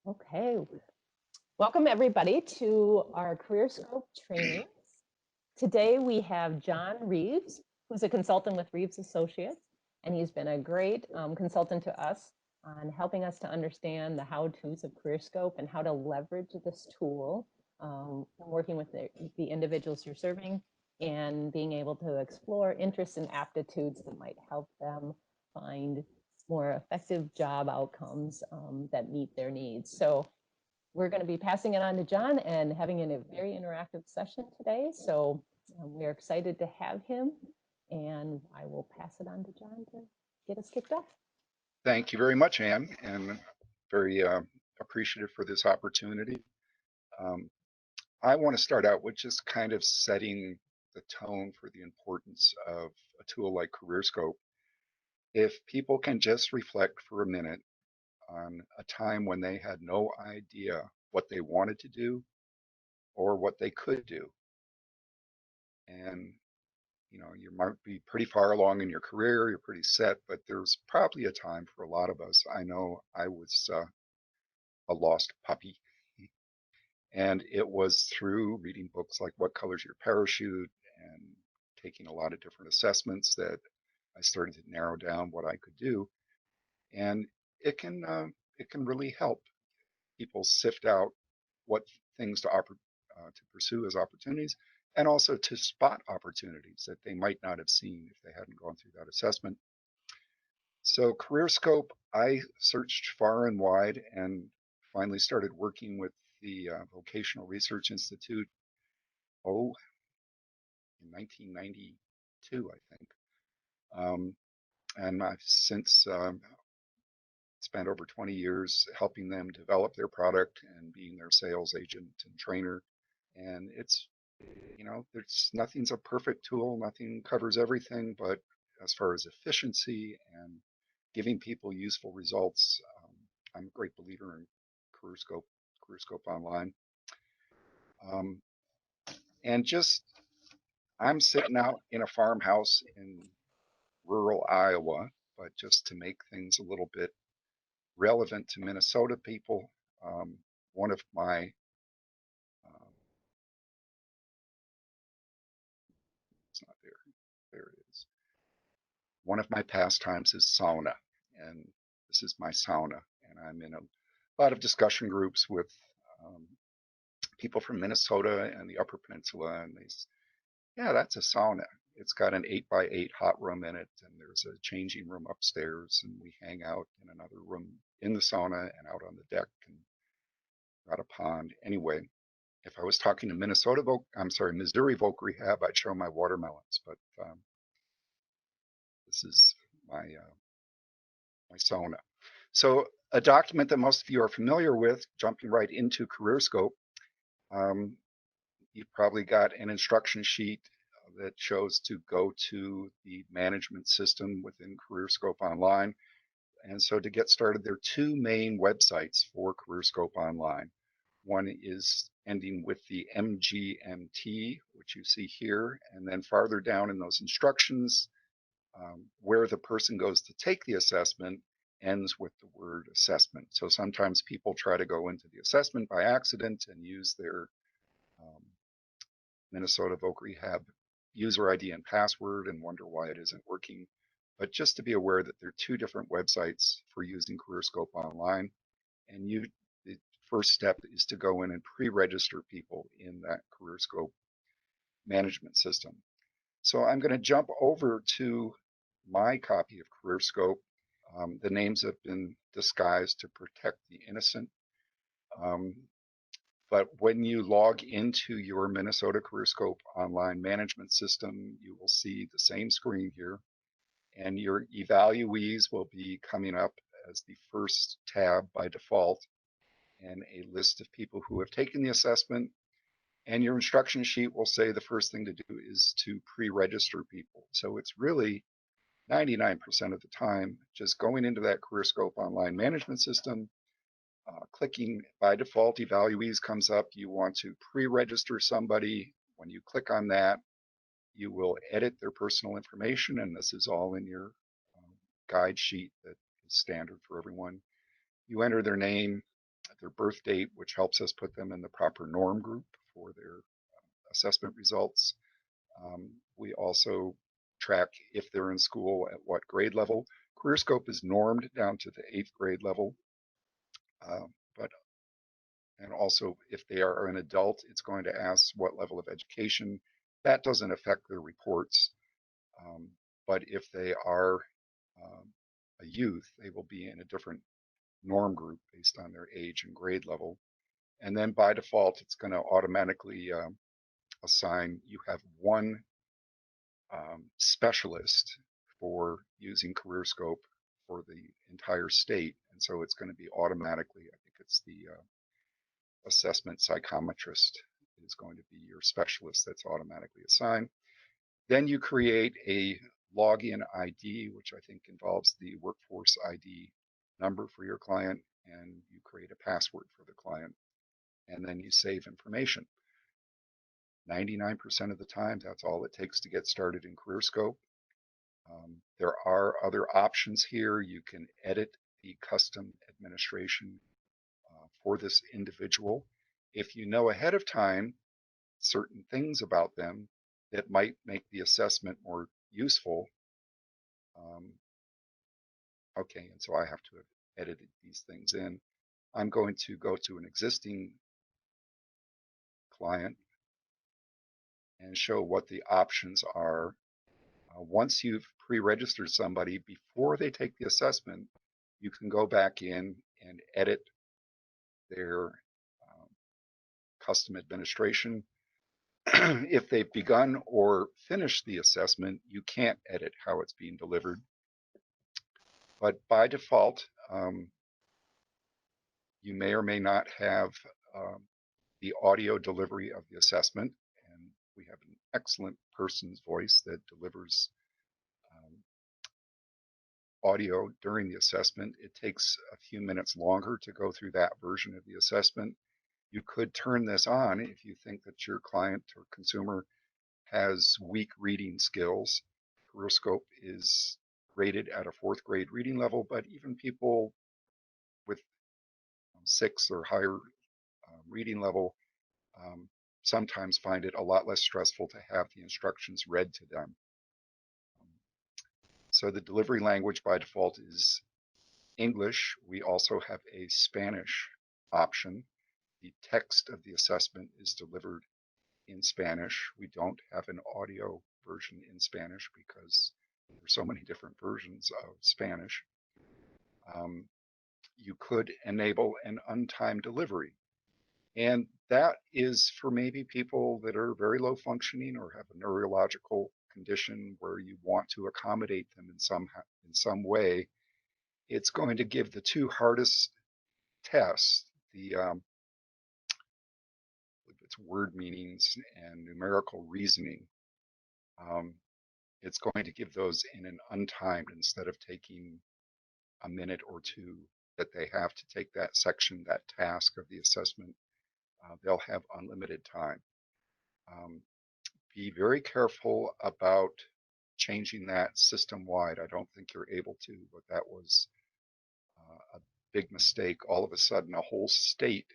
Okay, welcome everybody to our CareerScope trainings. Today we have John Reeves, who's a consultant with Reeves Associates, and he's been a great consultant to us on helping us to understand the how-tos of CareerScope and how to leverage this tool, working with the individuals you're serving and being able to explore interests and aptitudes that might help them find more effective job outcomes that meet their needs. So we're going to be passing it on to John and having a very interactive session today. So we're excited to have him, and I will pass it on to John to get us kicked off. Thank you very much, Anne, and very appreciative for this opportunity. Um, I want to start out with just kind of setting the tone for the importance of a tool like CareerScope. If people can just reflect for a minute on a time when they had no idea what they wanted to do or what they could do, and you might be pretty far along in your career, you're pretty set, but there's probably a time for a lot of us. I know I was a lost puppy. And it was through reading books like What Color's Your Parachute and taking a lot of different assessments that I started to narrow down what I could do. And it can really help people sift out what things to pursue as opportunities, and also to spot opportunities that they might not have seen if they hadn't gone through that assessment. So CareerScope, I searched far and wide and finally started working with the Vocational Research Institute, oh, in 1992, I think. Um, and I've since spent over 20 years helping them develop their product and being their sales agent and trainer. And there's nothing's a perfect tool, nothing covers everything, but as far as efficiency and giving people useful results, I'm a great believer in CareerScope, CareerScope Online. Um, and just, I'm sitting out in a farmhouse in rural Iowa, but just to make things a little bit relevant to Minnesota people, um, one of my um, it's not there. There it is. One of my pastimes is sauna, and this is my sauna, and I'm in a lot of discussion groups with um, people from Minnesota and the Upper Peninsula, and yeah, that's a sauna. It's got an 8x8 hot room in it, and there's a changing room upstairs, and we hang out in another room in the sauna and out on the deck and got a pond. Anyway, if I was talking to Missouri Voc Rehab, I'd show my watermelons, but this is my sauna. So a document that most of you are familiar with, jumping right into CareerScope, um, you've probably got an instruction sheet that shows to go to the management system within CareerScope Online. And so to get started, there are two main websites for CareerScope Online. One is ending with the MGMT, which you see here, and then farther down in those instructions, where the person goes to take the assessment ends with the word assessment. So sometimes people try to go into the assessment by accident and use their um, Minnesota Voc Rehab user ID and password and wonder why it isn't working. But just to be aware that there are two different websites for using CareerScope Online, and the first step is to go in and pre-register people in that CareerScope management system. So I'm going to jump over to my copy of CareerScope. The names have been disguised to protect the innocent. Um, but when you log into your Minnesota CareerScope online management system, you will see the same screen here, and your evaluees will be coming up as the first tab by default, and a list of people who have taken the assessment. And your instruction sheet will say the first thing to do is to pre-register people. So it's really 99% of the time just going into that CareerScope online management system, clicking by default evaluees comes up. You want to pre-register somebody. When you click on that, you will edit their personal information, and this is all in your guide sheet that is standard for everyone. You enter their name, their birth date, which helps us put them in the proper norm group for their assessment results. We also track if they're in school at what grade level. CareerScope is normed down to the 8th grade level, but and also if they are an adult, it's going to ask what level of education. That doesn't affect their reports, but if they are um, a youth, they will be in a different norm group based on their age and grade level. And then by default, it's going to automatically assign, you have one specialist for using CareerScope for the entire state. And so it's going to be automatically, I think it's the assessment psychometrist is going to be your specialist that's automatically assigned. Then you create a login ID, which I think involves the workforce ID number for your client, and you create a password for the client, and then you save information. 99% of the time, that's all it takes to get started in CareerScope. There are other options here. You can edit the custom administration for this individual. If you know ahead of time certain things about them that might make the assessment more useful, okay, and so I have to have edited these things in. I'm going to go to an existing client and show what the options are. Once you've pre-registered somebody before they take the assessment, you can go back in and edit their custom administration. If they've begun or finished the assessment, you can't edit how it's being delivered. But by default, you may or may not have the audio delivery of the assessment. And we have an excellent person's voice that delivers audio during the assessment. It takes a few minutes longer to go through that version of the assessment. You could turn this on if you think that your client or consumer has weak reading skills. CareerScope is rated at a 4th grade reading level, but even people with 6 or higher reading level sometimes find it a lot less stressful to have the instructions read to them. So the delivery language by default is English. We also have a Spanish option. The text of the assessment is delivered in Spanish. We don't have an audio version in Spanish because there's so many different versions of Spanish. You could enable an untimed delivery. And that is for maybe people that are very low functioning or have a neurological condition where you want to accommodate them in some way. It's going to give the two hardest tests, the it's word meanings and numerical reasoning. It's going to give those in an untimed instead of taking a minute or two that they have to take that section, that task of the assessment. They'll have unlimited time. Be very careful about changing that system wide. I don't think you're able to, but that was a big mistake. All of a sudden, a whole state,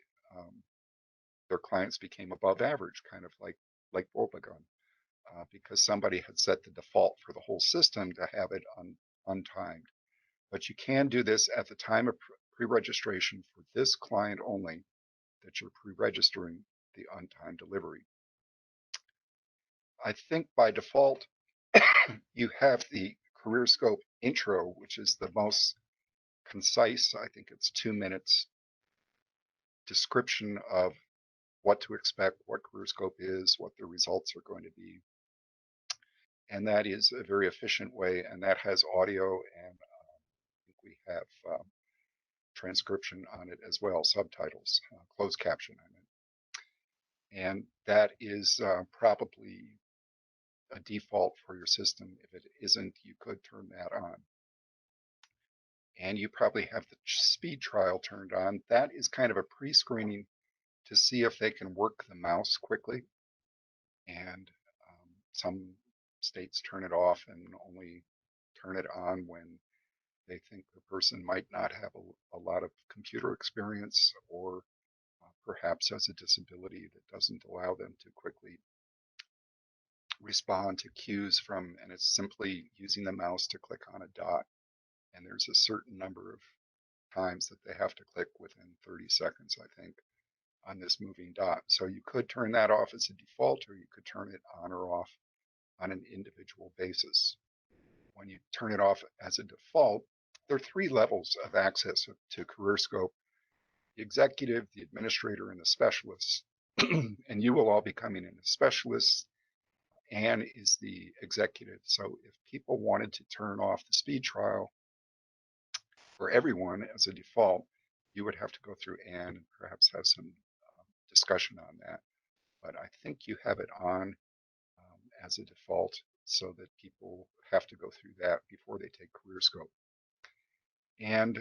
their clients became above average, kind of like Wobegon, because somebody had set the default for the whole system to have it untimed. But you can do this at the time of pre-registration for this client only, that you're pre-registering the untimed delivery. I think by default, you have the CareerScope intro, which is the most concise. I think it's 2 minutes description of what to expect, what CareerScope is, what the results are going to be. And that is a very efficient way, and that has audio, and I think we have transcription on it as well, subtitles, closed caption, I mean. And that is probably a default for your system. If it isn't, you could turn that on. And you probably have the speed trial turned on. That is kind of a pre-screening to see if they can work the mouse quickly. And some states turn it off and only turn it on when They think the person might not have a lot of computer experience, or perhaps has a disability that doesn't allow them to quickly respond to cues from, and it's simply using the mouse to click on a dot. And there's a certain number of times that they have to click within 30 seconds, I think, on this moving dot. So you could turn that off as a default, or you could turn it on or off on an individual basis. When you turn it off as a default, there are three levels of access to CareerScope: the executive, the administrator, and the specialist. And you will all be coming in as specialists. Anne is the executive. So if people wanted to turn off the speed trial for everyone as a default, you would have to go through Anne and perhaps have some discussion on that. But I think you have it on as a default, so that people have to go through that before they take CareerScope. And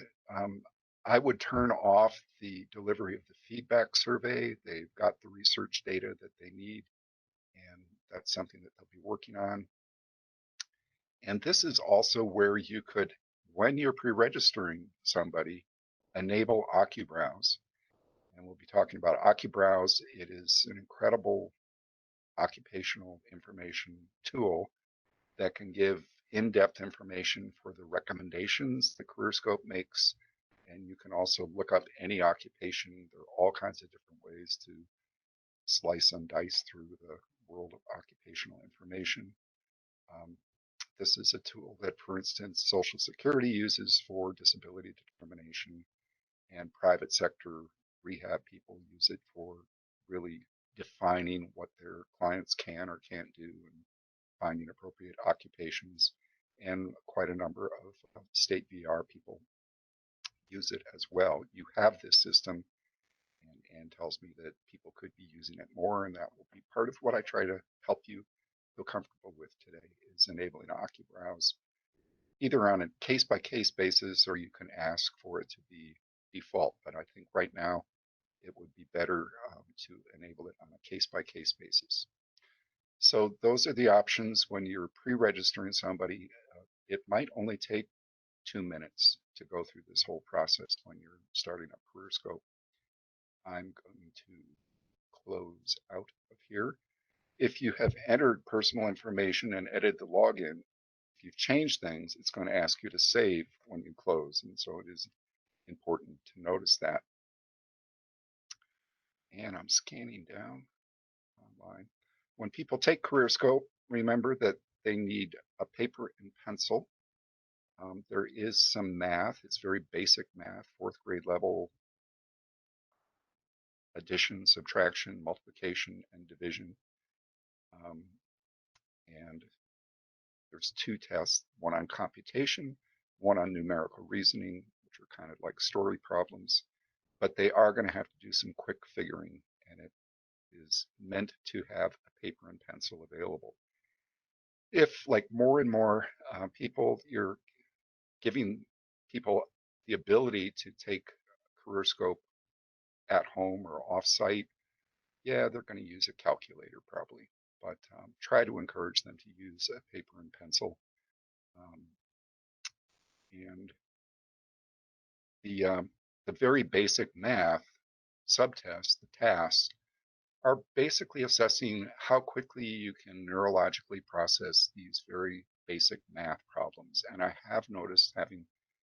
I would turn off the delivery of the feedback survey. They've got the research data that they need, and that's something that they'll be working on. And this is also where you could, when you're pre-registering somebody, enable OccuBrowse. And we'll be talking about OccuBrowse. It is an incredible occupational information tool that can give in-depth information for the recommendations the CareerScope makes. And you can also look up any occupation. There are all kinds of different ways to slice and dice through the world of occupational information. Um, this is a tool that, for instance, Social Security uses for disability determination, and private sector rehab people use it for really defining what their clients can or can't do and finding appropriate occupations. And quite a number of state VR people use it as well. You have this system, and Anne tells me that people could be using it more, and that will be part of what I try to help you feel comfortable with today, is enabling OccuBrowse either on a case by case basis, or you can ask for it to be default. But I think right now it would be better to enable it on a case by case basis. So those are the options when you're pre-registering somebody. It might only take 2 minutes to go through this whole process when you're starting up CareerScope. I'm going to close out of here. If you have entered personal information and edited the login, if you've changed things, it's going to ask you to save when you close. And so it is important to notice that. And I'm scanning down online. When people take CareerScope, remember that they need a paper and pencil. There is some math. It's very basic math, fourth grade level: addition, subtraction, multiplication, and division. Um, and there's two tests, one on computation, one on numerical reasoning, which are kind of like story problems. But they are going to have to do some quick figuring, and it is meant to have a paper and pencil available. If, like more and more people, you're giving people the ability to take CareerScope at home or off-site, yeah, they're going to use a calculator probably, but try to encourage them to use a paper and pencil. Um, and the very basic math subtests, the tasks, are basically assessing how quickly you can neurologically process these very basic math problems. And I have noticed, having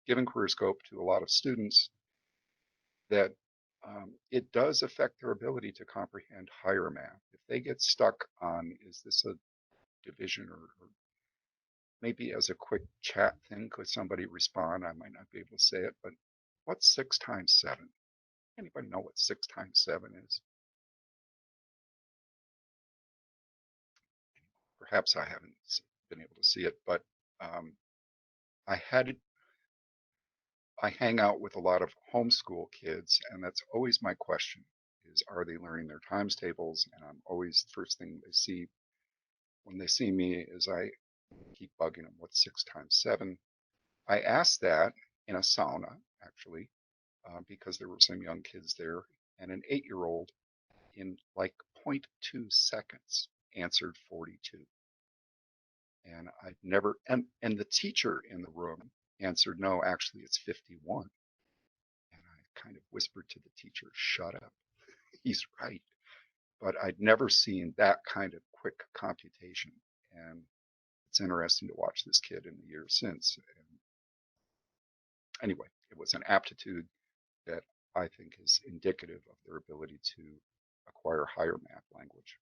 given CareerScope to a lot of students, that it does affect their ability to comprehend higher math. If they get stuck on, is this a division, or maybe as a quick chat thing, could somebody respond? I might not be able to say it, but what's 6 times 7? Anybody know what 6 times 7 is? Perhaps I haven't been able to see it, but um, I had I hang out with a lot of homeschool kids, and that's always my question: is, are they learning their times tables? And I'm always, first thing they see when they see me is I keep bugging them, what's 6 times 7? I asked that in a sauna, actually, because there were some young kids there, and an 8-year-old in like 0.2 seconds answered 42. And I've never, and the teacher in the room answered, no, actually it's 51. And I kind of whispered to the teacher, shut up. He's right. But I'd never seen that kind of quick computation. And it's interesting to watch this kid in the years since. And anyway, it was an aptitude that I think is indicative of their ability to acquire higher math language.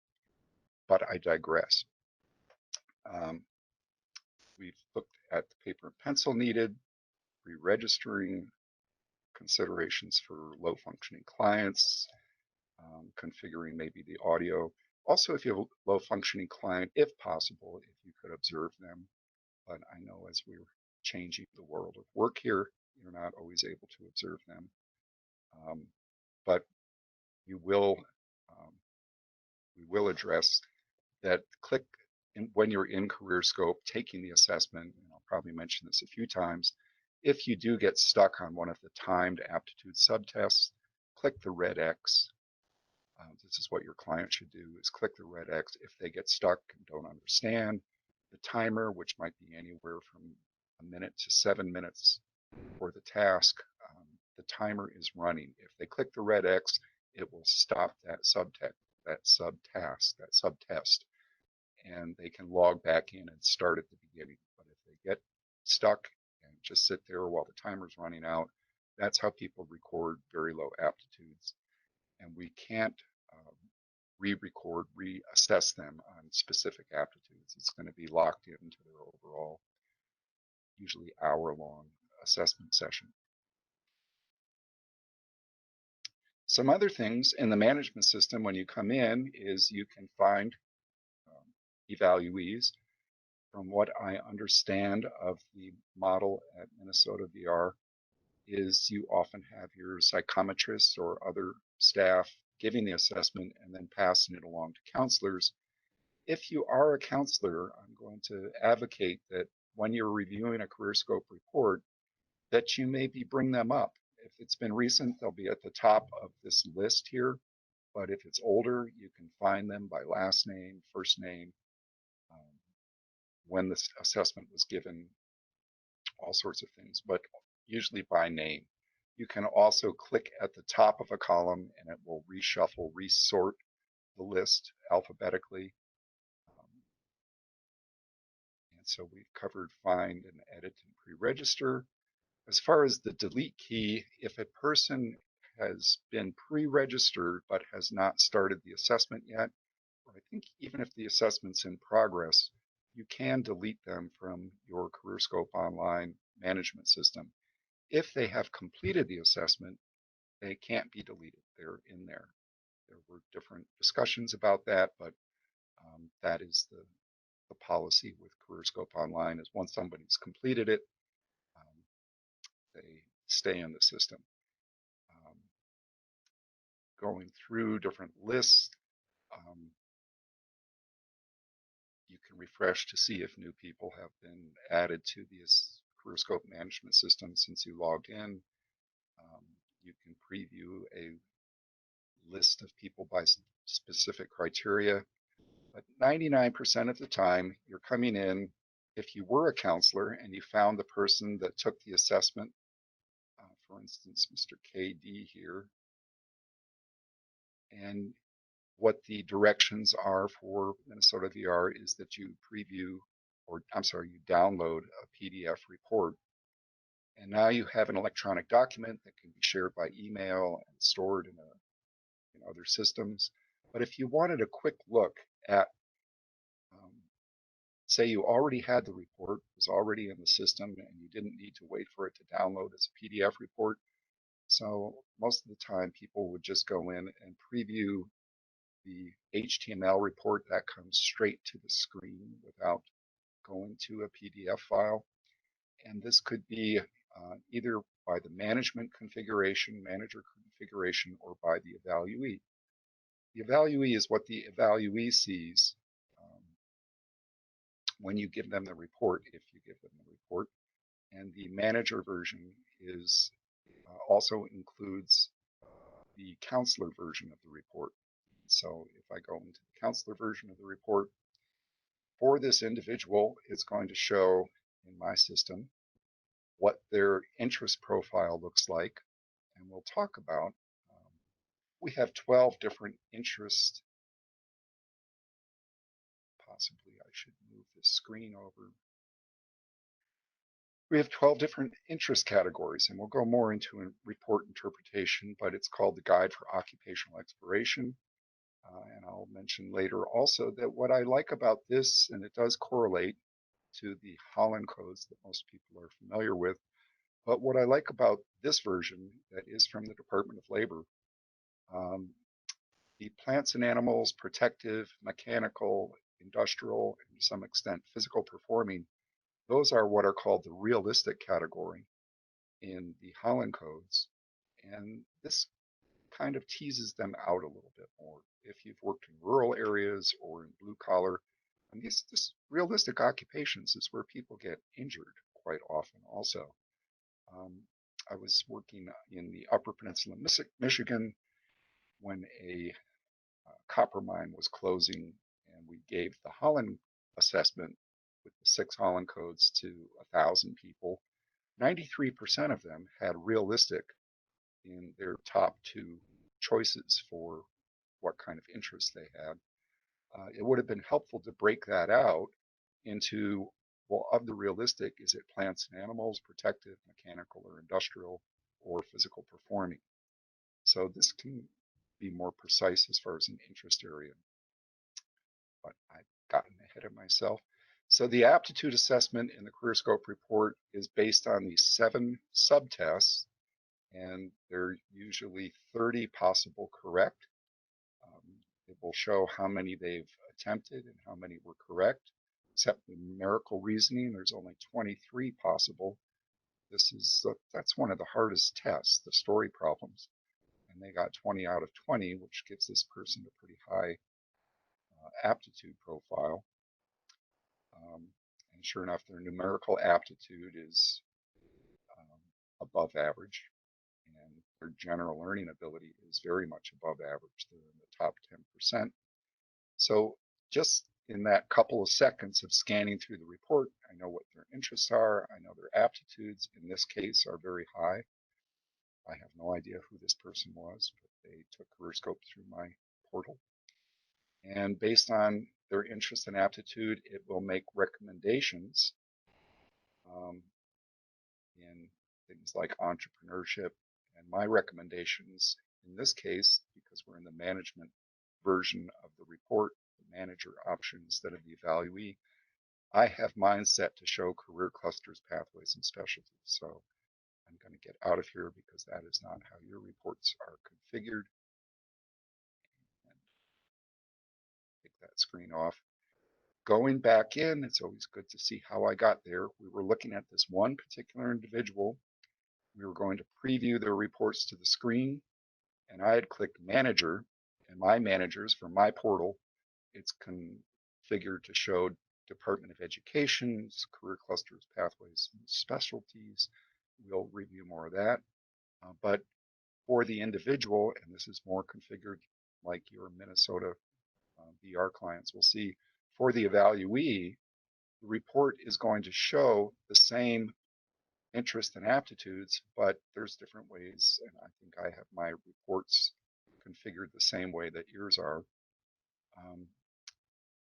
But I digress. Um, we've looked at the paper and pencil needed, pre-registering, considerations for low functioning clients, configuring maybe the audio. Also, if you have a low functioning client, if possible, if you could observe them. But I know as we're changing the world of work here, you're not always able to observe them. But you will, um, we will address that click when you're in CareerScope taking the assessment, and I'll probably mention this a few times, if you do get stuck on one of the timed aptitude subtests, click the red X. This is what your client should do, is click the red X if they get stuck and don't understand the timer, which might be anywhere from a minute to 7 minutes for the task. The timer is running. If they click the red X, it will stop that subtext, that subtask, that subtest, and they can log back in and start at the beginning. But if they get stuck and just sit there while the timer's running out, that's how people record very low aptitudes. And we can't re-record, reassess them on specific aptitudes. It's going to be locked into their overall, usually hour-long assessment session. Some other things in the management system when you come in is you can find evaluees. From what I understand of the model at Minnesota VR is you often have your psychometrists or other staff giving the assessment and then passing it along to counselors. If you are a counselor, I'm going to advocate that when you're reviewing a CareerScope report, that you maybe bring them up. If it's been recent, they'll be at the top of this list here. But if it's older, you can find them by last name, first name, um, when this assessment was given, all sorts of things, but usually by name. You can also click at the top of a column and it will reshuffle, resort the list alphabetically. And so we've covered find and edit and pre-register. As far as the delete key, if a person has been pre-registered but has not started the assessment yet, or I think even if the assessment's in progress, you can delete them from your CareerScope Online management system. If they have completed the assessment, they can't be deleted. They're in there. There were different discussions about that, but that is the policy with CareerScope Online is once somebody's completed it, um, they stay in the system. Um, Going through different lists, um, you can refresh to see if new people have been added to the CareerScope management system since you logged in. You can preview a list of people by specific criteria. But 99% of the time, you're coming in, if you were a counselor and you found the person that took the assessment, for instance, Mr. KD here, and what the directions are for Minnesota VR is that you preview, or I'm sorry, you download a PDF report. And now you have an electronic document that can be shared by email and stored in other systems. But if you wanted a quick look at, um, say you already had the report, it was already in the system, and you didn't need to wait for it to download as a PDF report. So most of the time, people would just go in and preview the HTML report that comes straight to the screen without going to a PDF file. And this could be either by the management configuration, manager configuration, or by the evaluee. The evaluee is what the evaluee sees when you give them the report, if you give them the report. And the manager version is also includes the counselor version of the report. So if I go into the counselor version of the report, for this individual, it's going to show in my system what their interest profile looks like, and we'll talk about. We have 12 different interests. Possibly I should move this screen over. We have 12 different interest categories, and we'll go more into report interpretation, but it's called the Guide for Occupational Exploration. And I'll mention later also that what I like about this, and it does correlate to the Holland codes that most people are familiar with, but what I like about this version that is from the Department of Labor, um, the plants and animals, protective, mechanical, industrial, and to some extent physical performing, those are what are called the realistic category in the Holland codes. And this kind of teases them out a little bit more. If you've worked in rural areas or in blue collar, and this realistic occupations is where people get injured quite often also. Um, I was working in the Upper Peninsula, Michigan, when a copper mine was closing, and we gave the Holland assessment with the 6 Holland codes to 1,000 people. 93% of them had realistic in their top 2 choices for what kind of interest they had. It would have been helpful to break that out into, well, of the realistic, is it plants and animals, protective, mechanical, or industrial, or physical performing? So this can be more precise as far as an interest area, but I've gotten ahead of myself. So the aptitude assessment in the CareerScope report is based on these 7 subtests, and there are usually 30 possible correct. It will show how many they've attempted and how many were correct. Except the numerical reasoning, there's only 23 possible. That's one of the hardest tests, the story problems, and they got 20 out of 20, which gives this person a pretty high aptitude profile. And sure enough, their numerical aptitude is above average, and their general learning ability is very much above average. They're in the top 10%. So just in that couple of seconds of scanning through the report, I know what their interests are. I know their aptitudes in this case are very high. I have no idea who this person was, but they took CareerScope through my portal. And based on their interest and aptitude, it will make recommendations um, in things like entrepreneurship. And my recommendations in this case, because we're in the management version of the report, the manager option instead of the evaluee, I have mine set to show career clusters, pathways, and specialties. So I'm going to get out of here because that is not how your reports are configured. And take that screen off. Going back in, it's always good to see how I got there. We were looking at this one particular individual. We were going to preview their reports to the screen, and I had clicked manager, and my managers from my portal, it's configured to show Department of Education's career clusters, pathways, and specialties. We'll review more of that. But for the individual, and this is more configured like your Minnesota BR clients will see, for the evaluee, the report is going to show the same interest and aptitudes, but there's different ways, and I think I have my reports configured the same way that yours are. Um,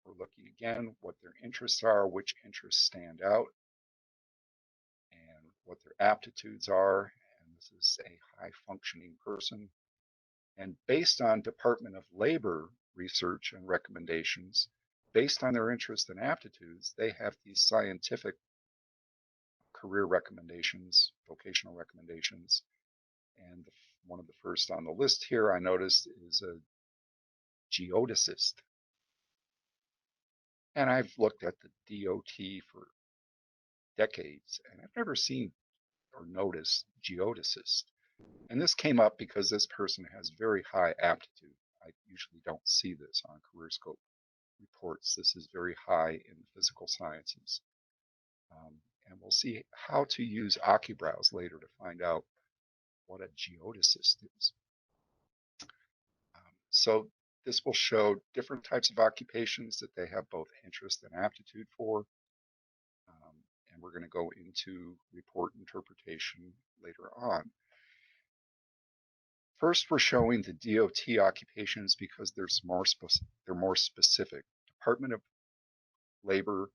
we're looking again what their interests are, which interests stand out, and what their aptitudes are. And this is a high functioning person. And based on Department of Labor research and recommendations, based on their interests and aptitudes, they have these scientific career recommendations, vocational recommendations. And one of the first on the list here I noticed is a geodesist. And I've looked at the DOT for decades, and I've never seen or noticed geodesist. And this came up because this person has very high aptitude. I usually don't see this on CareerScope reports. This is very high in the physical sciences. And we'll see how to use OccuBrowse later to find out what a geodesist is. So this will show different types of occupations that they have both interest and aptitude for. And we're going to go into report interpretation later on. First, we're showing the DOT occupations because they're more specific. Department of Labor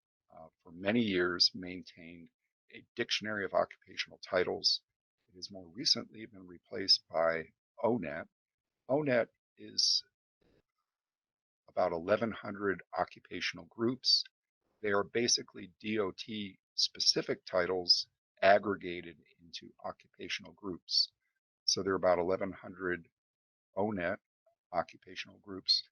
for many years maintained a dictionary of occupational titles. It has more recently been replaced by ONET. ONET is about 1,100 occupational groups. They are basically DOT specific titles aggregated into occupational groups. So there are about 1,100 ONET occupational groups.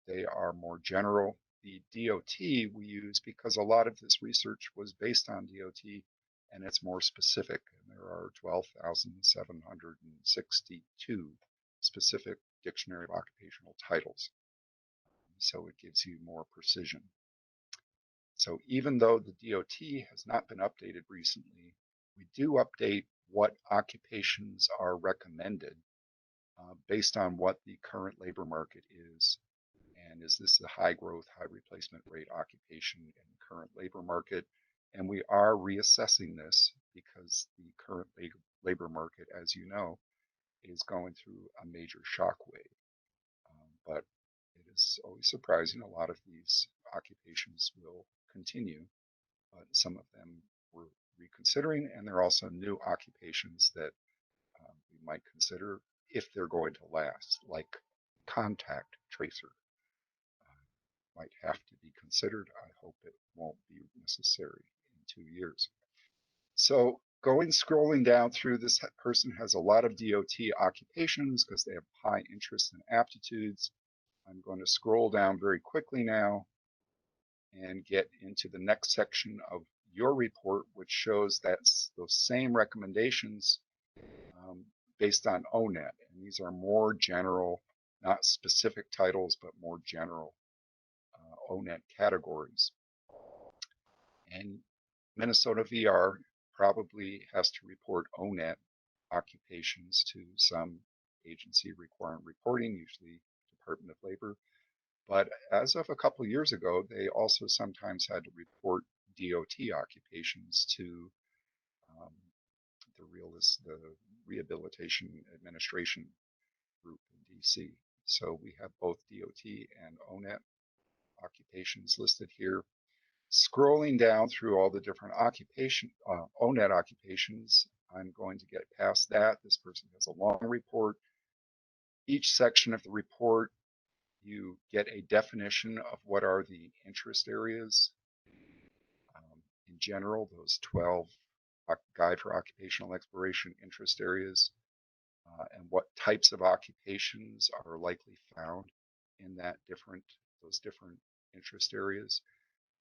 They are more general. The DOT we use because a lot of this research was based on DOT and it's more specific. And there are 12,762 specific dictionary of occupational titles. So it gives you more precision. So even though the DOT has not been updated recently, we do update what occupations are recommended based on what the current labor market is. And is this a high growth, high replacement rate occupation in the current labor market? And we are reassessing this because the current labor market, as you know, is going through a major shock wave. But it is always surprising. A lot of these occupations will continue, but some of them we're reconsidering, and there are also new occupations that we might consider if they're going to last, like contact tracer. Might have to be considered. I hope it won't be necessary in 2 years. So scrolling down through, this person has a lot of DOT occupations because they have high interests and aptitudes. I'm going to scroll down very quickly now and get into the next section of your report, which shows that those same recommendations based on ONET. And these are more general, not specific titles, but more general ONET categories. And Minnesota VR probably has to report ONET occupations to some agency requiring reporting, usually Department of Labor. But as of a couple of years ago, they also sometimes had to report DOT occupations to um, the Rehabilitation Administration group in DC. So we have both DOT and ONET occupations listed here. Scrolling down through all the different ONET occupations, I'm going to get past that. This person has a long report. Each section of the report, you get a definition of what are the interest areas. In general, those 12 Guide for Occupational Exploration interest areas, and what types of occupations are likely found in those different interest areas.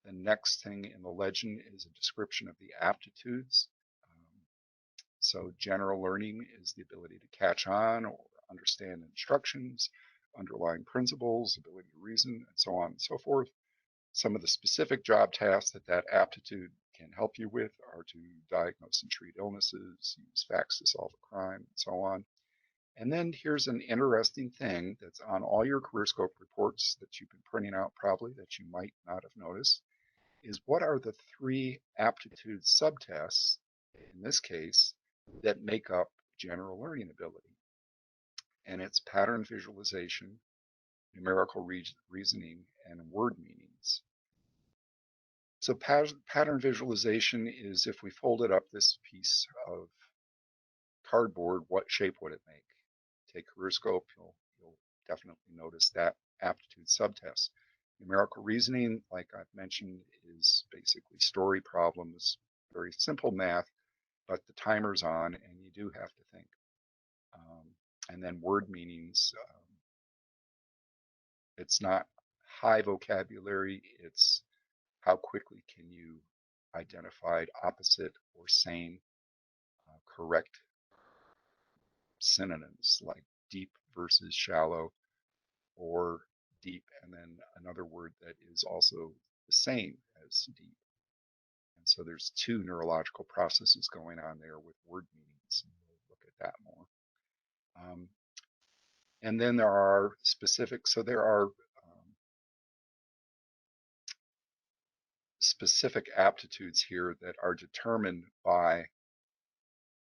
The next thing in the legend is a description of the aptitudes. So general learning is the ability to catch on or understand instructions, underlying principles, ability to reason, and so on and so forth. Some of the specific job tasks that aptitude can help you with are to diagnose and treat illnesses, use facts to solve a crime, and so on. And then here's an interesting thing that's on all your CareerScope reports that you've been printing out probably that you might not have noticed, is what are the 3 aptitude subtests, in this case, that make up general learning ability. And it's pattern visualization, numerical reasoning, and word meanings. So pattern visualization is if we folded up this piece of cardboard, what shape would it make? Take CareerScope, you'll definitely notice that aptitude subtest. Numerical reasoning, like I've mentioned, is basically story problems, very simple math, but the timer's on and you do have to think. And then word meanings, it's not high vocabulary, it's how quickly can you identify opposite or same correct synonyms like deep versus shallow, or deep and then another word that is also the same as deep. And so there's 2 neurological processes going on there with word meanings. And we'll look at that more. And then there are specific aptitudes here that are determined by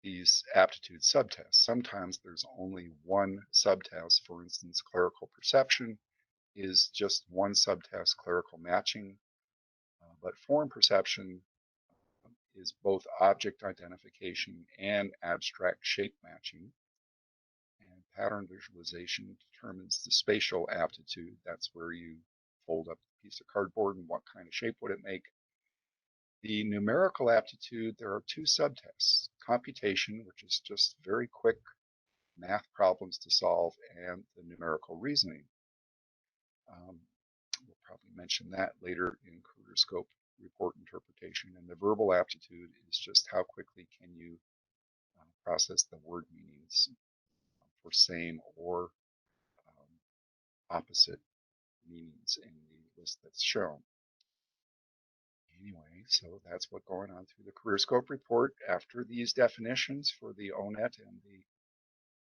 these aptitude subtests. Sometimes there's only one subtest. For instance, clerical perception is just one subtest, clerical matching, but form perception is both object identification and abstract shape matching. And pattern visualization determines the spatial aptitude. That's where you fold up a piece of cardboard and what kind of shape would it make. The numerical aptitude, there are two subtests: computation, which is just very quick math problems to solve, and the numerical reasoning. We'll probably mention that later in CareerScope report interpretation. And the verbal aptitude is just how quickly can you process the word meanings for same or um, opposite meanings in the list that's shown. Anyway, so that's what's going on through the CareerScope report. After these definitions for the ONET and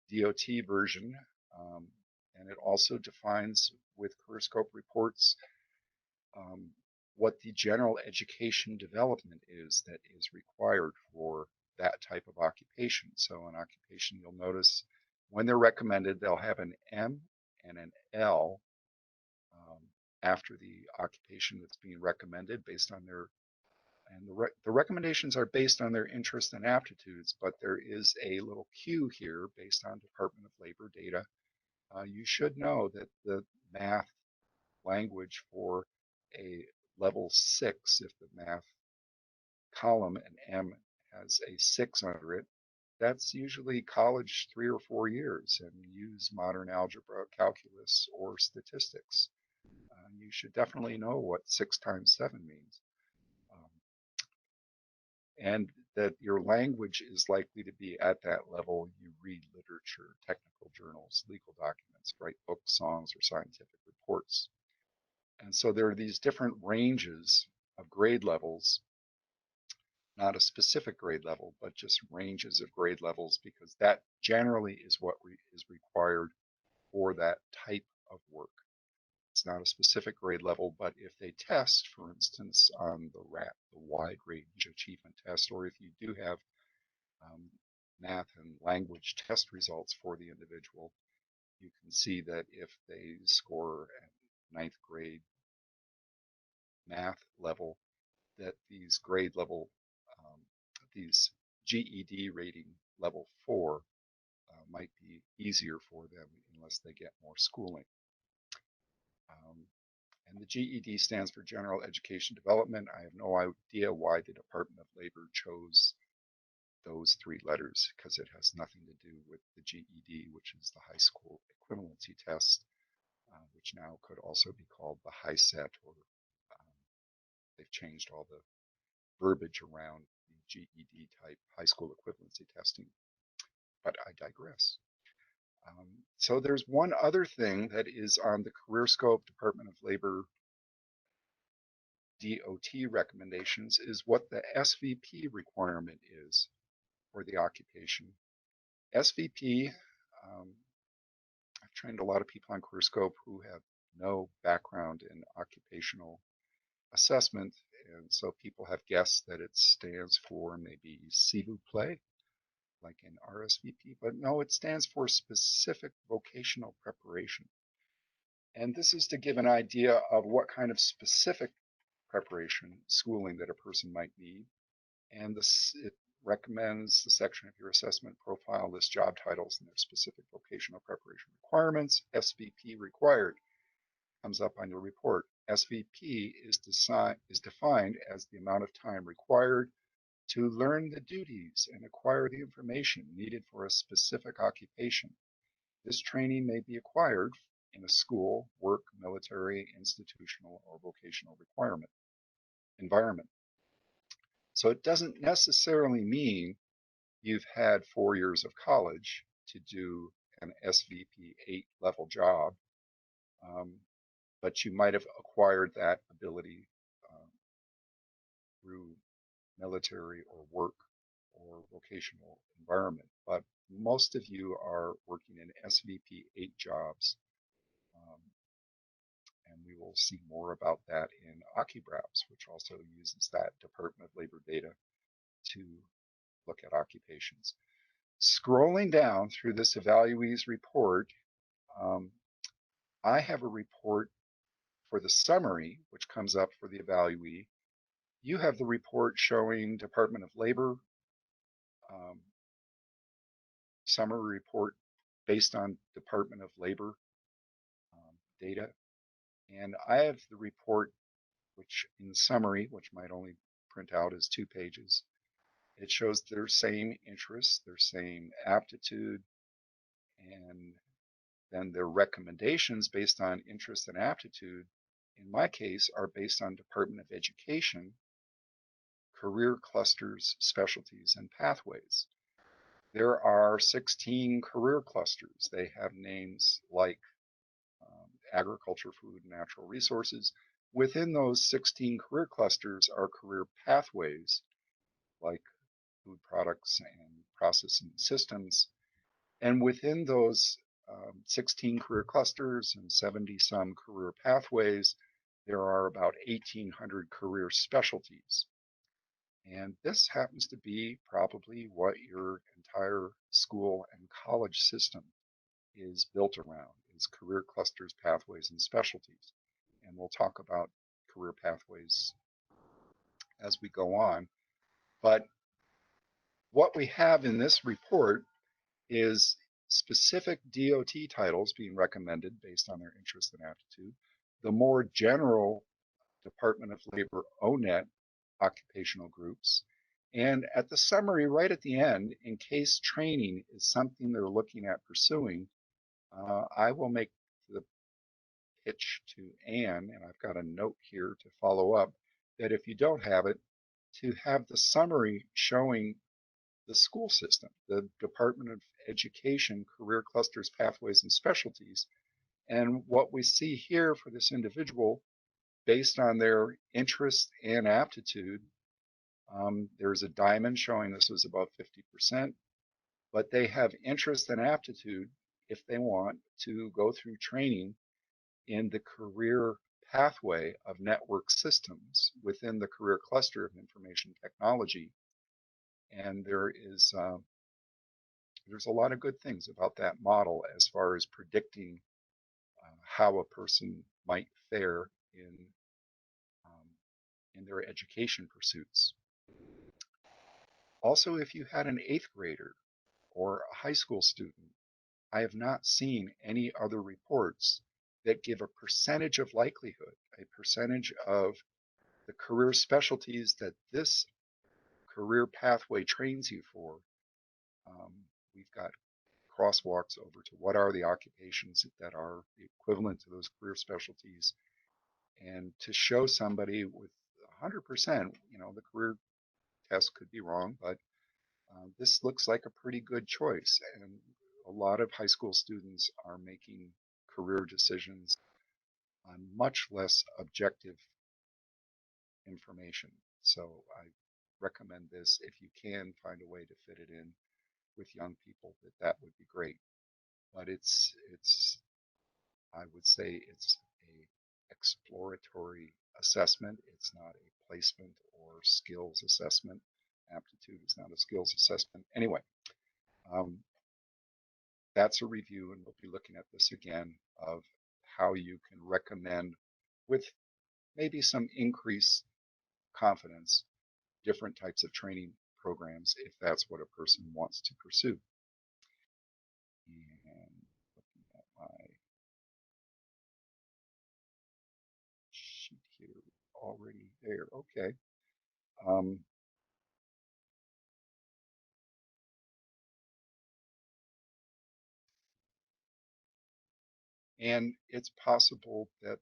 the DOT version, um, and it also defines with CareerScope reports um, what the general education development is that is required for that type of occupation. So an occupation, you'll notice when they're recommended, they'll have an M and an L after the occupation that's being recommended based on their, and the recommendations are based on their interests and aptitudes, but there is a little Q here based on Department of Labor data. You should know that the math language for a level 6, if the math column and M has a 6 under it, that's usually college 3 or 4 years, and use modern algebra, calculus, or statistics. You should definitely know what 6 times 7 means. Um, and that your language is likely to be at that level. You read literature, technical journals, legal documents, write books, songs, or scientific reports. And so there are these different ranges of grade levels, not a specific grade level, but just ranges of grade levels, because that generally is what is required for that type of work. It's not a specific grade level, but if they test, for instance, on the RAT, the Wide Range Achievement Test, or if you do have um, math and language test results for the individual, you can see that if they score at ninth grade math level, that these grade level, um, these GED rating level 4 might be easier for them unless they get more schooling. Um, and the GED stands for General Education Development. I have no idea why the Department of Labor chose those 3 letters, because it has nothing to do with the GED, which is the high school equivalency test, which now could also be called the HiSET, or they've changed all the verbiage around the GED type high school equivalency testing. But I digress. So there's one other thing that is on the CareerScope Department of Labor DOT recommendations, is what the SVP requirement is for the occupation. SVP, I've trained a lot of people on CareerScope who have no background in occupational assessment, and so people have guessed that it stands for maybe s'il vous plaît, like in RSVP, but no, it stands for specific vocational preparation. And this is to give an idea of what kind of specific preparation, schooling that a person might need. And this, it recommends the section of your assessment profile lists job titles and their specific vocational preparation requirements. SVP required comes up on your report. SVP is defined as the amount of time required to learn the duties and acquire the information needed for a specific occupation. This training may be acquired in a school, work, military, institutional, or vocational environment. So it doesn't necessarily mean you've had 4 years of college to do an SVP 8 level job, um, but you might have acquired that ability through military or work or vocational environment. But most of you are working in SVP 8 jobs, um, And we will see more about that in OccuBrowse, which also uses that Department of Labor data to look at occupations. Scrolling down through this evaluees report, um, I have a report for the summary, which comes up for the evaluee. You have the report showing Department of Labor um, summary report based on Department of Labor data. And I have the report, which in summary, which might only print out as 2 pages, it shows their same interests, their same aptitude, and then their recommendations based on interest and aptitude, in my case, are based on Department of Education, career clusters, specialties, and pathways. There are 16 career clusters. They have names like agriculture, food, and natural resources. Within those 16 career clusters are career pathways like food products and processing systems. And within those 16 career clusters and 70 some career pathways, there are about 1,800 career specialties. And this happens to be probably what your entire school and college system is built around, is career clusters, pathways, and specialties. And we'll talk about career pathways as we go on. But what we have in this report is specific DOT titles being recommended based on their interest and aptitude. The more general Department of Labor ONET occupational groups. And at the summary right at the end, in case training is something they're looking at pursuing, I will make the pitch to Anne, and I've got a note here to follow up, that if you don't have it, to have the summary showing the school system, the Department of Education, career clusters, pathways, and specialties. And what we see here for this individual, based on their interest and aptitude, there's a diamond showing this was about 50%, but they have interest and aptitude if they want to go through training in the career pathway of network systems within the career cluster of information technology. And there's a lot of good things about that model as far as predicting how a person might fare um, in their education pursuits. Also, if you had an 8th grader or a high school student, I have not seen any other reports that give a percentage of likelihood, a percentage of the career specialties that this career pathway trains you for. Um, we've got crosswalks over to what are the occupations that are the equivalent to those career specialties, and to show somebody with 100%, the career test could be wrong, but this looks like a pretty good choice. And a lot of high school students are making career decisions on much less objective information. So I recommend this if you can find a way to fit it in with young people, that would be great. But it's I would say it's a exploratory assessment. It's not a placement or skills assessment. Aptitude is not a skills assessment. Anyway, um, that's a review, and we'll be looking at this again of how you can recommend, with maybe some increased confidence, different types of training programs if that's what a person wants to pursue. And looking at my sheet here, already there. Okay. Um, and it's possible that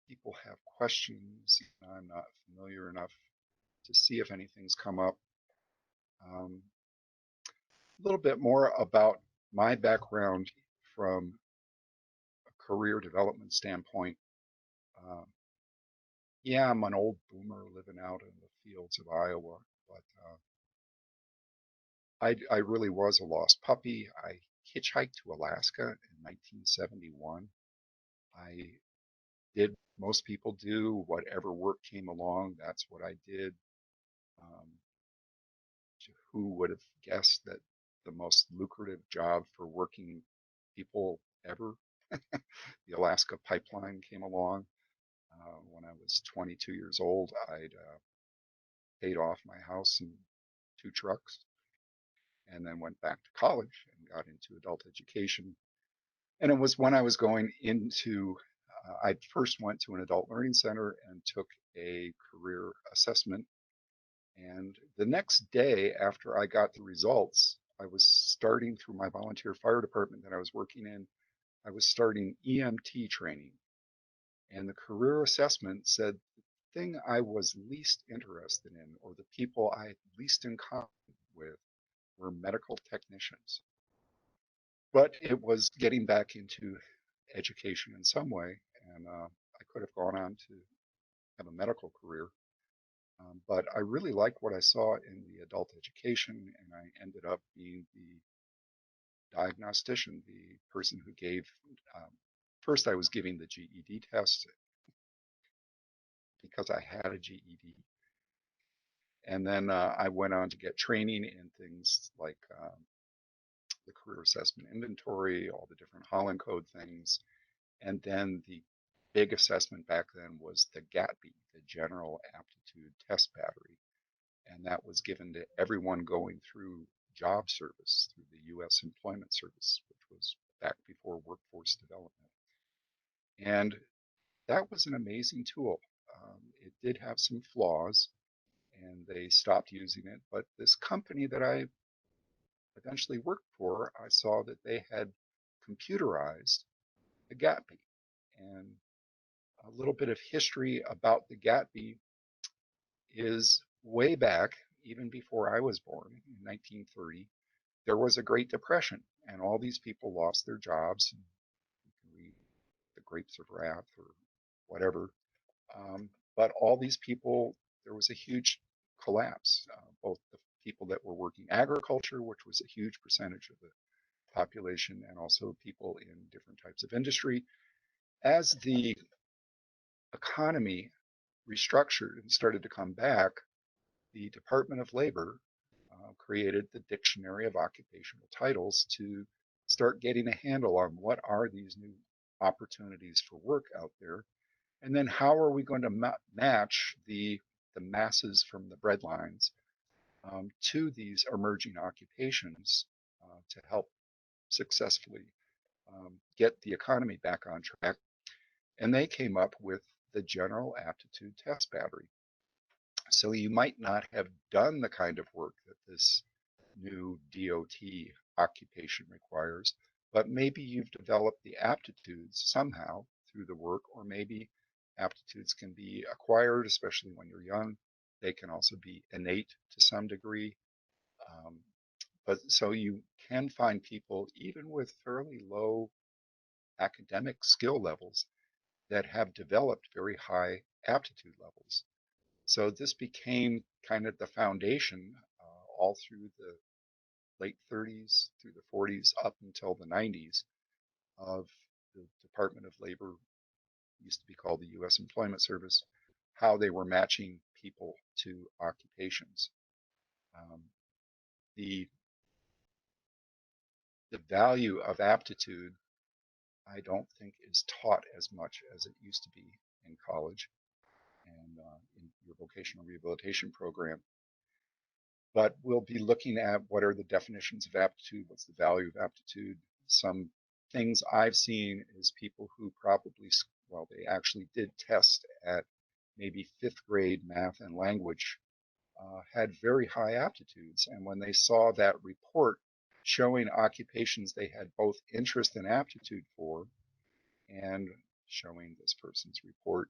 people have questions. I'm not familiar enough to see if anything's come up. A little bit more about my background from a career development standpoint. Um, yeah, I'm an old boomer living out in the fields of Iowa, but I really was a lost puppy. I hitchhiked to Alaska in 1971. I did most people do. Whatever work came along, that's what I did. Um, who would have guessed that the most lucrative job for working people ever, the Alaska pipeline, came along? When I was 22 years old, I'd paid off my house and two trucks, and then went back to college and got into adult education. And it was when I was going into, I first went to an adult learning center and took a career assessment. And the next day after I got the results, I was starting through my volunteer fire department that I was working in, I was starting EMT training. And the career assessment said the thing I was least interested in, or the people I had least in common with, were medical technicians. But it was getting back into education in some way, and I could have gone on to have a medical career. But I really liked what I saw in the adult education, and I ended up being the diagnostician, the person who gave. Um, First, I was giving the GED test because I had a GED, and then I went on to get training in things like the career assessment inventory, all the different Holland Code things. And then the big assessment back then was the GATB, the General Aptitude Test Battery. And that was given to everyone going through job service through the U.S. Employment Service, which was back before workforce development. And that was an amazing tool. It did have some flaws, and they stopped using it. But this company that I eventually worked for, I saw that they had computerized the GATB. And a little bit of history about the GATB is way back, even before I was born in 1930, there was a Great Depression, and all these people lost their jobs. You can read The Grapes of Wrath or whatever. But all these people, there was a huge collapse. Both the people that were working agriculture, which was a huge percentage of the population, and also people in different types of industry. As the economy restructured and started to come back, the Department of Labor created the Dictionary of Occupational Titles to start getting a handle on what are these new opportunities for work out there, and then how are we going to match the masses from the breadlines to these emerging occupations to help successfully get the economy back on track. And they came up with the General Aptitude Test Battery. So you might not have done the kind of work that this new DOT occupation requires, but maybe you've developed the aptitudes somehow through the work, or maybe aptitudes can be acquired, especially when you're young. They can also be innate to some degree. Um, but so you can find people, even with fairly low academic skill levels, that have developed very high aptitude levels. So this became kind of the foundation all through the late 30s through the 40s up until the 90s of the Department of Labor, used to be called the U.S. Employment Service, how they were matching people to occupations. Um, the the value of aptitude, I don't think, is taught as much as it used to be in college and in your vocational rehabilitation program. But we'll be looking at what are the definitions of aptitude, what's the value of aptitude. Some things I've seen is people who probably, well, they actually did test at maybe fifth grade math and language, had very high aptitudes. And when they saw that report showing occupations they had both interest and aptitude for, and showing this person's report,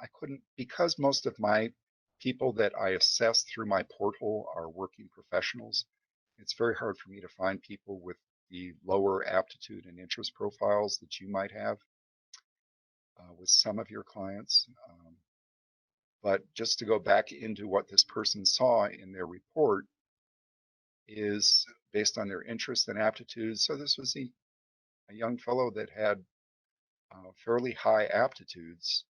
I couldn't, because most of my people that I assess through my portal are working professionals. It's very hard for me to find people with the lower aptitude and interest profiles that you might have with some of your clients. But just to go back into what this person saw in their report is based on their interest and aptitudes. So this was a young fellow that had fairly high aptitudes.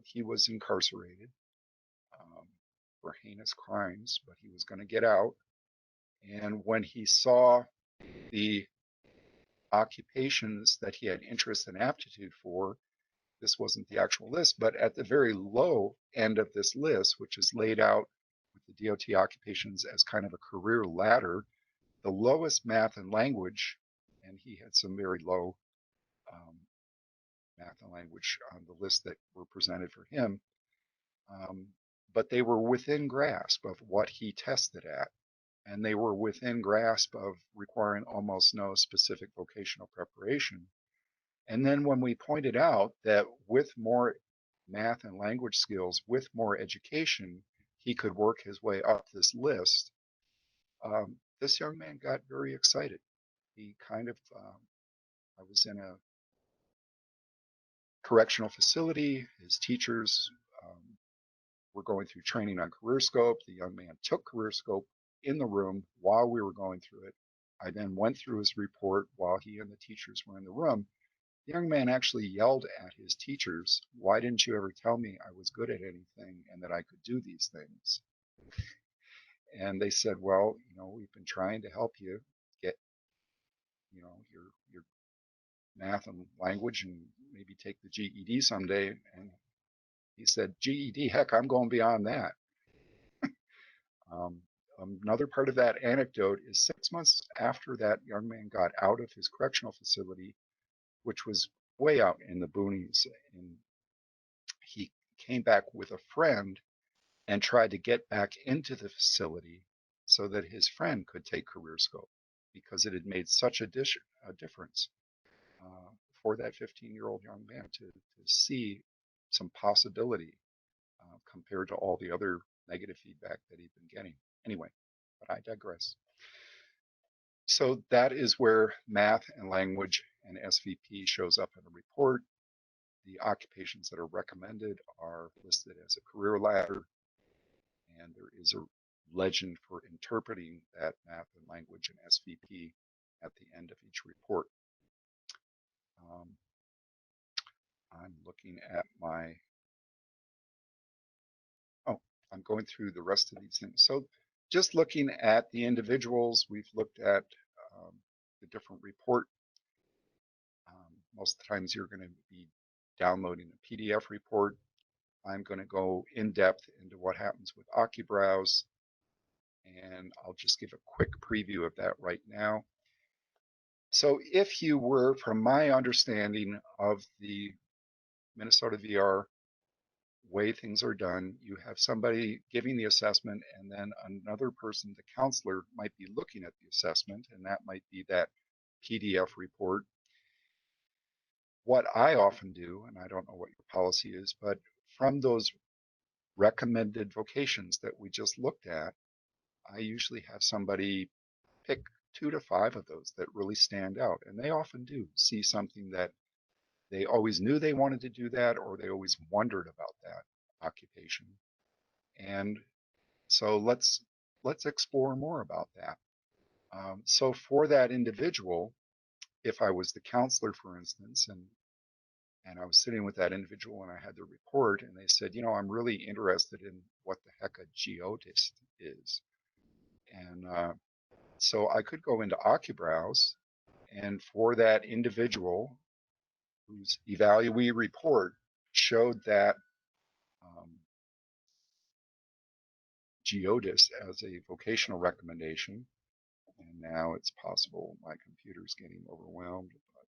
He was incarcerated um, for heinous crimes, but he was going to get out. And when he saw the occupations that he had interest and aptitude for, this wasn't the actual list, but at the very low end of this list, which is laid out with the DOT occupations as kind of a career ladder, the lowest math and language, and he had some very low um, math and language on the list that were presented for him, um, but they were within grasp of what he tested at, and they were within grasp of requiring almost no specific vocational preparation. And then when we pointed out that with more math and language skills, with more education, he could work his way up this list, this young man got very excited. He kind of, I was in a correctional facility. His teachers were going through training on CareerScope. The young man took CareerScope in the room while we were going through it. I then went through his report while he and the teachers were in the room. The young man actually yelled at his teachers, "Why didn't you ever tell me I was good at anything and that I could do these things?" And they said, "Well, we've been trying to help you get, your math and language and maybe take the GED someday." And he said, "GED, heck, I'm going beyond that." Um, Another part of that anecdote is 6 months after that young man got out of his correctional facility, which was way out in the boonies, and he came back with a friend and tried to get back into the facility so that his friend could take CareerScope because it had made such a difference uh, for that 15-year-old young man to see some possibility compared to all the other negative feedback that he'd been getting. Anyway, but I digress. So that is where math and language and SVP shows up in a report. The occupations that are recommended are listed as a career ladder, and there is a legend for interpreting that math and language and SVP at the end of each report. Um, I'm looking at oh, I'm going through the rest of these things. So just looking at the individuals, we've looked at um, the different report. Most of the times you're going to be downloading a PDF report. I'm going to go in depth into what happens with OccuBrowse, and I'll just give a quick preview of that right now. So if you were, from my understanding of the Minnesota VR way things are done, you have somebody giving the assessment, and then another person, the counselor, might be looking at the assessment, and that might be that PDF report. What I often do, and I don't know what your policy is, but from those recommended vocations that we just looked at, I usually have somebody pick 2 to 5 of those that really stand out. And they often do see something that they always knew they wanted to do that, or they always wondered about that occupation. And so let's explore more about that. So for that individual, if I was the counselor, for instance, and I was sitting with that individual and I had the report, and they said, I'm really interested in what the heck a geodist is. And so I could go into OccuBrowse, and for that individual whose evaluee report showed that um, geodist as a vocational recommendation, and now it's possible my computer's getting overwhelmed, but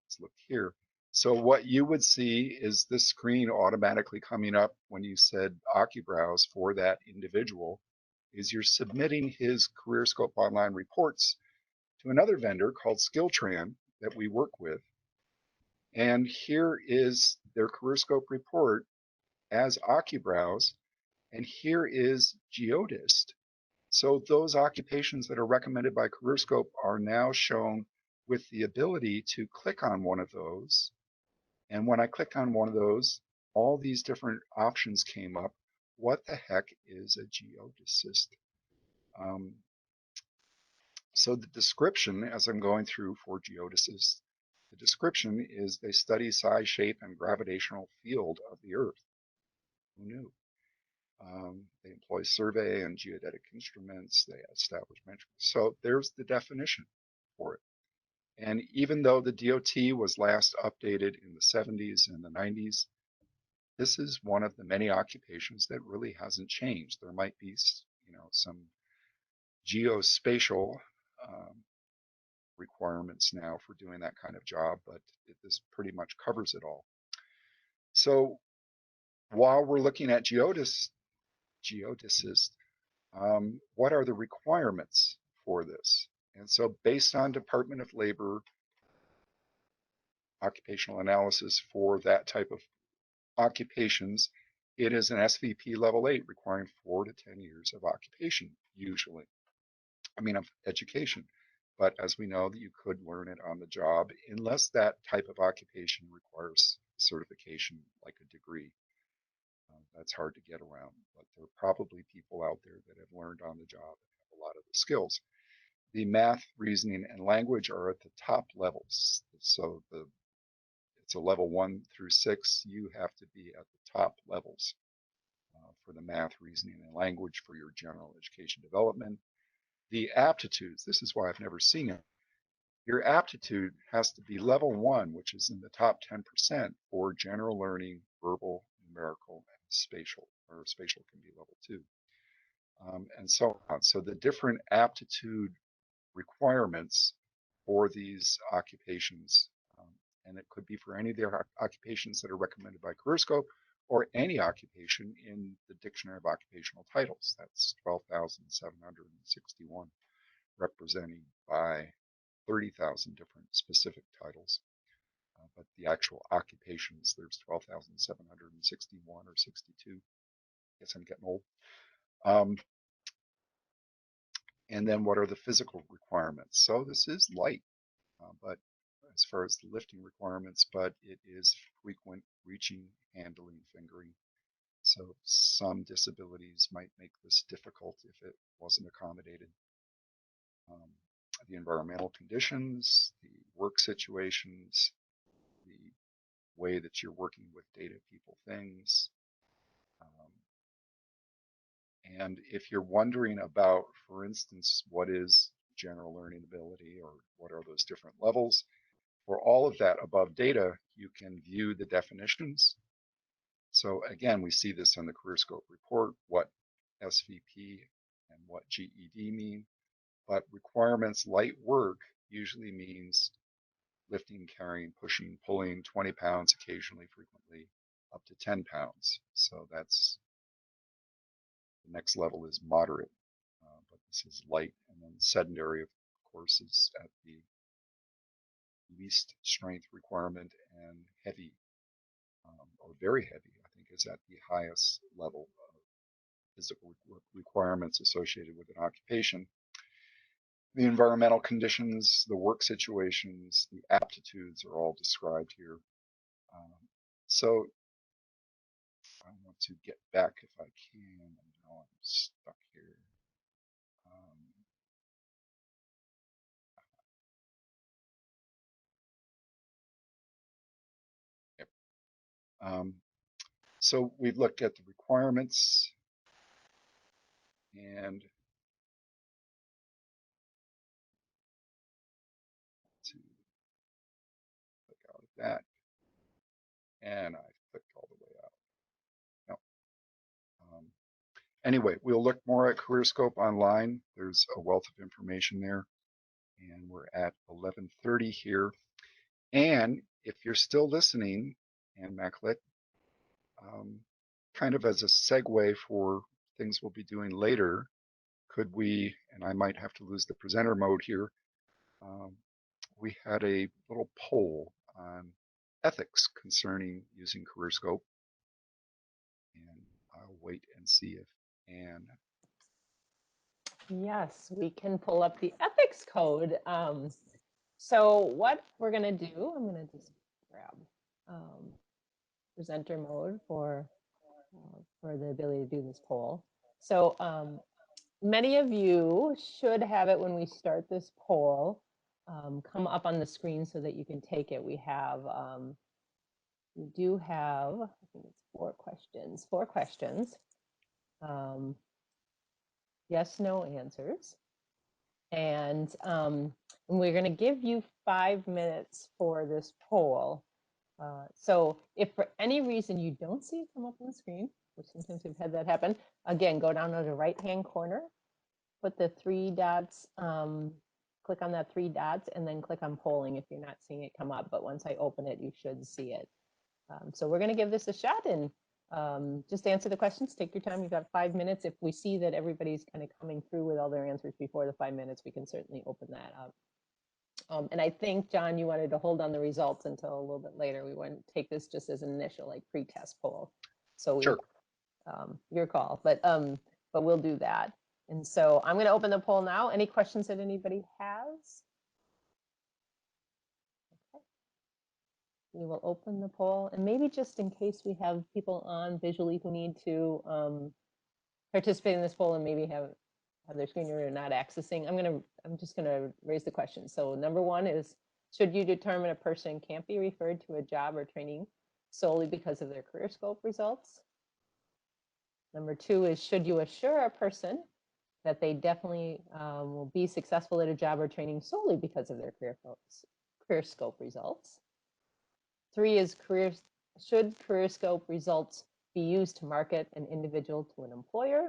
let's look here. So what you would see is this screen automatically coming up when you said OccuBrowse for that individual is you're submitting his CareerScope online reports to another vendor called Skilltran that we work with. And here is their CareerScope report as OccuBrowse, and here is Geodist. So those occupations that are recommended by CareerScope are now shown with the ability to click on one of those. And when I clicked on one of those, all these different options came up. What the heck is a geodesist? So the description as I'm going through for geodesist The description is they study size, shape, and gravitational field of the Earth. Who knew? They employ survey and geodetic instruments. They establish measurements. So there's the definition for it. And even though the DOT was last updated in the 70s and the 90s, this is one of the many occupations that really hasn't changed. There might be, some geospatial um, requirements now for doing that kind of job, but this pretty much covers it all. So while we're looking at geodesists, what are the requirements for this? And so based on Department of Labor occupational analysis for that type of occupations, it is an SVP level 8 requiring 4 to 10 years of occupation, usually. I mean, of education. But as we know, that you could learn it on the job unless that type of occupation requires certification like a degree. That's hard to get around, but there are probably people out there that have learned on the job and have a lot of the skills. The math, reasoning, and language are at the top levels. So it's a level 1 through 6. You have to be at the top levels for the math, reasoning, and language for your general education development. The aptitudes, this is why I've never seen it. Your aptitude has to be level 1, which is in the top 10% for general learning, verbal, numerical, and spatial, or spatial can be level 2, and so on. So the different aptitude requirements for these occupations, and it could be for any of the occupations that are recommended by CareerScope or any occupation in the Dictionary of Occupational Titles. That's 12,761, representing by 30,000 different specific titles. But the actual occupations, there's 12,761 or 62. I guess I'm getting old. Um, and then what are the physical requirements? So this is light, but as far as the lifting requirements, but it is frequent reaching, handling, fingering. So some disabilities might make this difficult if it wasn't accommodated. Um, the environmental conditions, the work situations, the way that you're working with data, people, things. Um, and if you're wondering about, for instance, what is general learning ability or what are those different levels, for all of that above data, you can view the definitions. So again, we see this in the CareerScope report, what SVP and what GED mean, but requirements light work usually means lifting, carrying, pushing, pulling 20 pounds occasionally, frequently, up to 10 pounds. So that's the next level is moderate, but this is light. And then sedentary, of course, is at the least strength requirement, and heavy or very heavy, I think, is at the highest level of physical requirements associated with an occupation. The environmental conditions, the work situations, the aptitudes are all described here. Um, so I want to get back if I can. Now I'm stuck here. Um, yep. So we've looked at the requirements and to click out of that. And I clicked all the way out. No. Anyway, we'll look more at CareerScope online. There's a wealth of information there. And we're at 11:30 here. And if you're still listening, and Maclet, um, kind of as a segue for things we'll be doing later, could we, and I might have to lose the presenter mode here, um, we had a little poll on ethics concerning using CareerScope, and I'll wait and see if Anne. Yes, we can pull up the ethics code. So what we're going to do, I'm going to just grab presenter mode for the ability to do this poll. So many of you should have it when we start this poll. come up on the screen so that you can take it. We do have, I think it's 4 questions. 4 questions. Yes, no answers. And we're going to give you 5 minutes for this poll. So if for any reason you don't see it come up on the screen, which sometimes we've had that happen, again, go down to the right-hand corner, put the 3 dots, click on that 3 dots, and then click on polling if you're not seeing it come up. But once I open it, you should see it. So we're going to give this a shot and just answer the questions. Take your time. You've got 5 minutes. If we see that everybody's kind of coming through with all their answers before the 5 minutes, we can certainly open that up. And I think, John, you wanted to hold on the results until a little bit later. We want to take this just as an initial, like, pre-test poll. So we, Sure. Your call, but we'll do that. And so I'm going to open the poll now. Any questions that anybody has? Okay. We will open the poll, and maybe just in case we have people on visually who need to participate in this poll and maybe have their screen or not accessing, I'm just gonna raise the question. So number 1 is, should you determine a person can't be referred to a job or training solely because of their CareerScope results? Number 2 is, should you assure a person that they definitely will be successful at a job or training solely because of their CareerScope results? 3 is, should CareerScope results be used to market an individual to an employer?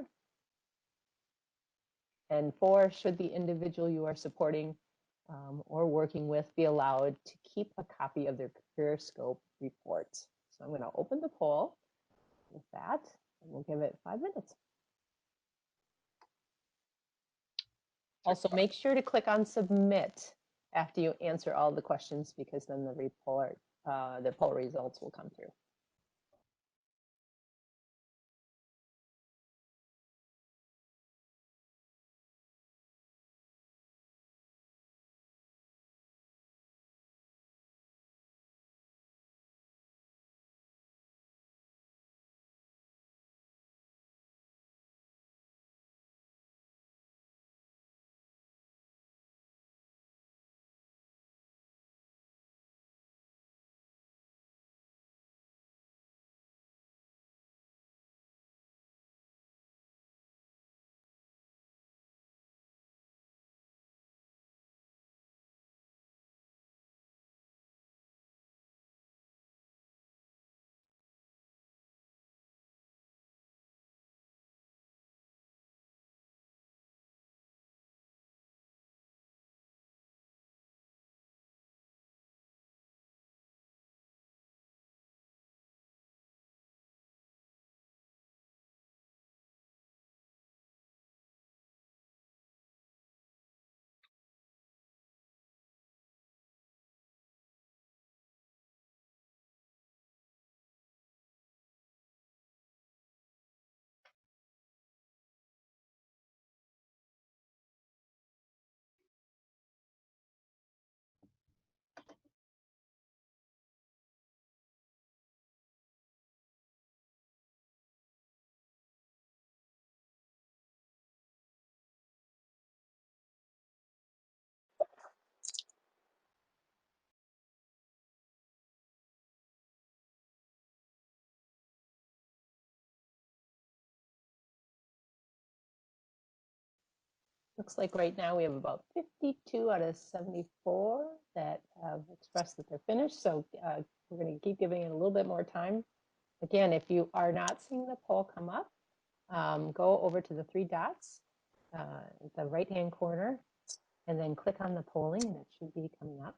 And 4, should the individual you are supporting or working with be allowed to keep a copy of their CareerScope report? So I'm going to open the poll with that, and we'll give it 5 minutes. Also, make sure to click on submit after you answer all the questions, because then the poll results will come through. Looks like right now we have about 52 out of 74 that have expressed that they're finished. So we're going to keep giving it a little bit more time. Again, if you are not seeing the poll come up, go over to the 3 dots at the right-hand corner, and then click on the polling, and it should be coming up.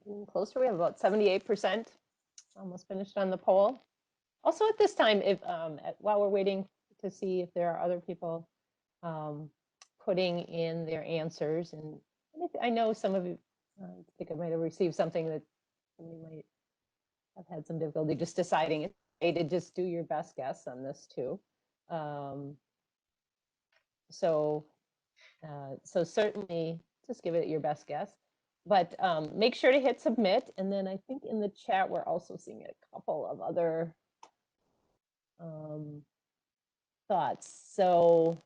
Getting closer. We have about 78%, almost finished on the poll. Also, at this time, if while we're waiting to see if there are other people putting in their answers, and I know some of you, I think I might have received something that somebody might have had some difficulty just deciding it. To just do your best guess on this too. So certainly just give it your best guess, but make sure to hit submit. And then I think in the chat, we're also seeing a couple of other thoughts. So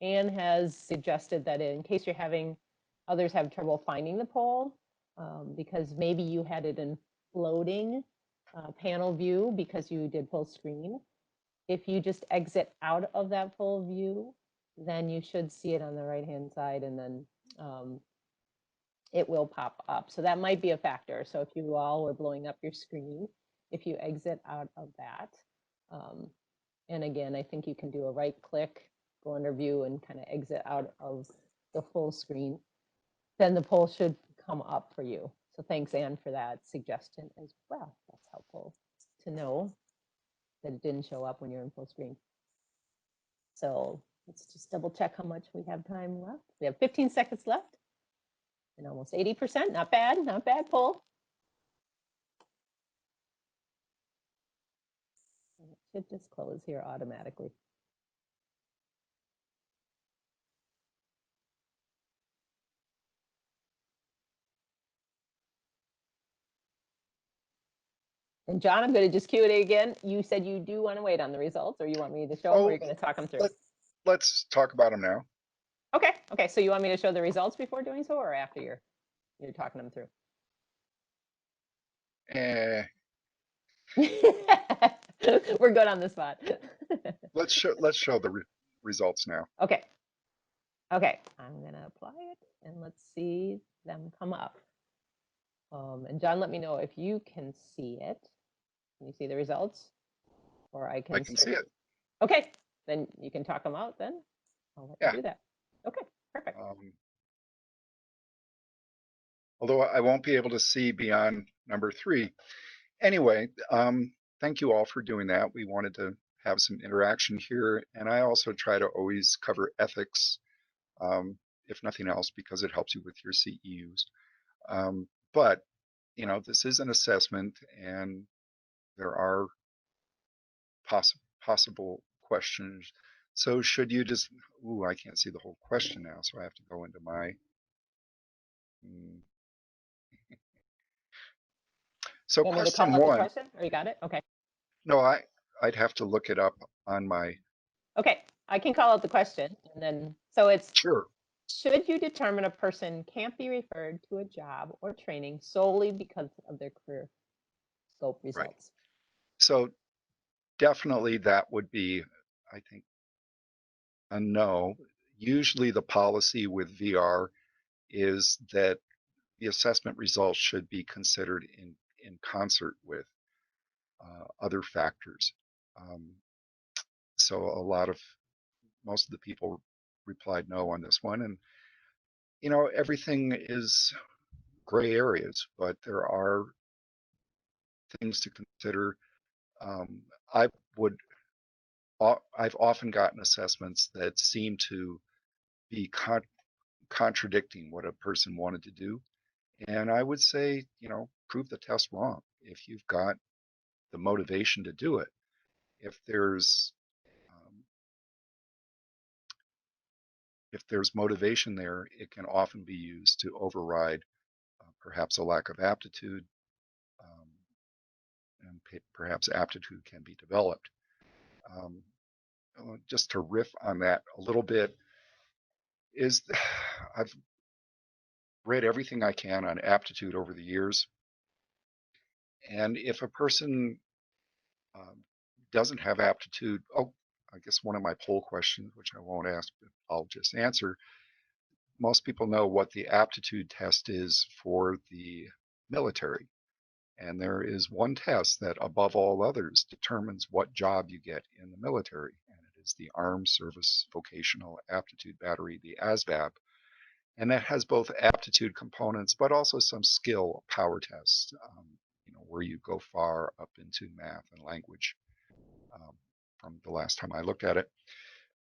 Anne has suggested that in case you're having others have trouble finding the poll, because maybe you had it in floating panel view because you did full screen. If you just exit out of that full view, then you should see it on the right hand side, and then it will pop up. So that might be a factor. So if you all were blowing up your screen, if you exit out of that, and again, I think you can do a right click, go under view, and kind of exit out of the full screen, then the poll should come up for you. So thanks, Anne, for that suggestion as well. That's helpful to know that it didn't show up when you're in full screen. So let's just double check how much we have time left. We have 15 seconds left and almost 80%. Not bad, not bad poll. And it should just close here automatically. And John, I'm going to just cue it again. You said you do want to wait on the results, or you want me to show them, or you're going to talk them through? Let's talk about them now. Okay. Okay. So you want me to show the results before doing so, or after you're talking them through? We're good on the spot. Let's show the results now. Okay. Okay. I'm going to apply it, and let's see them come up. And John, let me know if you can see it. Can you see the results? Or I can see it. Okay, then you can talk them out then. I'll let you do that. Okay, perfect. Although I won't be able to see beyond number 3. Anyway, thank you all for doing that. We wanted to have some interaction here. And I also try to always cover ethics, if nothing else, because it helps you with your CEUs. But, you know, this is an assessment, and there are possible questions. So should you just, I can't see the whole question now, so I have to go into my, so you want me to question call out the 1. question, or you got it? Okay. No, I'd have to look it up on my. Okay, I can call out the question, and then, so it's, Sure. Should you determine a person can't be referred to a job or training solely because of their career scope results? Right. So definitely that would be, I think, a no. Usually the policy with VR is that the assessment results should be considered in concert with other factors. So most of the people replied no on this one. And, you know, everything is gray areas, but there are things to consider. I would I've often gotten assessments that seem to be contradicting what a person wanted to do. And I would say, you know, prove the test wrong if you've got the motivation to do it. If there's motivation there, it can often be used to override perhaps a lack of aptitude, um, and perhaps aptitude can be developed. Um, just to riff on that a little bit, is I've read everything I can on aptitude over the years. And if a person um, doesn't have aptitude, I guess one of my poll questions, which I won't ask, but I'll just answer. Most people know what the aptitude test is for the military. And there is one test that, above all others, determines what job you get in the military. And it is the Armed Service Vocational Aptitude Battery, the ASVAB. And that has both aptitude components, but also some skill power tests, where you go far up into math and language um, from the last time I looked at it.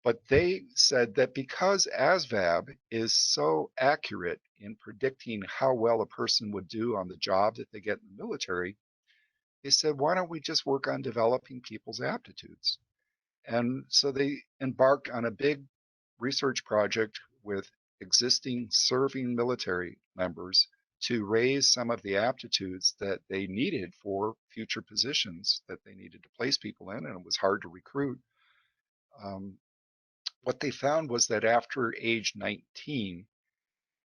But they said that because ASVAB is so accurate in predicting how well a person would do on the job that they get in the military, they said, why don't we just work on developing people's aptitudes? And so they embarked on a big research project with existing serving military members to raise some of the aptitudes that they needed for future positions that they needed to place people in, and it was hard to recruit. Um, what they found was that after age 19,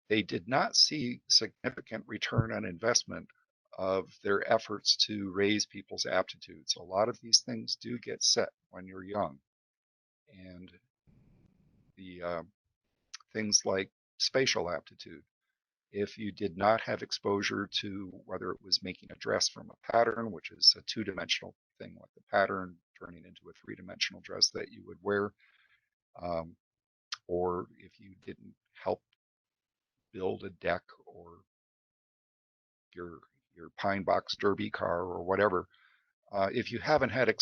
they did not see significant return on investment of their efforts to raise people's aptitudes. A lot of these things do get set when you're young, and the things like spatial aptitude. If you did not have exposure to whether it was making a dress from a pattern, which is a two-dimensional thing like the pattern turning into a three-dimensional dress that you would wear, um, or if you didn't help build a deck or your your pine box derby car or whatever, if you haven't had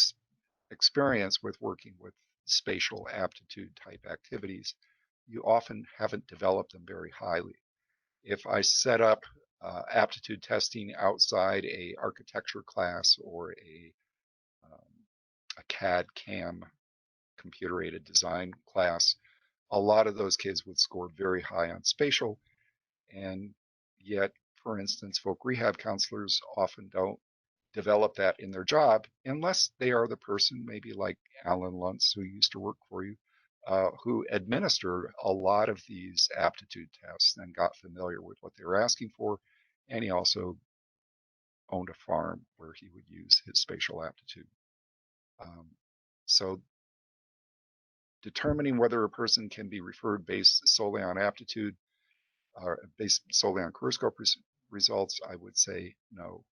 experience with working with spatial aptitude type activities, you often haven't developed them very highly. If I set up aptitude testing outside a architecture class or a CAD CAM computer aided design class, a lot of those kids would score very high on spatial. And yet, for instance, folk rehab counselors often don't develop that in their job unless they are the person, maybe like Alan Luntz, who used to work for you, who administered a lot of these aptitude tests and got familiar with what they were asking for. And he also owned a farm where he would use his spatial aptitude. Um, so determining whether a person can be referred based solely on aptitude or based solely on CareerScope results, I would say no,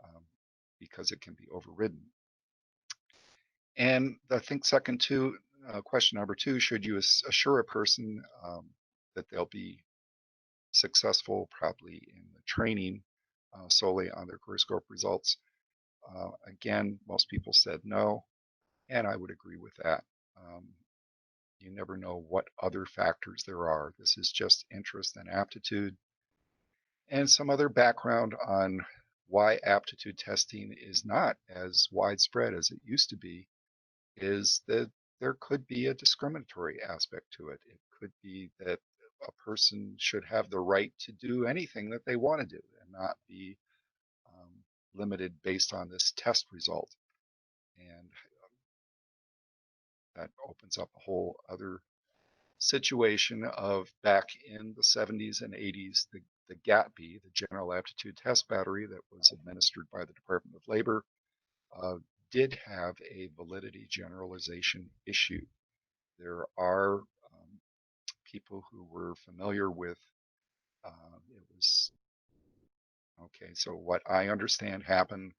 um, because it can be overridden. And I think second to question number two, should you assure a person that they'll be successful, probably in the training solely on their CareerScope results? Again, most people said no, and I would agree with that. Um, you never know what other factors there are. This is just interest and aptitude, and some other background on why aptitude testing is not as widespread as it used to be is that there could be a discriminatory aspect to it. It could be that a person should have the right to do anything that they want to do and not be um, limited based on this test result. And that opens up a whole other situation of back in the 70s and 80s, the GATB, the General Aptitude Test Battery that was administered by the Department of Labor, uh, did have a validity generalization issue. There are people who were familiar with it was okay. So what I understand happened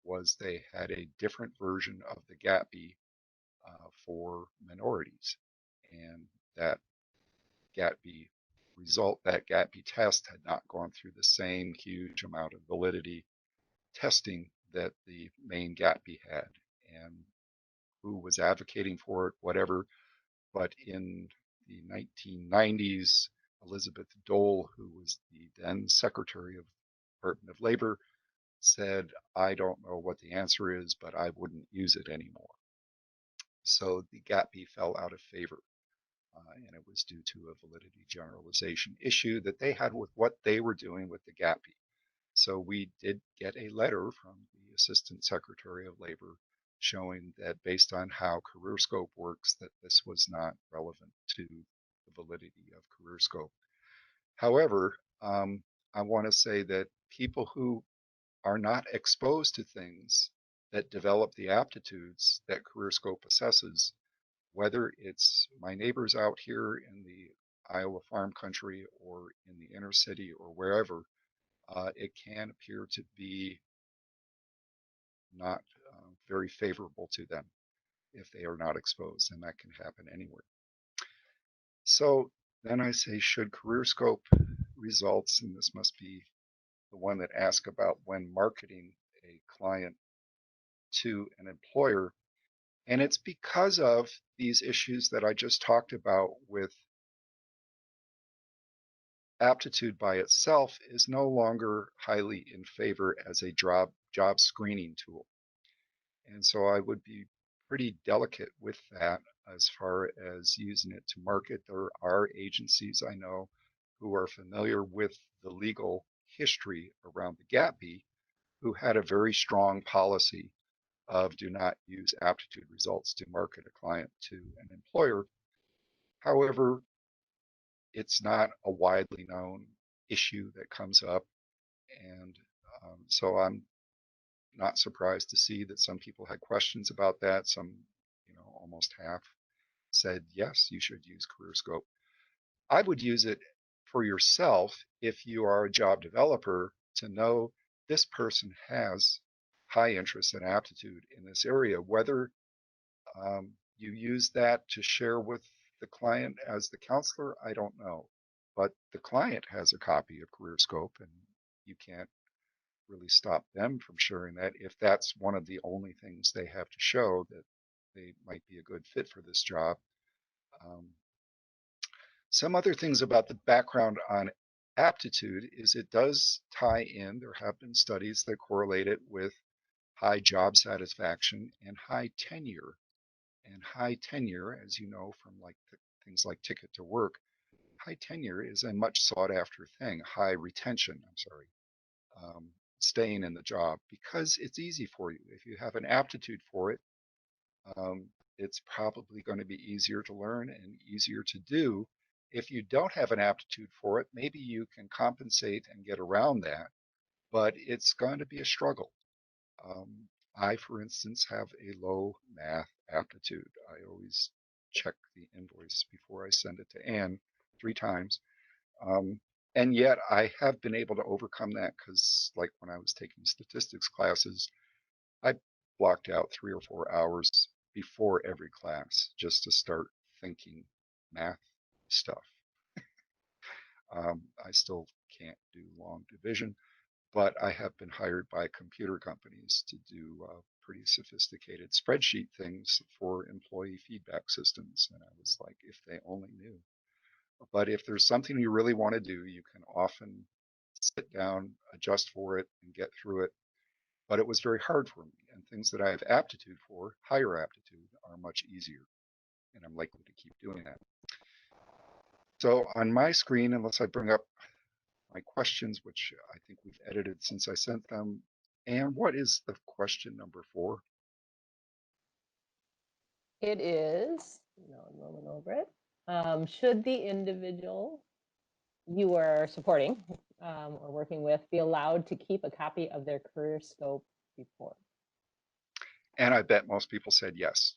was they had a different version of the GATB for minorities, and that GATB that GATB test had not gone through the same huge amount of validity testing that the main GATB had, and who was advocating for it, whatever. But in the 1990s, Elizabeth Dole, who was the then Secretary of the Department of Labor, said, I don't know what the answer is, but I wouldn't use it anymore. So the GATB fell out of favor. And it was due to a validity generalization issue that they had with what they were doing with the GATB. So we did get a letter from the Assistant Secretary of Labor showing that based on how CareerScope works, that this was not relevant to the validity of CareerScope. However, I want to say that people who are not exposed to things that develop the aptitudes that CareerScope assesses, whether it's my neighbors out here in the Iowa farm country or in the inner city or wherever, it can appear to be not very favorable to them if they are not exposed, and that can happen anywhere. So Then I say, should CareerScope results, and this must be the one that asks about when marketing a client to an employer. And it's because of these issues that I just talked about with aptitude by itself is no longer highly in favor as a job screening tool. And so I would be pretty delicate with that as far as using it to market. There are agencies I know who are familiar with the legal history around the GAPB who had a very strong policy of do not use aptitude results to market a client to an employer. However, it's not a widely known issue that comes up. And so I'm not surprised to see that some people had questions about that. Some, almost half said, yes, you should use CareerScope. I would use it for yourself if you are a job developer to know this person has high interest and aptitude in this area. Whether you use that to share with the client as the counselor, I don't know. But the client has a copy of CareerScope, and you can't really stop them from sharing that if that's one of the only things they have to show that they might be a good fit for this job. Um, some other things about the background on aptitude is it does tie in. There have been studies that correlate it with high job satisfaction and high tenure. And high tenure, as you know from like things like Ticket to Work, high tenure is a much sought after thing. High retention, I'm sorry, staying in the job because it's easy for you. If you have an aptitude for it, um, it's probably going to be easier to learn and easier to do. If you don't have an aptitude for it, maybe you can compensate and get around that, but it's going to be a struggle. Um, I, for instance, have a low math aptitude. I always check the invoice before I send it to Anne 3 times. Um, and yet I have been able to overcome that because, like when I was taking statistics classes, I blocked out 3 or 4 hours before every class just to start thinking math stuff. I still can't do long division, but I have been hired by computer companies to do pretty sophisticated spreadsheet things for employee feedback systems. And I was like, if they only knew. But if there's something you really want to do, you can often sit down, adjust for it, and get through it. But it was very hard for me. And things that I have aptitude for, higher aptitude, are much easier. And I'm likely to keep doing that. So on my screen, unless I bring up my questions, which I think we've edited since I sent them, and what is the question number 4? It is, no, I'm rolling over it. Should the individual you are supporting or working with be allowed to keep a copy of their CareerScope report? And I bet most people said yes.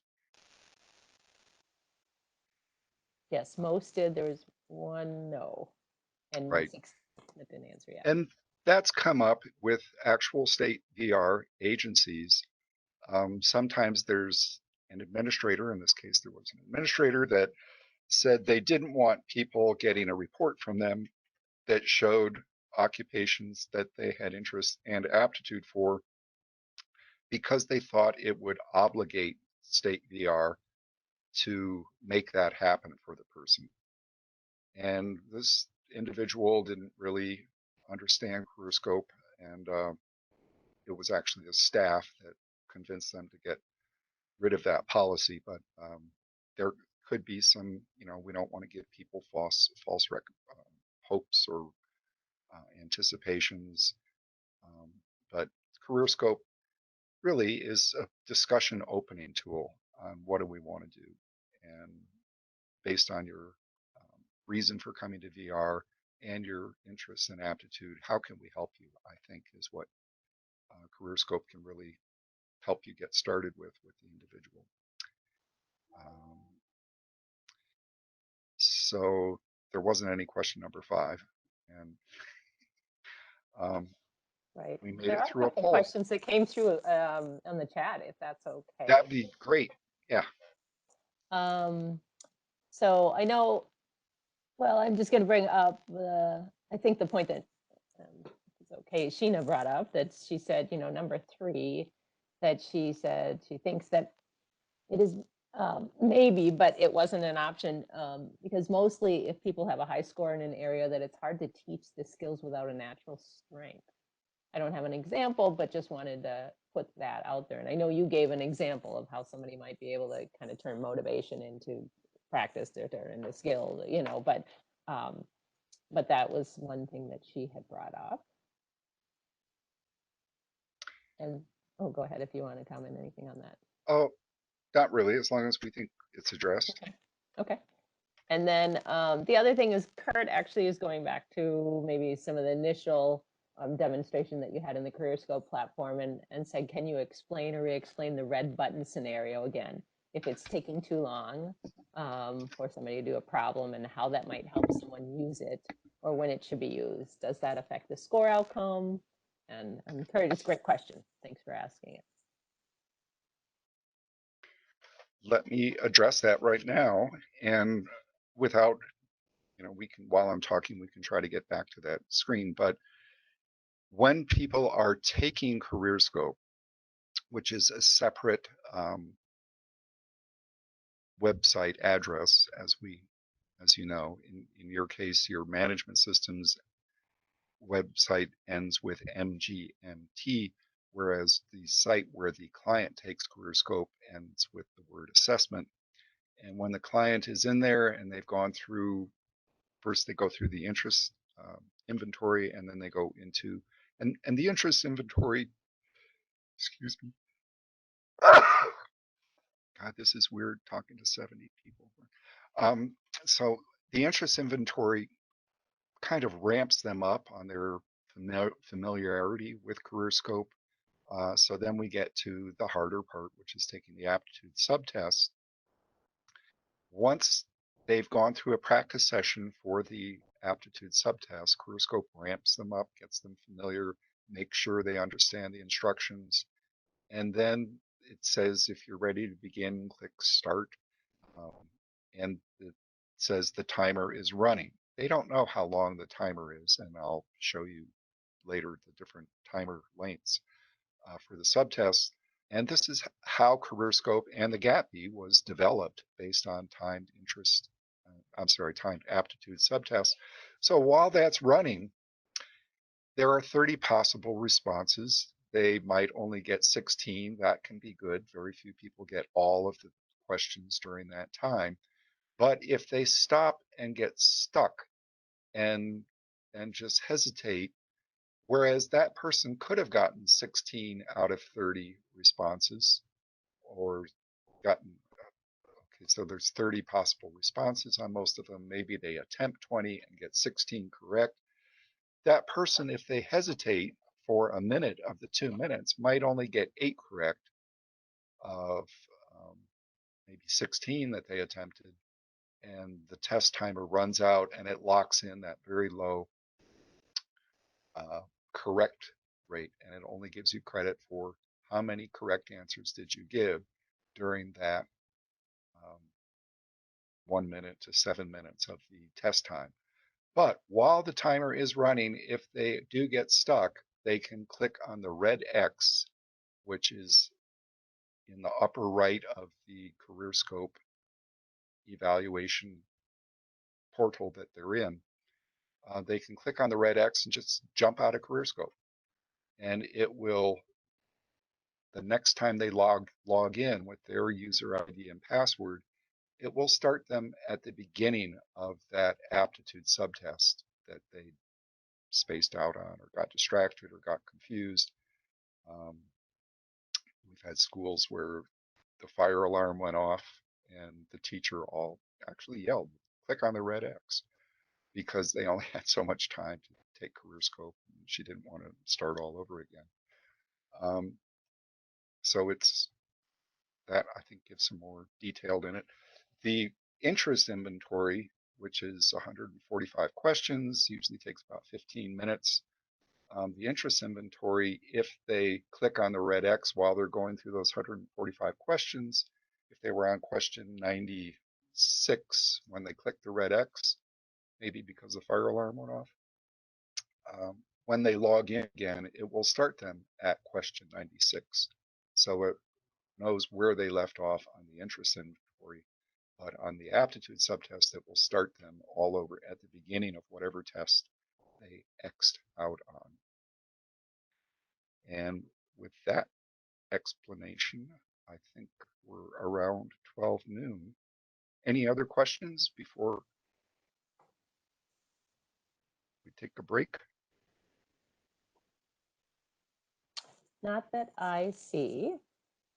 Yes, most did. There was one no, and Right. 6 that didn't answer yet. And that's come up with actual state VR agencies. Sometimes there's an administrator, in this case, there was an administrator that said they didn't want people getting a report from them that showed occupations that they had interest and aptitude for because they thought it would obligate state VR to make that happen for the person. And this individual didn't really understand CareerScope, and it was actually the staff that convinced them to get rid of that policy. But there could be some, we don't want to give people hopes or anticipations. Um, but CareerScope really is a discussion opening tool on what do we want to do, and based on your reason for coming to VR and your interests and aptitude, how can we help you? I think is what CareerScope can really help you get started with the individual. Um, so there wasn't any question number 5, and um, Right. we made There it are a through a couple poll. questions that came through on the chat, if that's okay. That'd be great. Yeah. Um, so I know Well, I'm just going to bring up I think the point that is okay, Sheena brought up, that she said, number 3, that she said she thinks that it is maybe, but it wasn't an option because mostly if people have a high score in an area, that it's hard to teach the skills without a natural strength. I don't have an example, but just wanted to put that out there. And I know you gave an example of how somebody might be able to kind of turn motivation into practice or into skill, but that was one thing that she had brought up. And oh, go ahead if you want to comment anything on that. Oh, not really, as long as we think it's addressed. Okay. Okay. And then the other thing is Kurt actually is going back to maybe some of the initial demonstration that you had in the CareerScope platform and said, can you explain or re-explain the red button scenario again? If it's taking too long for somebody to do a problem and how that might help someone use it or when it should be used. Does that affect the score outcome? And Kurt, it's a great question. Thanks for asking it. Let me address that right now. And without, we can, while I'm talking, we can try to get back to that screen. But when people are taking CareerScope, which is a separate website address, as you know, in your case, your management systems website ends with MGMT, whereas the site where the client takes CareerScope ends with the word assessment. And when the client is in there and they've gone through, first they go through the interest inventory, and then they go into, and the interest inventory, excuse me. God, this is weird talking to 70 people. Um, so the interest inventory kind of ramps them up on their familiarity with CareerScope. So then we get to the harder part, which is taking the aptitude subtest. Once they've gone through a practice session for the aptitude subtest, CareerScope ramps them up, gets them familiar, makes sure they understand the instructions, and then it says, if you're ready to begin, click start. And it says the timer is running. They don't know how long the timer is, and I'll show you later the different timer lengths for the subtests. And this is how CareerScope and the GATB was developed based on timed interest, timed aptitude subtests. So while that's running, there are 30 possible responses. They might only get 16. That can be good. Very few people get all of the questions during that time. But if they stop and get stuck and just hesitate, whereas that person could have gotten 16 out of 30 responses or gotten, okay, so there's 30 possible responses on most of them. Maybe they attempt 20 and get 16 correct. That person, if they hesitate for a minute of the 2 minutes, might only get 8 correct of maybe 16 that they attempted. And the test timer runs out and it locks in that very low uh, correct rate, and it only gives you credit for how many correct answers did you give during that 1 minute to 7 minutes of the test time. But while the timer is running, if they do get stuck, they can click on the red X, which is in the upper right of the CareerScope evaluation portal that they're in. They can click on the red X and just jump out of CareerScope, and it will, the next time they log in with their user ID and password, it will start them at the beginning of that aptitude subtest that they spaced out on or got distracted or got confused. Um, we've had schools where the fire alarm went off and the teacher all actually yelled, click on the red X, because they only had so much time to take CareerScope and she didn't want to start all over again. So it's that, I think, gives some more detailed in it. The interest inventory, which is 145 questions, usually takes about 15 minutes. The interest inventory, if they click on the red X while they're going through those 145 questions, if they were on question 96 when they click the red X, maybe because the fire alarm went off. When they log in again, it will start them at question 96. So it knows where they left off on the interest inventory, but on the aptitude subtest, it will start them all over at the beginning of whatever test they X'd out on. And with that explanation, I think we're around 12 noon. Any other questions before we take a break? Not that I see.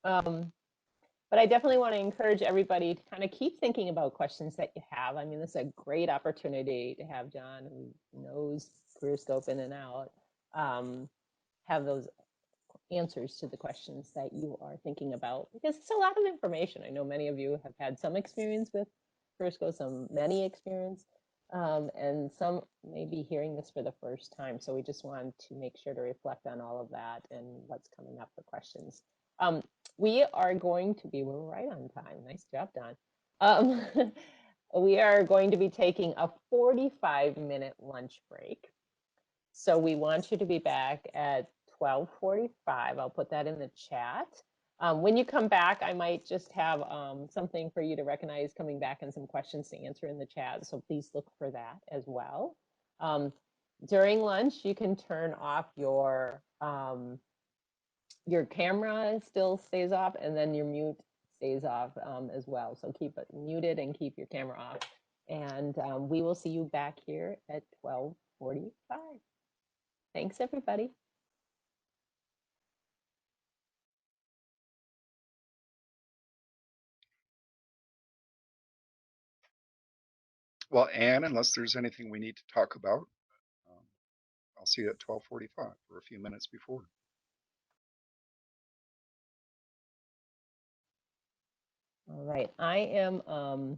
But I definitely want to encourage everybody to kind of keep thinking about questions that you have. I mean, this is a great opportunity to have John, who knows CareerScope in and out, have those answers to the questions that you are thinking about, because it's a lot of information. I know many of you have had some experience with CareerScope, many experience, and some may be hearing this for the first time. So we just want to make sure to reflect on all of that and what's coming up for questions. We are going to be, we're right on time. Nice job, Don. We are going to be taking a 45-minute lunch break. So we want you to be back at 12:45. I'll put that in the chat. When you come back, I might just have something for you to recognize coming back and some questions to answer in the chat. So please look for that as well. During lunch, you can turn off your camera still stays off, and then your mute stays off as well. So keep it muted and keep your camera off. And we will see you back here at 12:45. Thanks, everybody. Well, Anne, unless there's anything we need to talk about, I'll see you at 12:45 or a few minutes before. All right, I am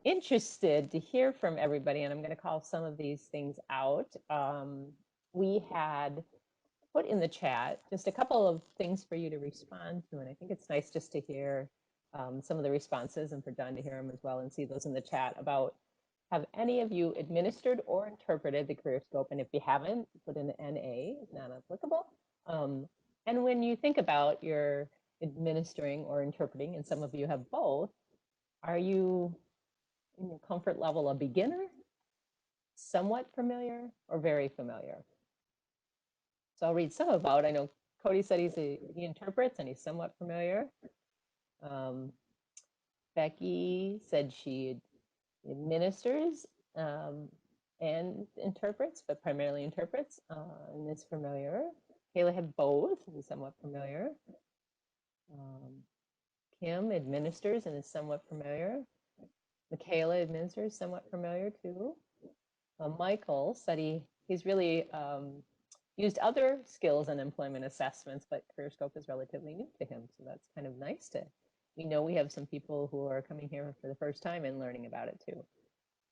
interested to hear from everybody, and I'm going to call some of these things out. We had put in the chat just a couple of things for you to respond to, and I think it's nice just to hear some of the responses and for Don to hear them as well and see those in the chat about, have any of you administered or interpreted the CareerScope? And if you haven't, put in NA, not applicable. And when you think about your administering or interpreting, and some of you have both, are you in your comfort level a beginner, somewhat familiar, or very familiar? So I'll read some about. I know Cody said he interprets and he's somewhat familiar. Becky said she administers and interprets, but primarily interprets and is familiar. Kayla had both and is somewhat familiar. Kim administers and is somewhat familiar. Michaela administers, somewhat familiar too. Michael said he's really used other skills and employment assessments, but CareerScope is relatively new to him. So that's kind of nice to, we know we have some people who are coming here for the first time and learning about it too.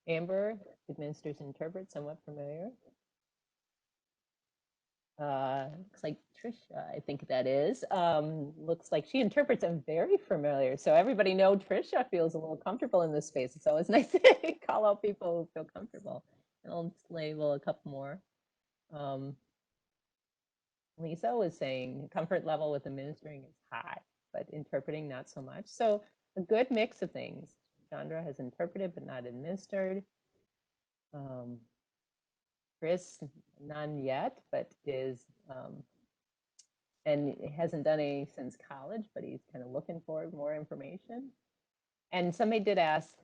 Amber administers and interprets, somewhat familiar. Looks like Trisha, I think that is. Looks like she interprets and very familiar. So everybody know Trisha feels a little comfortable in this space. It's always nice to call out people who feel comfortable. And I'll label a couple more. Lisa was saying comfort level with administering is high, but interpreting not so much. So a good mix of things. Chandra has interpreted but not administered. Chris, none yet, but is, and hasn't done any since college, but he's kind of looking for more information. And somebody did ask,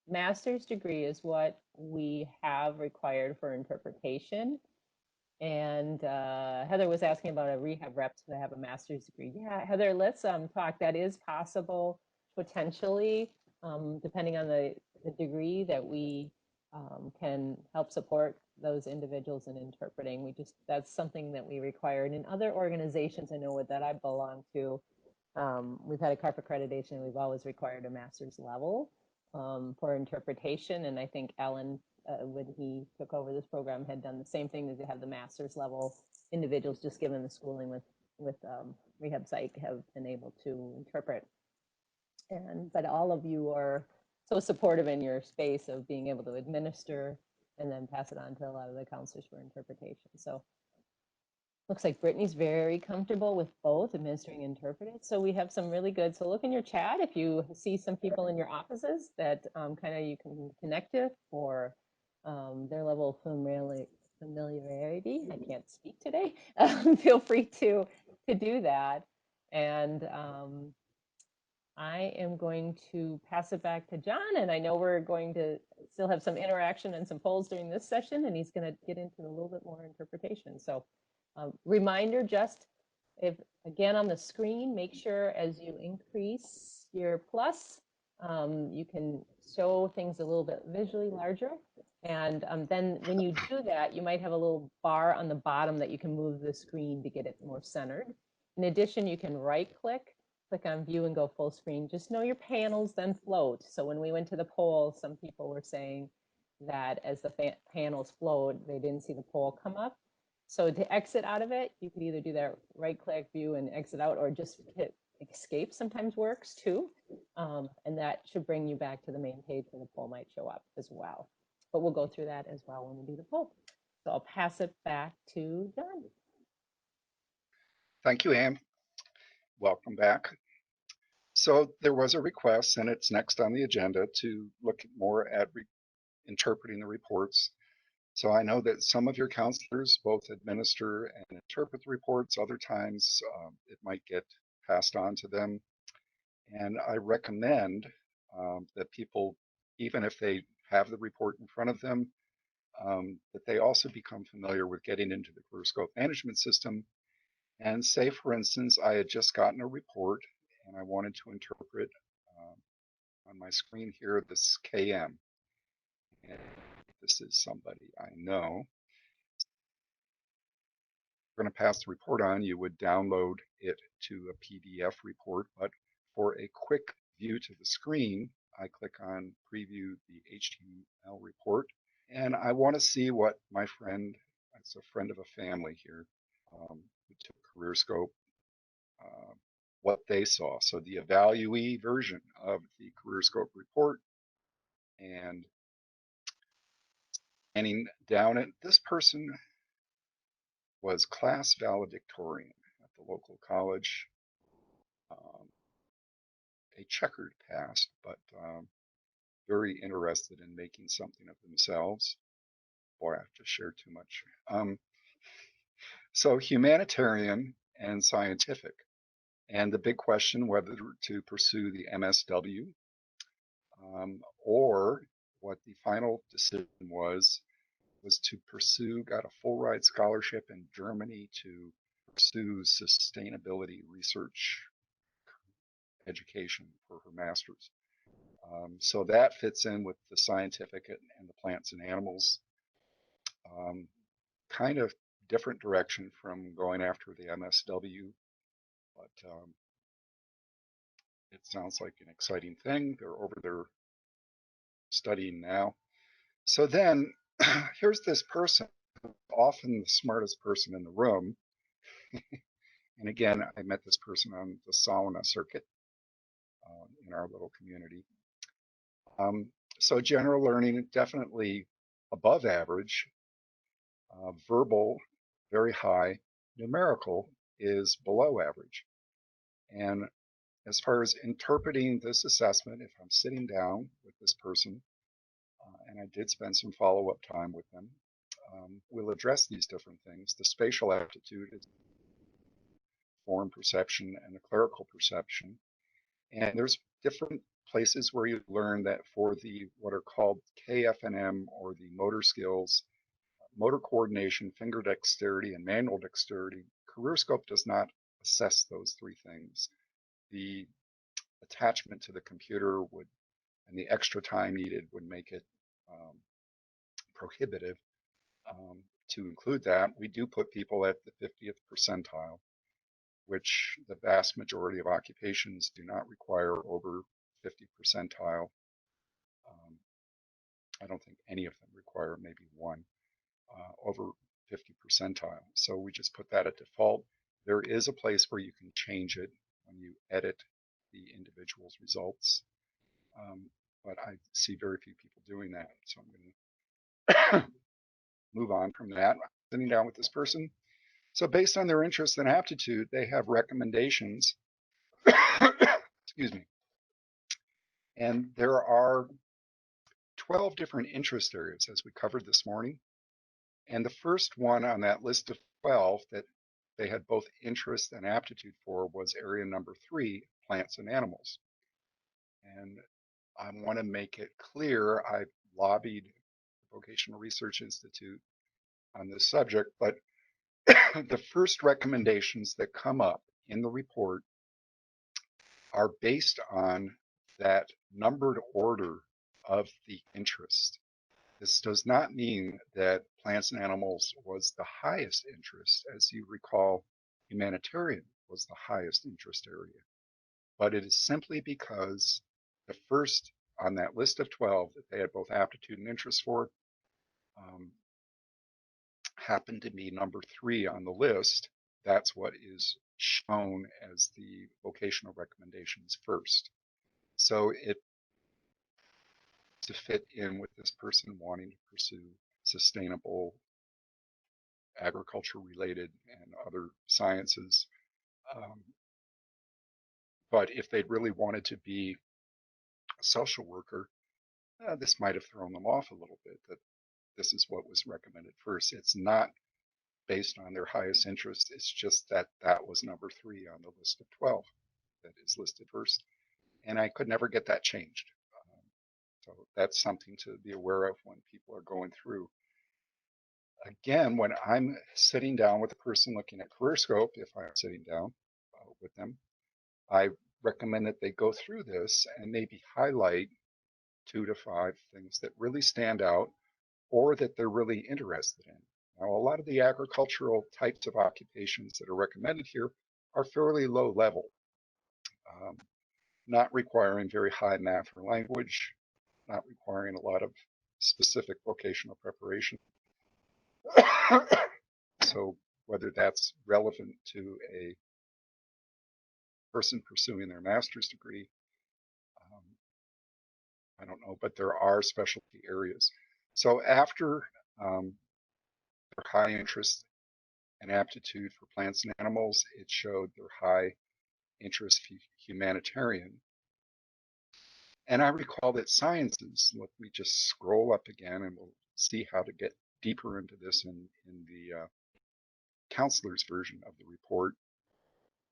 master's degree is what we have required for interpretation. And Heather was asking about a rehab rep to have a master's degree. Yeah, Heather, let's talk. That is possible potentially, depending on the degree that we can help support those individuals in interpreting. That's something that we require. And in other organizations, I know that I belong to, we've had a CARF accreditation. We've always required a master's level for interpretation. And I think Alan, when he took over this program, had done the same thing, to have the master's level individuals just given the schooling with rehab psych have been able to interpret. But all of you are so supportive in your space of being able to administer and then pass it on to a lot of the counselors for interpretation. So looks like Brittany's very comfortable with both administering and interpreting. So we have some really good. So look in your chat if you see some people in your offices that kind of you can connect with for their level of familiarity. I can't speak today. Feel free to do that. And I am going to pass it back to John, and I know we're going to still have some interaction and some polls during this session, and he's going to get into a little bit more interpretation. So reminder, just if again on the screen, make sure as you increase your plus, you can show things a little bit visually larger. And then when you do that, you might have a little bar on the bottom that you can move the screen to get it more centered. In addition, you can right click on view and go full screen. Just know your panels then float. So when we went to the poll, some people were saying that as the panels float, they didn't see the poll come up. So to exit out of it, you could either do that right click view and exit out, or just hit escape sometimes works too. And that should bring you back to the main page where the poll might show up as well. But we'll go through that as well when we do the poll. So I'll pass it back to John. Thank you, Anne. Welcome back. So there was a request, and it's next on the agenda to look more at interpreting the reports. So I know that some of your counselors both administer and interpret the reports. Other times it might get passed on to them. And I recommend that people, even if they have the report in front of them, that they also become familiar with getting into the CareerScope management system. And say, for instance, I had just gotten a report and I wanted to interpret on my screen here this KM. And this is somebody I know. We're going to pass the report on. You would download it to a PDF report, but for a quick view to the screen, I click on preview the HTML report, and I want to see what my friend, it's a friend of a family here, who took CareerScope, what they saw. So the evaluee version of the CareerScope report, and scanning down it, this person was class valedictorian at the local college. A checkered past, but very interested in making something of themselves. Boy, I have to share too much. So humanitarian and scientific. And the big question whether to pursue the MSW or what the final decision was to pursue, got a full ride scholarship in Germany to pursue sustainability research education for her master's. So that fits in with the scientific and the plants and animals. Kind of different direction from going after the MSW, but it sounds like an exciting thing. They're over there studying now. So then here's this person, often the smartest person in the room. And again, I met this person on the sauna circuit in our little community. So general learning, definitely above average. Verbal, very high. Numerical is below average. And as far as interpreting this assessment, if I'm sitting down with this person, and I did spend some follow-up time with them, we'll address these different things. The spatial aptitude is form perception and the clerical perception. And there's different places where you learn that for the what are called KFNM, or the motor skills, motor coordination, finger dexterity, and manual dexterity, CareerScope does not assess those three things. The attachment to the computer would, and the extra time needed would make it prohibitive to include that. We do put people at the 50th percentile, which the vast majority of occupations do not require over 50 percentile. I don't think any of them require, maybe one, over 50 percentile. So we just put that at default. There is a place where you can change it when you edit the individual's results. but I see very few people doing that. So I'm going to move on from that. Sitting down with this person. So based on their interests and aptitude, they have recommendations. Excuse me. And there are 12 different interest areas as we covered this morning. And the first one on that list of 12 that they had both interest and aptitude for was area number 3, plants and animals. And I want to make it clear, I've lobbied the Vocational Research Institute on this subject, but the first recommendations that come up in the report are based on that numbered order of the interest. This does not mean that plants and animals was the highest interest. As you recall, humanitarian was the highest interest area, but it is simply because the first on that list of 12 that they had both aptitude and interest for um, happened to be number 3 on the list. That's what is shown as the vocational recommendations first. So it to fit in with this person wanting to pursue sustainable agriculture related and other sciences. Um, but if they'd really wanted to be a social worker, this might have thrown them off a little bit that this is what was recommended first. It's not based on their highest interest. It's just that that was number 3 on the list of 12 that is listed first. And I could never get that changed. Um, so that's something to be aware of when people are going through. Again, when I'm sitting down with a person looking at CareerScope, if I'm sitting down with them, I recommend that they go through this and maybe highlight 2 to 5 things that really stand out or that they're really interested in. Now, a lot of the agricultural types of occupations that are recommended here are fairly low level, um, not requiring very high math or language, not requiring a lot of specific vocational preparation. So whether that's relevant to a person pursuing their master's degree, um, I don't know, but there are specialty areas. So after um, their high interest and aptitude for plants and animals, it showed their high interest humanitarian. And I recall that sciences, let me just scroll up again and we'll see how to get deeper into this in the counselor's version of the report.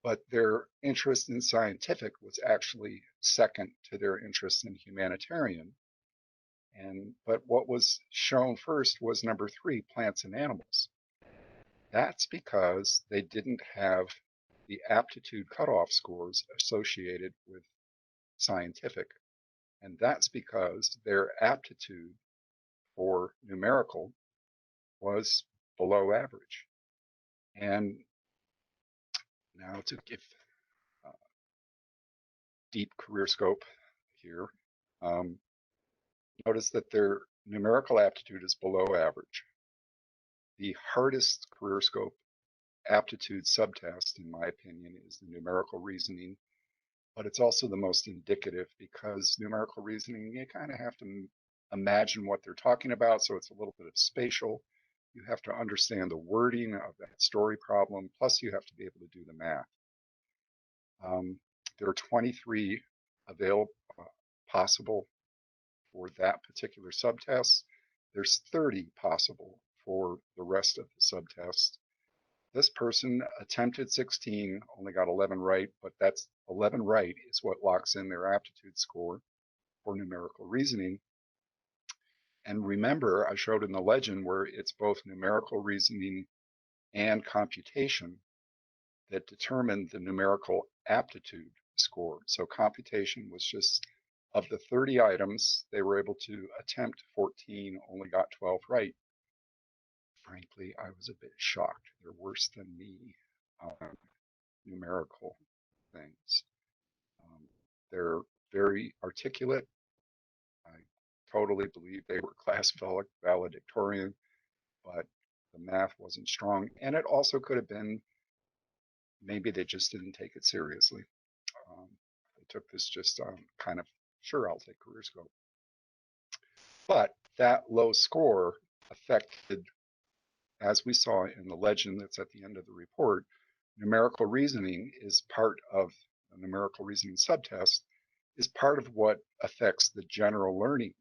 But their interest in scientific was actually second to their interest in humanitarian. But what was shown first was number 3, plants and animals. That's because they didn't have the aptitude cutoff scores associated with scientific. And that's because their aptitude for numerical was below average. And now to give uh, deep career scope here, um, notice that their numerical aptitude is below average. The hardest career scope aptitude subtest, in my opinion, is the numerical reasoning, but it's also the most indicative because numerical reasoning, you kind of have to imagine what they're talking about. So it's a little bit of spatial. You have to understand the wording of that story problem, plus you have to be able to do the math. There are 23 available possible for that particular subtest. There's 30 possible for the rest of the subtests. This person attempted 16, only got 11 right, but that's 11 right is what locks in their aptitude score for numerical reasoning. And remember, I showed in the legend where it's both numerical reasoning and computation that determined the numerical aptitude score. So computation was just of the 30 items, they were able to attempt 14, only got 12 right. Frankly, I was a bit shocked. They're worse than me on numerical things. Um, they're very articulate. I totally believe they were class valedictorian, but the math wasn't strong. And it also could have been maybe they just didn't take it seriously. They took this just kind of, sure, I'll take CareerScope. But that low score affected, as we saw in the legend that's at the end of the report, numerical reasoning is part of a numerical reasoning subtest is part of what affects the general learning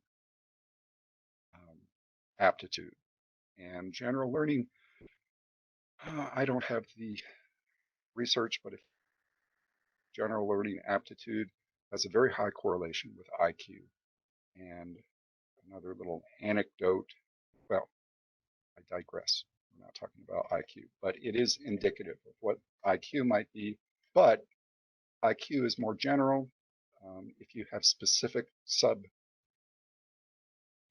um, aptitude. And general learning, I don't have the research, but if general learning aptitude has a very high correlation with IQ. And another little anecdote, well, I digress. We're not talking about IQ, but it is indicative of what IQ might be. But IQ is more general. If you have specific sub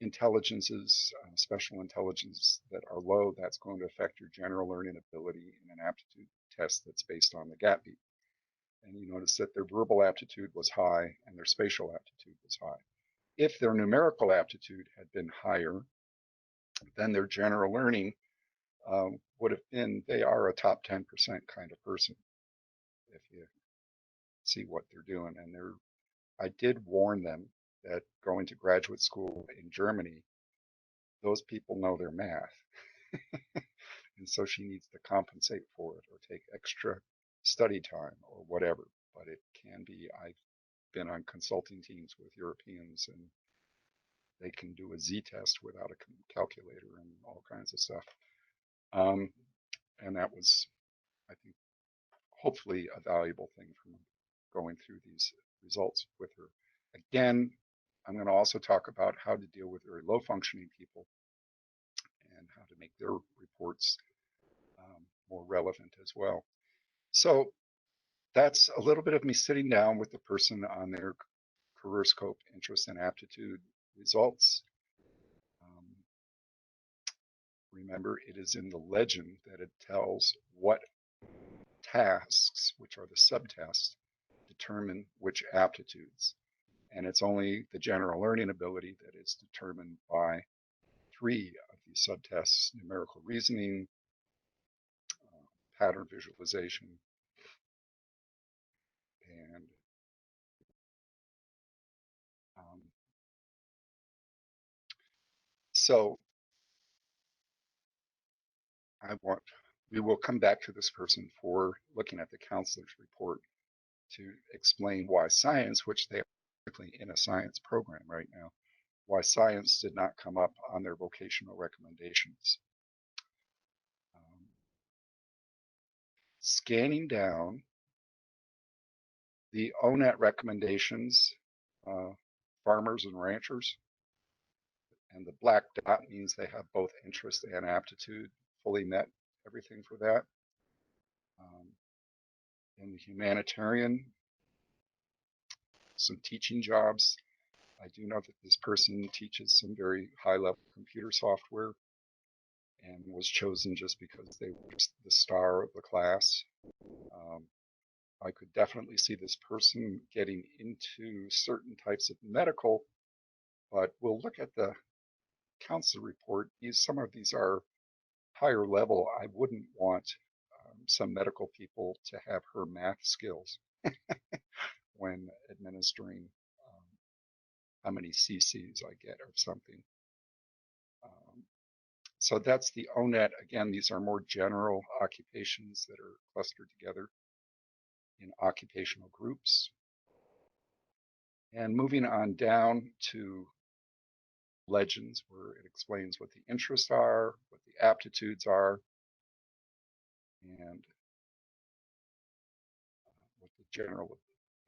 intelligences, special intelligence that are low, that's going to affect your general learning ability in an aptitude test that's based on the gap beat. And you notice that their verbal aptitude was high and their spatial aptitude was high. If their numerical aptitude had been higher, then their general learning would have been, they are a top 10% kind of person if you see what they're doing. And I did warn them that going to graduate school in Germany, those people know their math. And so she needs to compensate for it or take extra study time or whatever. But it can be, I've been on consulting teams with Europeans and they can do a Z test without a calculator and all kinds of stuff. Um, and that was, I think, hopefully a valuable thing from going through these results with her. Again, I'm going to also talk about how to deal with very low functioning people and how to make their reports more relevant as well. So that's a little bit of me sitting down with the person on their CareerScope interest and aptitude results. Um, Remember, it is in the legend that it tells what tasks, which are the subtests, determine which aptitudes. And it's only the general learning ability that is determined by three of these subtests: numerical reasoning, pattern visualization, and um, so I want, we will come back to this person for looking at the counselor's report to explain why science, which they are technically in a science program right now, why science did not come up on their vocational recommendations. Um, Scanning down the ONET recommendations, uh, farmers and ranchers, and the black dot means they have both interest and aptitude fully met, everything for that. In the humanitarian, some teaching jobs. I do know that this person teaches some very high level computer software and was chosen just because they were the star of the class. Um, I could definitely see this person getting into certain types of medical, but we'll look at the counselor report. Some of these are higher level. I wouldn't want some medical people to have her math skills when administering how many cc's I get or something. Um, so that's the ONET. Again, these are more general occupations that are clustered together in occupational groups. And moving on down to legends, where it explains what the interests are, what the aptitudes are, and what the general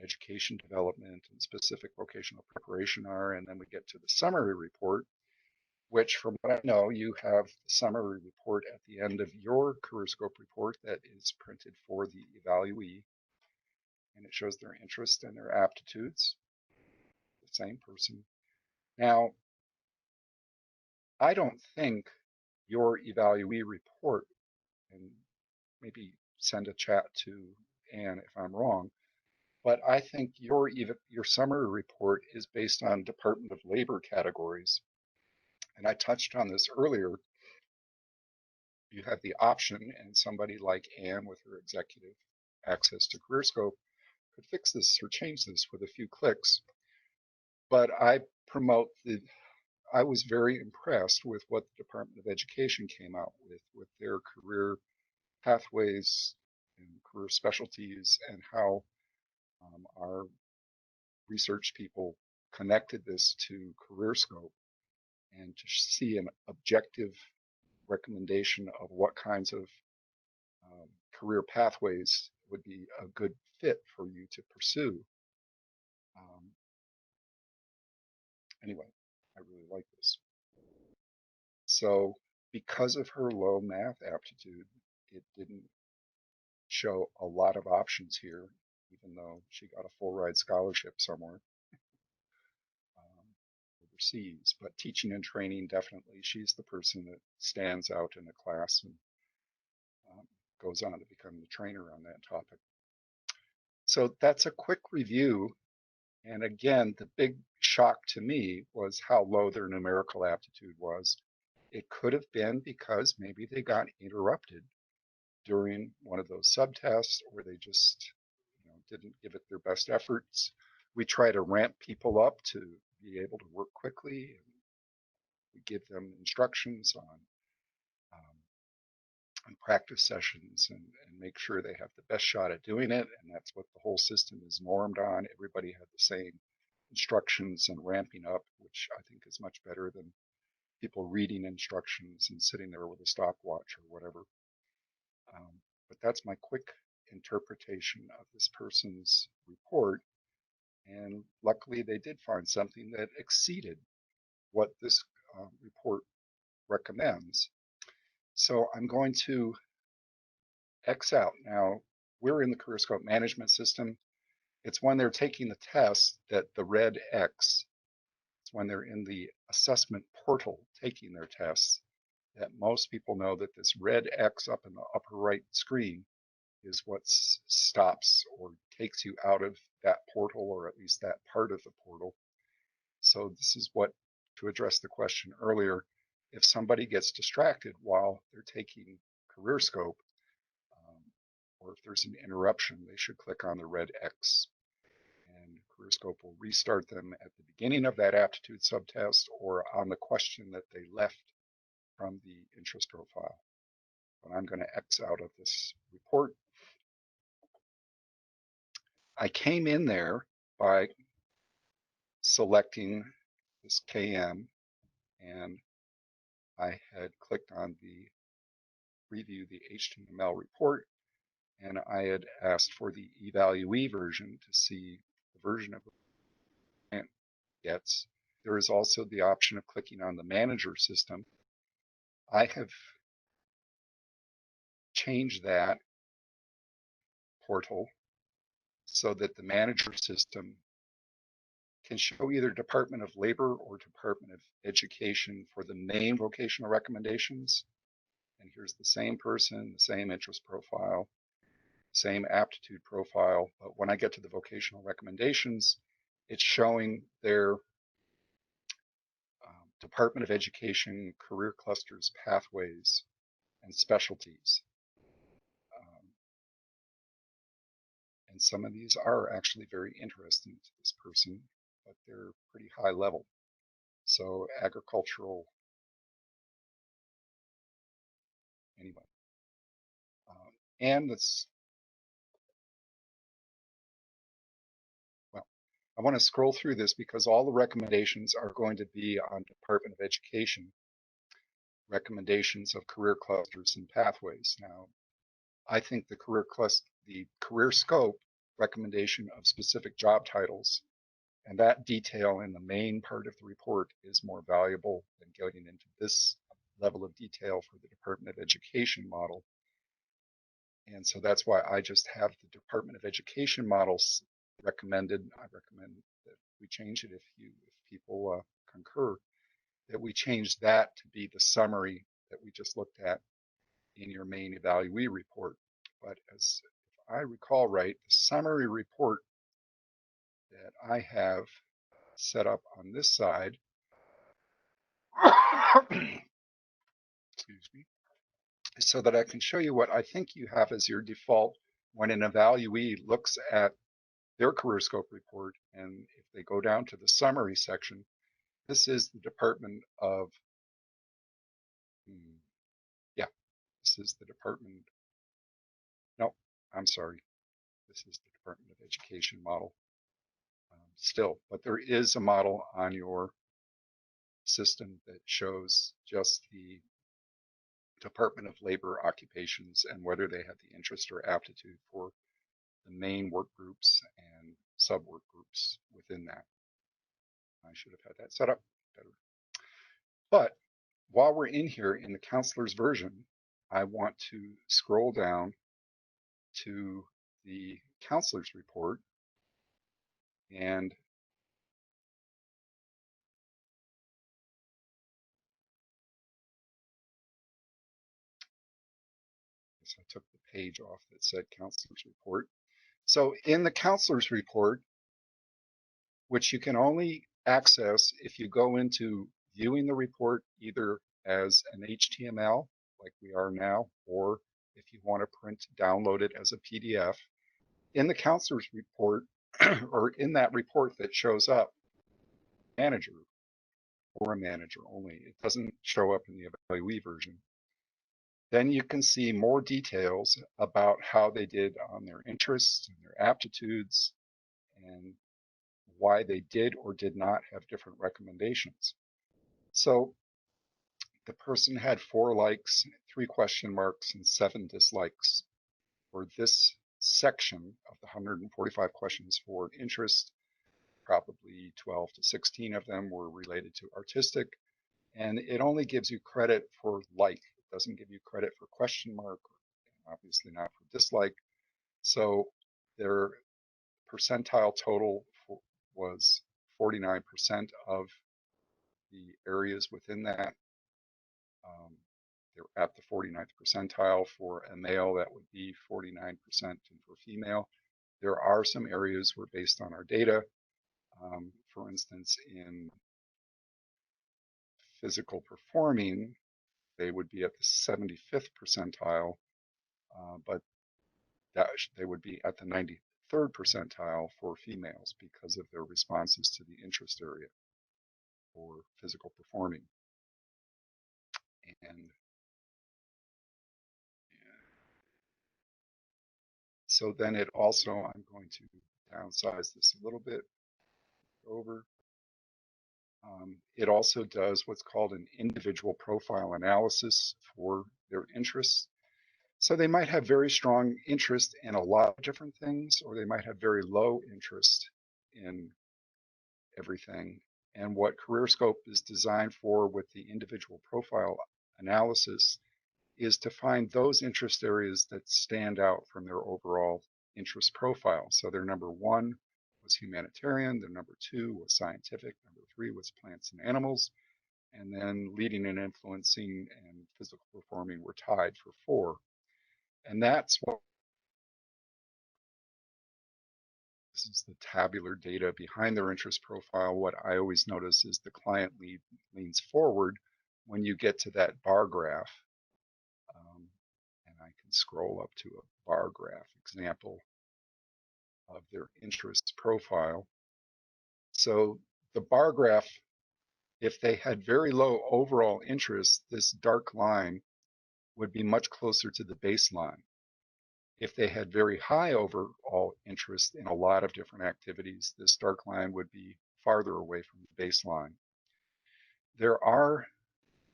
education development and specific vocational preparation are. And then we get to the summary report, which, from what I know, you have the summary report at the end of your CareerScope report that is printed for the evaluee, and it shows their interest and their aptitudes, the same person. Now, I don't think your evaluee report, and maybe send a chat to Anne if I'm wrong, but I think your summary report is based on Department of Labor categories. And I touched on this earlier. You have the option, and somebody like Anne with her executive access to CareerScope could fix this or change this with a few clicks. But I promote I was very impressed with what the Department of Education came out with their career pathways and career specialties, and how our research people connected this to CareerScope, and to see an objective recommendation of what kinds of career pathways would be a good fit for you to pursue. Um, anyway, I really like this. So, because of her low math aptitude, it didn't show a lot of options here, even though she got a full ride scholarship somewhere um, overseas. But teaching and training, definitely, she's the person that stands out in the class and um, goes on to become the trainer on that topic. So that's a quick review. And again, the big shock to me was how low their numerical aptitude was. It could have been because maybe they got interrupted during one of those subtests, or they just didn't give it their best efforts. We try to ramp people up to be able to work quickly, and we give them instructions on practice sessions, and make sure they have the best shot at doing it. And that's what the whole system is normed on. Everybody had the same instructions and ramping up, which I think is much better than people reading instructions and sitting there with a stopwatch or whatever. But that's my quick interpretation of this person's report. And luckily, they did find something that exceeded what this report recommends. So I'm going to X out. Now, we're in the CareerScope management system. It's when they're taking the test that the red X, it's when they're in the assessment portal taking their tests, that most people know that this red X up in the upper right screen is what stops or takes you out of that portal, or at least that part of the portal. So this is what, to address the question earlier, if somebody gets distracted while they're taking CareerScope, um, or if there's an interruption, they should click on the red X, and CareerScope will restart them at the beginning of that aptitude subtest or on the question that they left from the interest profile. But I'm going to X out of this report. I came in there by selecting this KM, and I had clicked on the review the HTML report, and I had asked for the evaluee version to see the version of the client gets. There is also the option of clicking on the manager system. I have changed that portal so that the manager system can show either Department of Labor or Department of Education for the main vocational recommendations. And here's the same person, the same interest profile, same aptitude profile. But when I get to the vocational recommendations, it's showing their Department of Education career clusters, pathways, and specialties. Um, and some of these are actually very interesting to this person, but they're pretty high level. So agricultural, anyway. And it's, well, I want to scroll through this because all the recommendations are going to be on Department of Education recommendations of career clusters and pathways. Now, I think the CareerScope recommendation of specific job titles and that detail in the main part of the report is more valuable than getting into this level of detail for the Department of Education model. And so that's why I just have the Department of Education models recommended. I recommend that we change it if people concur, that we change that to be the summary that we just looked at in your main evaluee report. But as if I recall right, the summary report that I have set up on this side, excuse me, so that I can show you what I think you have as your default when an evaluee looks at their CareerScope report, and if they go down to the summary section, this is the Department of, hmm, yeah, this is the Department, no, I'm sorry, this is the Department of Education model still, but there is a model on your system that shows just the Department of Labor occupations and whether they have the interest or aptitude for the main work groups and sub work groups within that. I should have had that set up better. But while we're in here in the counselor's version, I want to scroll down to the counselor's report, and I took the page off that said counselor's report. So in the counselor's report, which you can only access if you go into viewing the report either as an HTML, like we are now, or if you want to print, download it as a PDF. In the counselor's report, or in that report that shows up, manager or a manager only, it doesn't show up in the evaluee version. Then you can see more details about how they did on their interests and their aptitudes and why they did or did not have different recommendations. So the person had 4 likes, 3 question marks, and 7 dislikes for this section of the 145 questions for interest. Probably 12 to 16 of them were related to artistic, and it only gives you credit for like. It doesn't give you credit for question mark, or obviously not for dislike. So their percentile total was 49% of the areas within that. They're at the 49th percentile. For a male, that would be 49%, and for female, there are some areas where, based on our data, for instance, in physical performing, they would be at the 75th percentile, but they would be at the 93rd percentile for females because of their responses to the interest area for physical performing. And so then it also, I'm going to downsize this a little bit over. It also does what's called an individual profile analysis for their interests. So they might have very strong interest in a lot of different things, or they might have very low interest in everything. And what CareerScope is designed for with the individual profile analysis is to find those interest areas that stand out from their overall interest profile. So their number 1 was humanitarian, their number 2 was scientific, number 3 was plants and animals, and then leading and influencing and physical performing were tied for 4. And that's what this is, the tabular data behind their interest profile. What I always notice is the client leans forward when you get to that bar graph. And I can scroll up to a bar graph example of their interest profile. So the bar graph, if they had very low overall interest, this dark line would be much closer to the baseline. If they had very high overall interest in a lot of different activities, this dark line would be farther away from the baseline. There are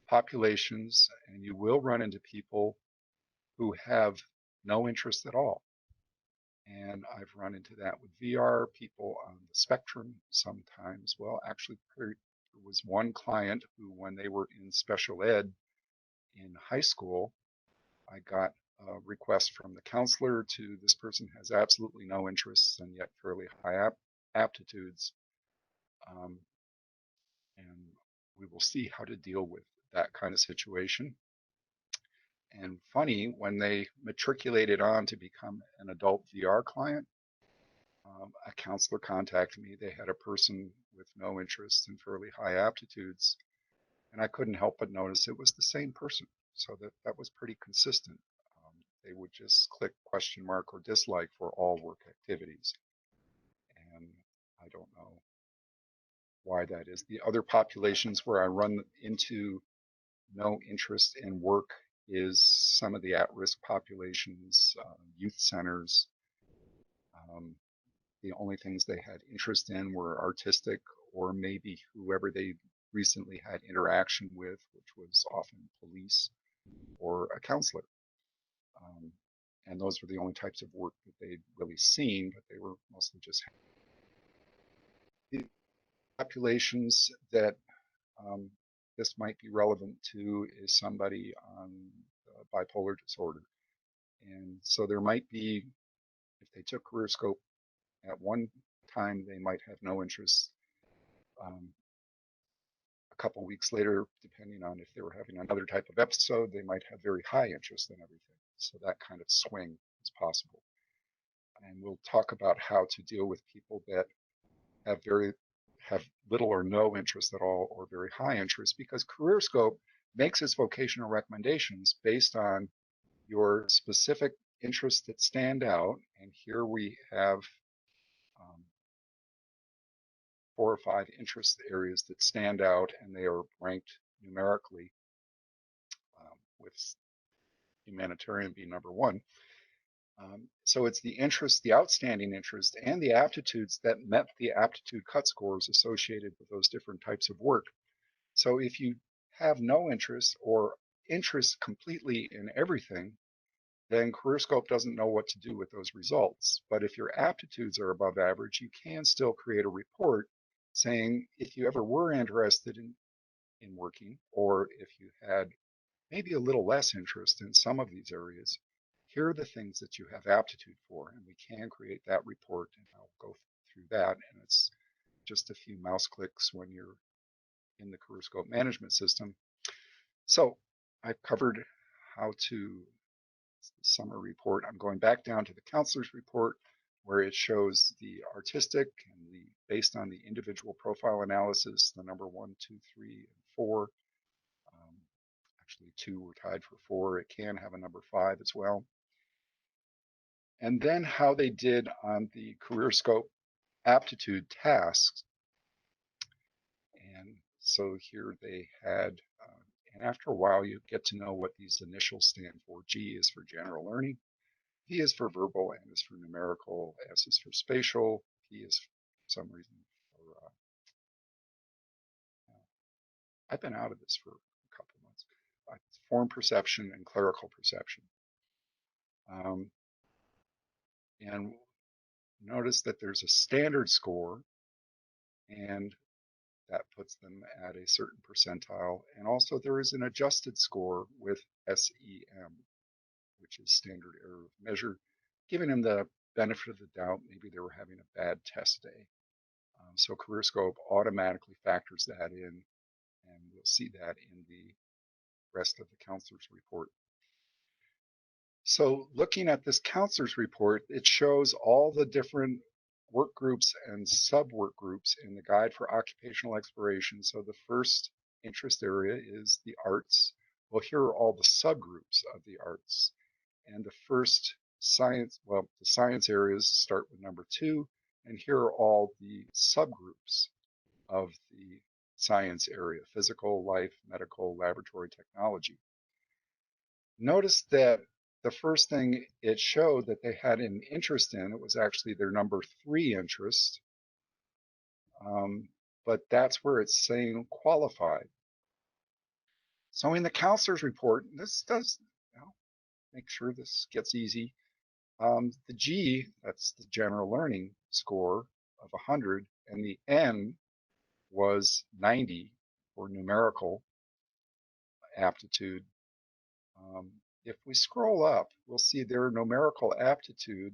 populations, and you will run into people who have no interest at all. And I've run into that with VR, people on the spectrum sometimes. Well, actually, there was one client who, when they were in special ed in high school, I got a request from the counselor to, this person has absolutely no interests and yet fairly high aptitudes. Um, and we will see how to deal with that kind of situation. And funny, when they matriculated on to become an adult VR client, a counselor contacted me. They had a person with no interests and fairly high aptitudes, and I couldn't help but notice it was the same person. So that was pretty consistent. They would just click question mark or dislike for all work activities. And I don't know why that is. The other populations where I run into no interest in work is some of the at-risk populations, youth centers. Um, the only things they had interest in were artistic or maybe whoever they recently had interaction with, which was often police or a counselor. Um, and those were the only types of work that they'd really seen, but they were mostly just the populations that um, this might be relevant to is somebody on bipolar disorder. And so there might be, if they took CareerScope at one time, they might have no interest. Um, a couple of weeks later, depending on if they were having another type of episode, they might have very high interest in everything. So that kind of swing is possible. And we'll talk about how to deal with people that have little or no interest at all or very high interest, because CareerScope makes its vocational recommendations based on your specific interests that stand out. And here we have um, 4 or 5 interest areas that stand out, and they are ranked numerically, with humanitarian being number one. So it's the interest, the outstanding interest, and the aptitudes that met the aptitude cut scores associated with those different types of work. So if you have no interest or interest completely in everything, then CareerScope doesn't know what to do with those results. But if your aptitudes are above average, you can still create a report saying if you ever were interested in working, or if you had maybe a little less interest in some of these areas, here are the things that you have aptitude for, and we can create that report, and I'll go through that. And it's just a few mouse clicks when you're in the CareerScope management system. So I've covered how to summary report. I'm going back down to the counselor's report where it shows the artistic and the based on the individual profile analysis, the number 1, 2, 3, and 4. Um, Actually, 2 were tied for 4. It can have a number 5 as well. And then how they did on the CareerScope aptitude tasks. And so here they had, and after a while, you get to know what these initials stand for. G is for general learning, V is for verbal, N is for numerical, S is for spatial, P is for some reason for, I've been out of this for a couple of months, form perception and clerical perception. Um, and notice that there's a standard score, and that puts them at a certain percentile. And also there is an adjusted score with SEM, which is standard error of measure, giving them the benefit of the doubt. Maybe they were having a bad test day. So CareerScope automatically factors that in, and we'll see that in the rest of the counselor's report. So looking at this counselor's report, it shows all the different work groups and sub-work groups in the Guide for Occupational Exploration. So the first interest area is the arts. Well, here are all the subgroups of the arts. And the first science, well, the science areas start with number 2, and here are all the subgroups of the science area: physical, life, medical, laboratory, technology. Notice that the first thing it showed that they had an interest in, it was actually their number 3 interest, but that's where it's saying qualified. So in the counselor's report, this does, make sure this gets easy. The G, that's the general learning score of 100, and the N was 90 for numerical aptitude. If we scroll up, we'll see their numerical aptitude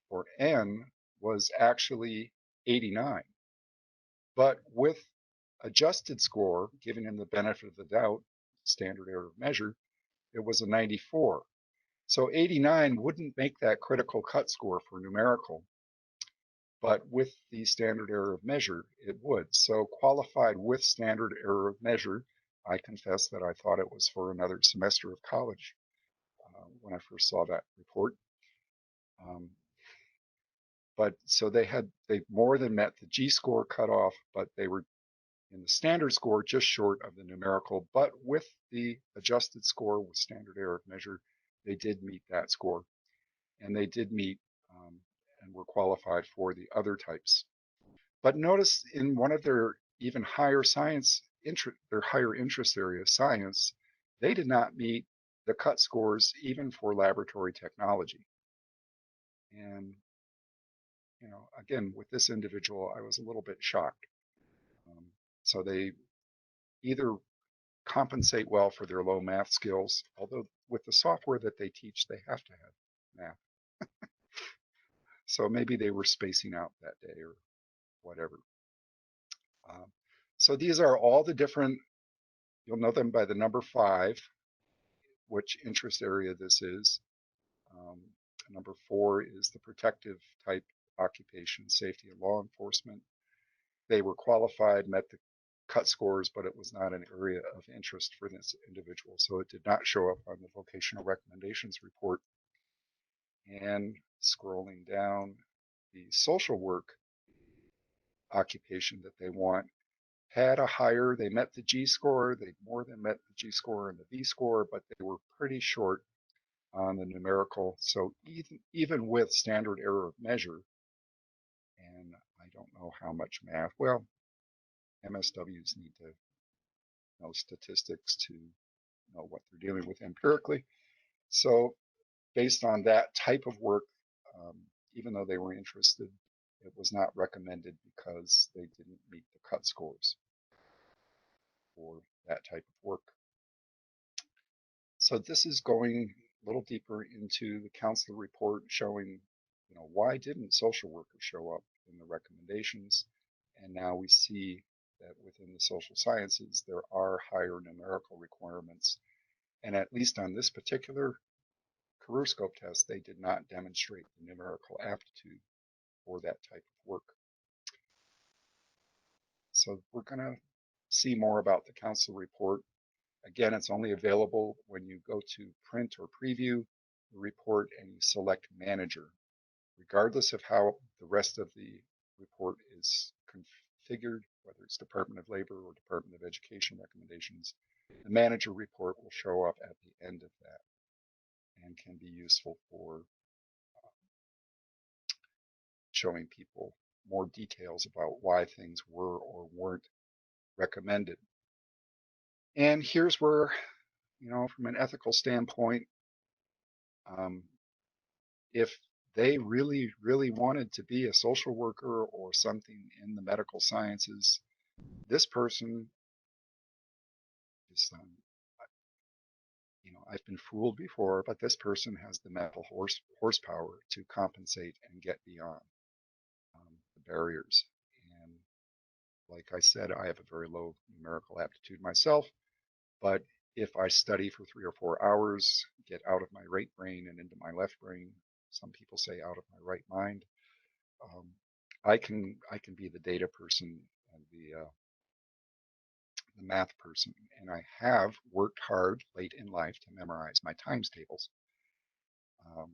for N was actually 89. But with adjusted score, giving him the benefit of the doubt, standard error of measure, it was a 94. So 89 wouldn't make that critical cut score for numerical, but with the standard error of measure, it would. So qualified with standard error of measure, I confess that I thought it was for another semester of college when I first saw that report. Um, But so they more than met the G score cutoff, but they were in the standard score just short of the numerical. But with the adjusted score with standard error of measure, they did meet that score, and they did meet um, and were qualified for the other types. But notice in one of their even higher their higher interest area, science, they did not meet the cut scores even for laboratory technology. And again, with this individual, I was a little bit shocked. Um, so they either compensate well for their low math skills, although with the software that they teach, they have to have math. So maybe they were spacing out that day or whatever. Um, so these are all the different, you'll know them by the number 5, which interest area this is. Um, Number 4 is the protective type occupation, safety and law enforcement. They were qualified, met the cut scores, but it was not an area of interest for this individual. So it did not show up on the vocational recommendations report. And scrolling down, the social work occupation that they want had a higher, they met the G score, they more than met the G score and the V score, but they were pretty short on the numerical. So even with standard error of measure, and I don't know how much math, well, MSWs need to know statistics to know what they're dealing with empirically. So based on that type of work, um, even though they were interested, it was not recommended because they didn't meet the cut scores for that type of work. So this is going a little deeper into the counselor report showing, why didn't social workers show up in the recommendations? And now we see that within the social sciences, there are higher numerical requirements. And at least on this particular CareerScope test, they did not demonstrate the numerical aptitude for that type of work. So we're going to see more about the counselor report. Again, it's only available when you go to print or preview the report and you select manager. Regardless of how the rest of the report is configured, whether it's Department of Labor or Department of Education recommendations, the manager report will show up at the end of that and can be useful for showing people more details about why things were or weren't recommended. And here's where, from an ethical standpoint, um, if they really, really wanted to be a social worker or something in the medical sciences, this person is, I've been fooled before, but this person has the mental horsepower to compensate and get beyond the barriers. And like I said, I have a very low numerical aptitude myself, but if I study for 3 or 4 hours, get out of my right brain and into my left brain, some people say out of my right mind, um, I can be the data person and the math person, and I have worked hard late in life to memorize my times tables. Um,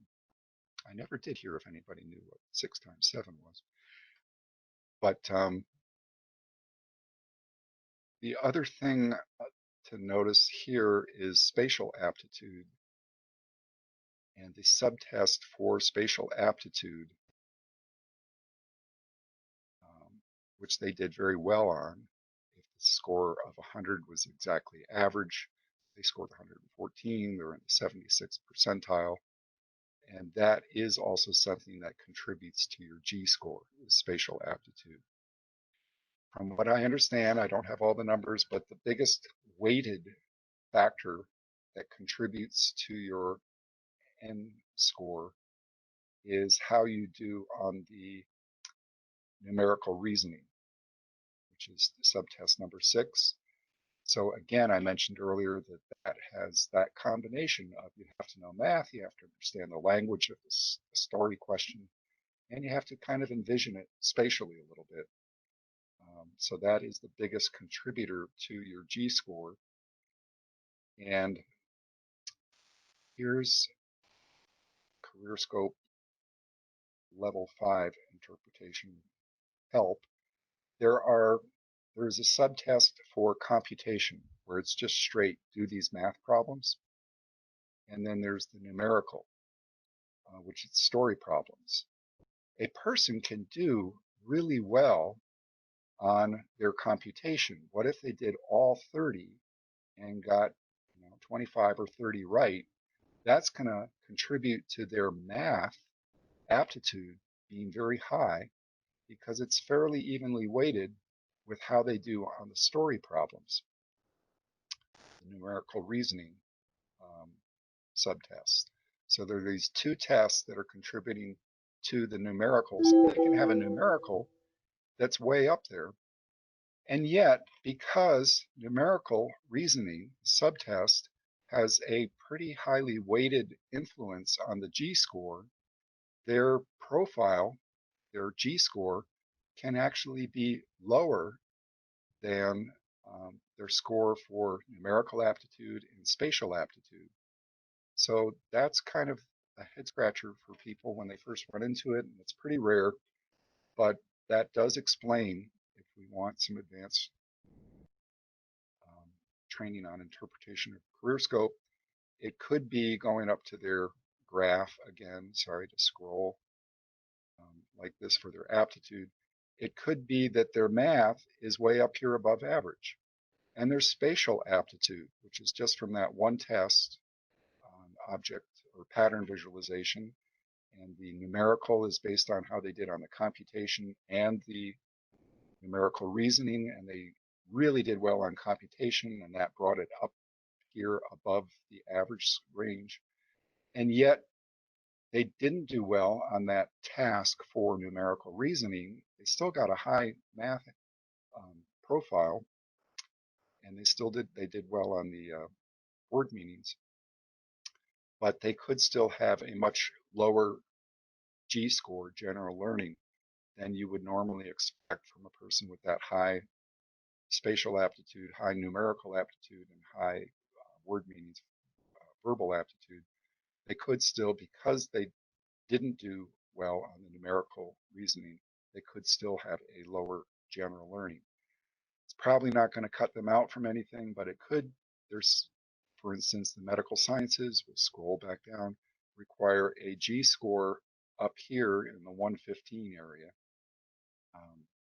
I never did hear if anybody knew what 6 times 7 was. But the other thing to notice here is spatial aptitude, and the subtest for spatial aptitude, which they did very well on. If the score of 100 was exactly average, they scored 114, they're in the 76th percentile. And that is also something that contributes to your G score, is spatial aptitude. From what I understand, I don't have all the numbers, but the biggest weighted factor that contributes to your N score is how you do on the numerical reasoning, which is subtest number 6. So again, I mentioned earlier that that has that combination of you have to know math, you have to understand the language of the story question, and you have to kind of envision it spatially a little bit. So that is the biggest contributor to your G score. And here's CareerScope level 5 interpretation help, there's a subtest for computation where it's just straight do these math problems. And then there's the numerical, which is story problems. A person can do really well on their computation. What if they did all 30 and got 25 or 30 right? That's going to contribute to their math aptitude being very high because it's fairly evenly weighted with how they do on the story problems, the numerical reasoning um, subtests. So there are these two tests that are contributing to the numericals. They can have a numerical that's way up there. And yet, because numerical reasoning subtest has a pretty highly weighted influence on the G score, their profile, their G score, can actually be lower than their score for numerical aptitude and spatial aptitude. So that's kind of a head scratcher for people when they first run into it, and it's pretty rare, but that does explain if we want some advanced um, training on interpretation of CareerScope, it could be going up to their graph again, sorry to scroll like this for their aptitude. It could be that their math is way up here above average. And their spatial aptitude, which is just from that one test on object or pattern visualization. And the numerical is based on how they did on the computation and the numerical reasoning. And they really did well on computation, and that brought it up here above the average range. And yet they didn't do well on that task for numerical reasoning. They still got a high math profile, and they did well on the word meanings, but they could still have a much lower G score, general learning, than you would normally expect from a person with that high spatial aptitude, high numerical aptitude, and high word meanings, verbal aptitude. They could still, because they didn't do well on the numerical reasoning, they could still have a lower general learning. It's probably not going to cut them out from anything, but it could. There's, for instance, the medical sciences, we'll scroll back down, require a G score up here in the 115 area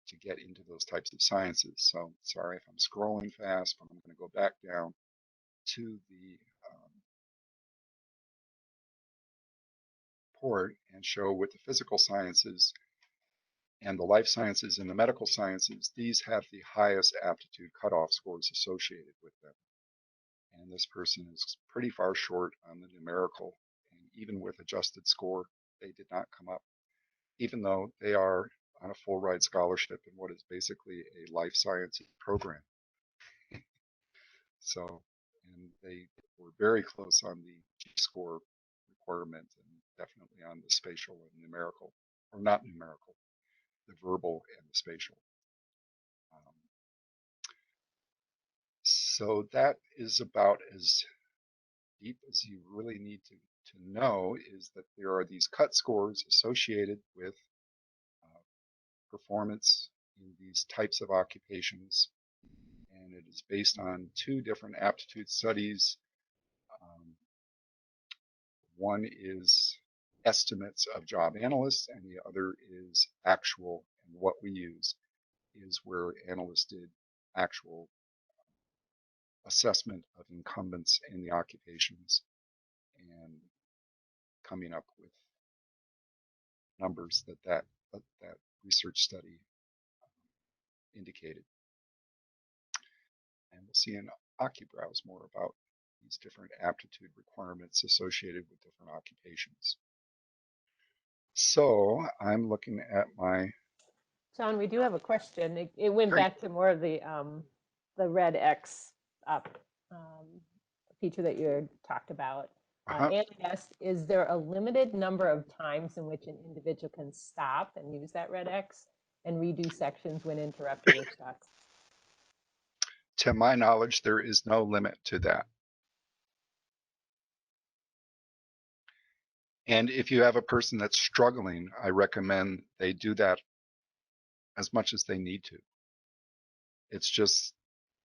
to get into those types of sciences. So sorry if I'm scrolling fast, but I'm going to go back down to the report and show with the physical sciences and the life sciences and the medical sciences, these have the highest aptitude cutoff scores associated with them. And this person is pretty far short on the numerical, and even with adjusted score, they did not come up, even though they are on a full ride scholarship in what is basically a life sciences program. So, and they were very close on the G score requirement and definitely on the spatial and numerical, or not numerical, the verbal and the spatial. Um, so that is about as deep as you really need to know, is that there are these cut scores associated with uh, performance in these types of occupations. And it is based on two different aptitude studies. Um, one is estimates of job analysts, and the other is actual. And what we use is where analysts did actual assessment of incumbents in the occupations and coming up with numbers that research study indicated. And we'll see in OccuBrowse more about these different aptitude requirements associated with different occupations. So I'm looking at my John, we do have a question. It went great. back to more of the red X up feature that you talked about. Uh-huh. And asked, is there a limited number of times in which an individual can stop and use that red X and redo sections when interrupted or stuck? To my knowledge, there is no limit to that. And if you have a person that's struggling, I recommend they do that as much as they need to. It's just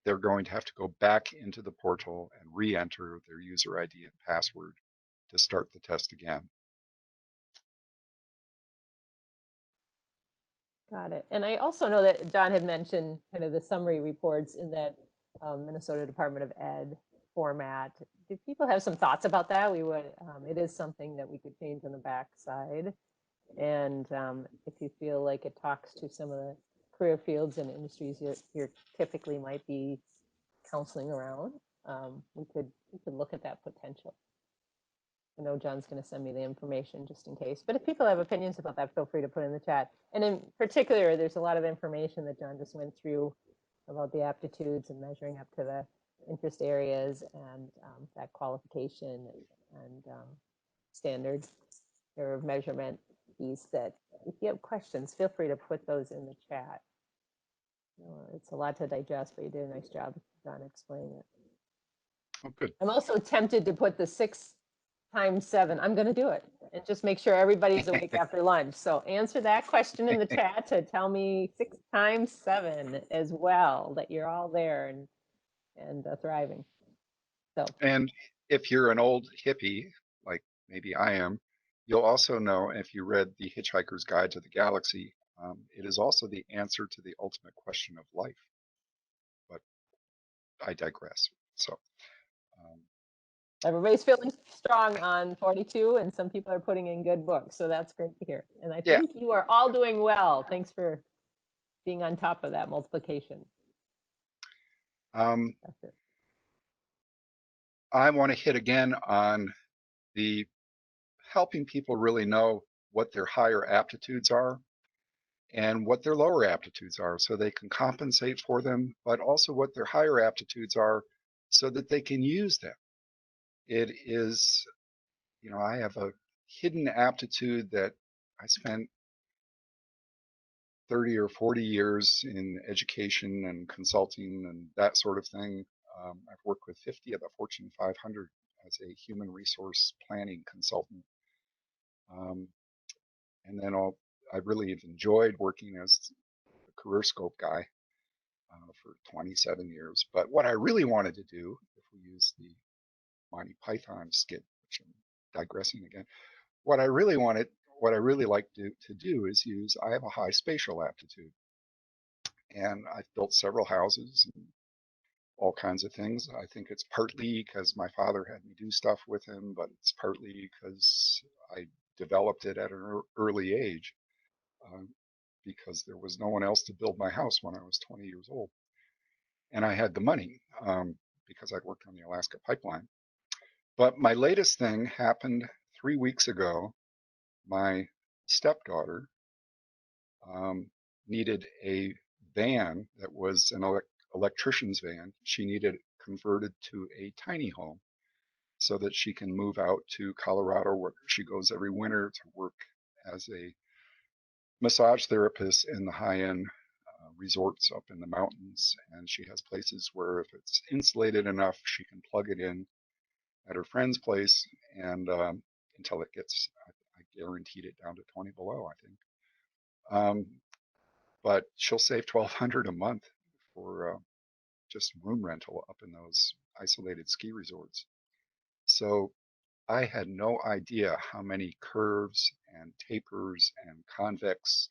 they're going to have to go back into the portal and re-enter their user ID and password to start the test again. Got it. And I also know that John had mentioned kind of the summary reports in that Minnesota Department of Ed format. Do people have some thoughts about that? We would, it is something that we could change on the back side. And if you feel like it talks to some of the career fields and industries you're typically might be counseling around, we could look at that potential. I know John's going to send me the information just in case, but if people have opinions about that, feel free to put in the chat. And in particular, there's a lot of information that John just went through about the aptitudes and measuring up to the interest areas and that qualification and standard or measurement piece. That if you have questions, feel free to put those in the chat. It's a lot to digest, but you did a nice job, John, explaining it. Oh, good. I'm also tempted to put the 6 times 7. I'm going to do it and just make sure everybody's awake after lunch. So answer that question in the chat to tell me 6 times 7 as well, that you're all there and thriving. So. And if you're an old hippie, like maybe I am, you'll also know if you read The Hitchhiker's Guide to the Galaxy, it is also the answer to the ultimate question of life. But I digress. So everybody's feeling strong on 42, and some people are putting in good books. So that's great to hear. And I yeah, think you are all doing well. Thanks for being on top of that multiplication. I want to hit again on the helping people really know what their higher aptitudes are and what their lower aptitudes are so they can compensate for them, but also what their higher aptitudes are so that they can use them. It is, I have a hidden aptitude that I spent 30 or 40 years in education and consulting and that sort of thing. I've worked with 50 of the Fortune 500 as a human resource planning consultant. And then I really have enjoyed working as a CareerScope guy for 27 years. But what I really wanted to do, if we use the Monty Python skit, which I'm digressing again, what I really like to do is I have a high spatial aptitude. And I've built several houses and all kinds of things. I think it's partly because my father had me do stuff with him, but it's partly because I developed it at an early age because there was no one else to build my house when I was 20 years old. And I had the money because I'd worked on the Alaska pipeline. But my latest thing happened 3 weeks ago. My stepdaughter needed a van that was an electrician's van. She needed converted to a tiny home so that she can move out to Colorado, where she goes every winter to work as a massage therapist in the high-end resorts up in the mountains. And she has places where if it's insulated enough, she can plug it in at her friend's place and until it gets, I guaranteed it down to 20 below, I think. But she'll save 1,200 a month for just room rental up in those isolated ski resorts. So I had no idea how many curves and tapers and convex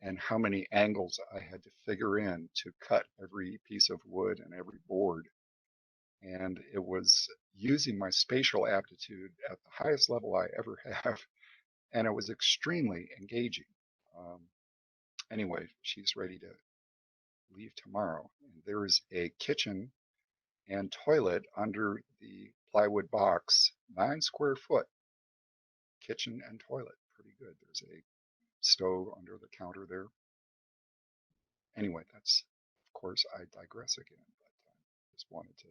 and how many angles I had to figure in to cut every piece of wood and every board. And it was using my spatial aptitude at the highest level I ever have. And it was extremely engaging. Anyway, she's ready to leave tomorrow. And there is a kitchen and toilet under the plywood box, 9 square foot kitchen and toilet. Pretty good. There's a stove under the counter there. Anyway, that's, of course, I digress again, but just wanted to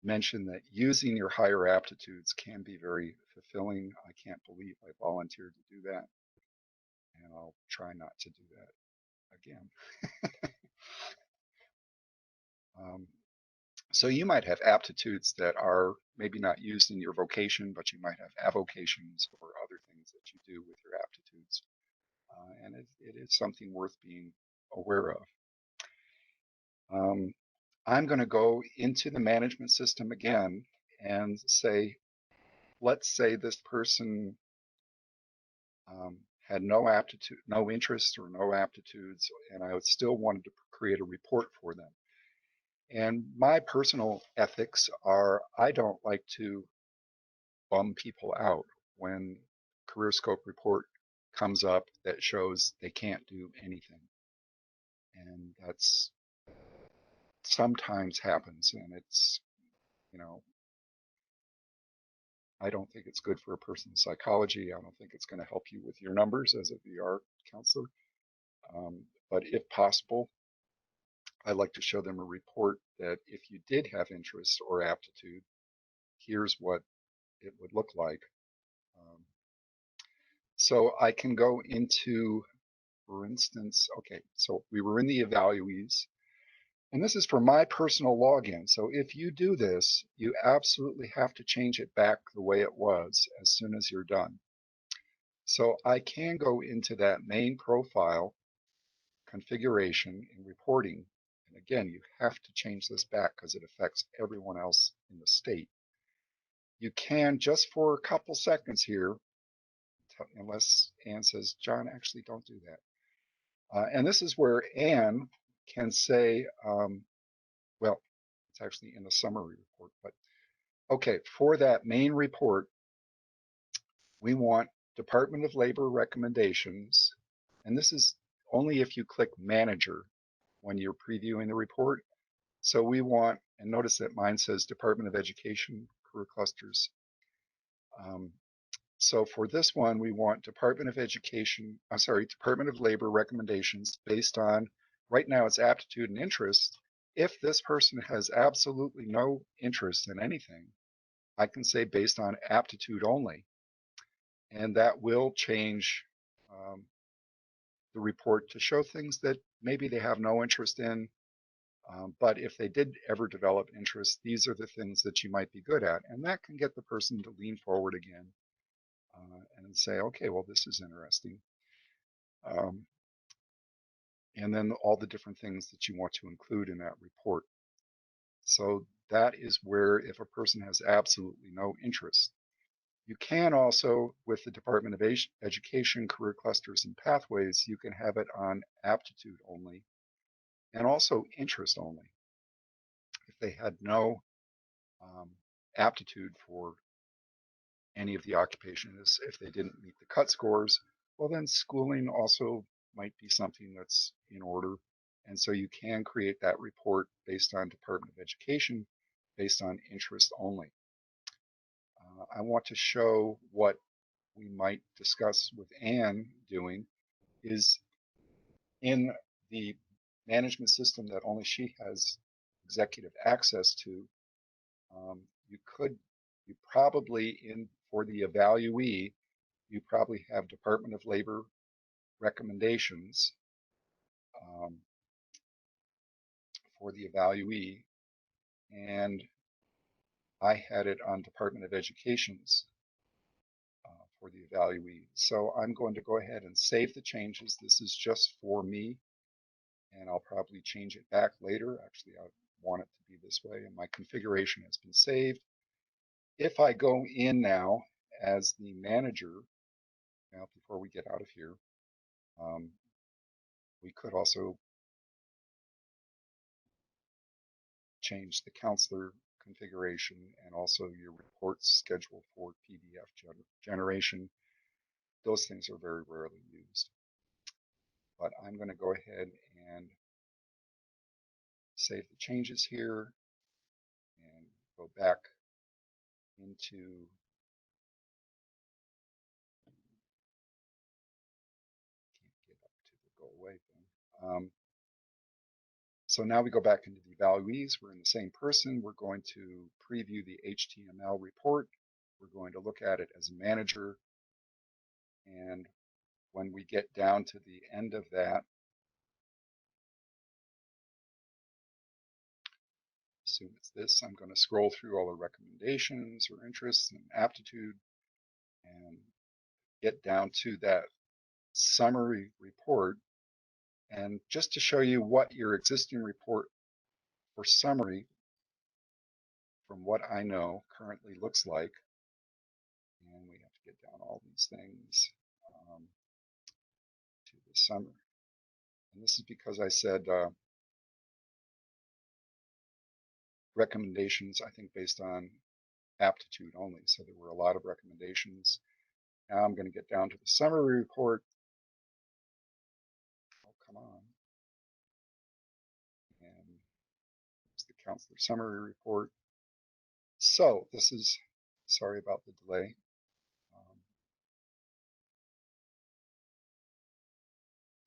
mention that using your higher aptitudes can be very fulfilling. I can't believe I volunteered to do that, and I'll try not to do that again. So you might have aptitudes that are maybe not used in your vocation, but you might have avocations or other things that you do with your aptitudes. And it is something worth being aware of. Um, I'm going to go into the management system again and say, let's say this person um, had no aptitude, no interest or no aptitudes, and I still wanted to create a report for them. And my personal ethics are I don't like to bum people out when CareerScope report comes up that shows they can't do anything. And that's sometimes happens. And it's, you know, I don't think it's good for a person's psychology. I don't think it's going to help you with your numbers as a VR counselor. But if possible, I like to show them a report that if you did have interest or aptitude, here's what it would look like. Um, so I can go into, for instance, okay, so we were in the evaluees, and this is for my personal login. So if you do this, you absolutely have to change it back the way it was as soon as you're done. So I can go into that main profile configuration and reporting. And again, you have to change this back because it affects everyone else in the state. You can just for a couple seconds here, unless Anne says, John, actually don't do that. And this is where Anne can say, well, it's actually in the summary report, but okay, for that main report, we want Department of Labor recommendations. And this is only if you click manager when you're previewing the report. So we want, and notice that mine says Department of Education career clusters. Um, so for this one, we want Department of Education, I'm sorry, Department of Labor recommendations based on, right now it's aptitude and interest. If this person has absolutely no interest in anything, I can say based on aptitude only. And that will change the report to show things that maybe they have no interest in. But if they did ever develop interest, these are the things that you might be good at. And that can get the person to lean forward again and say, okay, well, this is interesting. Um, and then all the different things that you want to include in that report. So that is where if a person has absolutely no interest, you can also, with the Department of Education, career clusters and pathways, you can have it on aptitude only and also interest only. If they had no um, aptitude for any of the occupations, if they didn't meet the cut scores, well, then schooling also might be something that's in order. And so you can create that report based on Department of Education, based on interest only. I want to show what we might discuss with Anne doing is in the management system that only she has executive access to. You could, you probably in for the evaluee, you probably have Department of Labor recommendations um, for the evaluee, and I had it on Department of Education's for the evaluee. So I'm going to go ahead and save the changes. This is just for me, and I'll probably change it back later. Actually, I want it to be this way, and my configuration has been saved. If I go in now as the manager, now before we get out of here, um, we could also change the counselor configuration and also your reports schedule for PDF generation. Those things are very rarely used. But I'm going to go ahead and save the changes here and go back into, can't get up to the go away thing. So now we go back into the evaluees. We're in the same person. We're going to preview the HTML report. We're going to look at it as a manager. And when we get down to the end of that, assume it's this. I'm going to scroll through all the recommendations or interests and aptitude and get down to that summary report. And just to show you what your existing report for summary, from what I know, currently looks like. And we have to get down all these things to the summary. And this is because I said recommendations, I think, based on aptitude only. So there were a lot of recommendations. Now I'm going to get down to the summary report. Oh, come on. And it's the counselor summary report. So this is, sorry about the delay.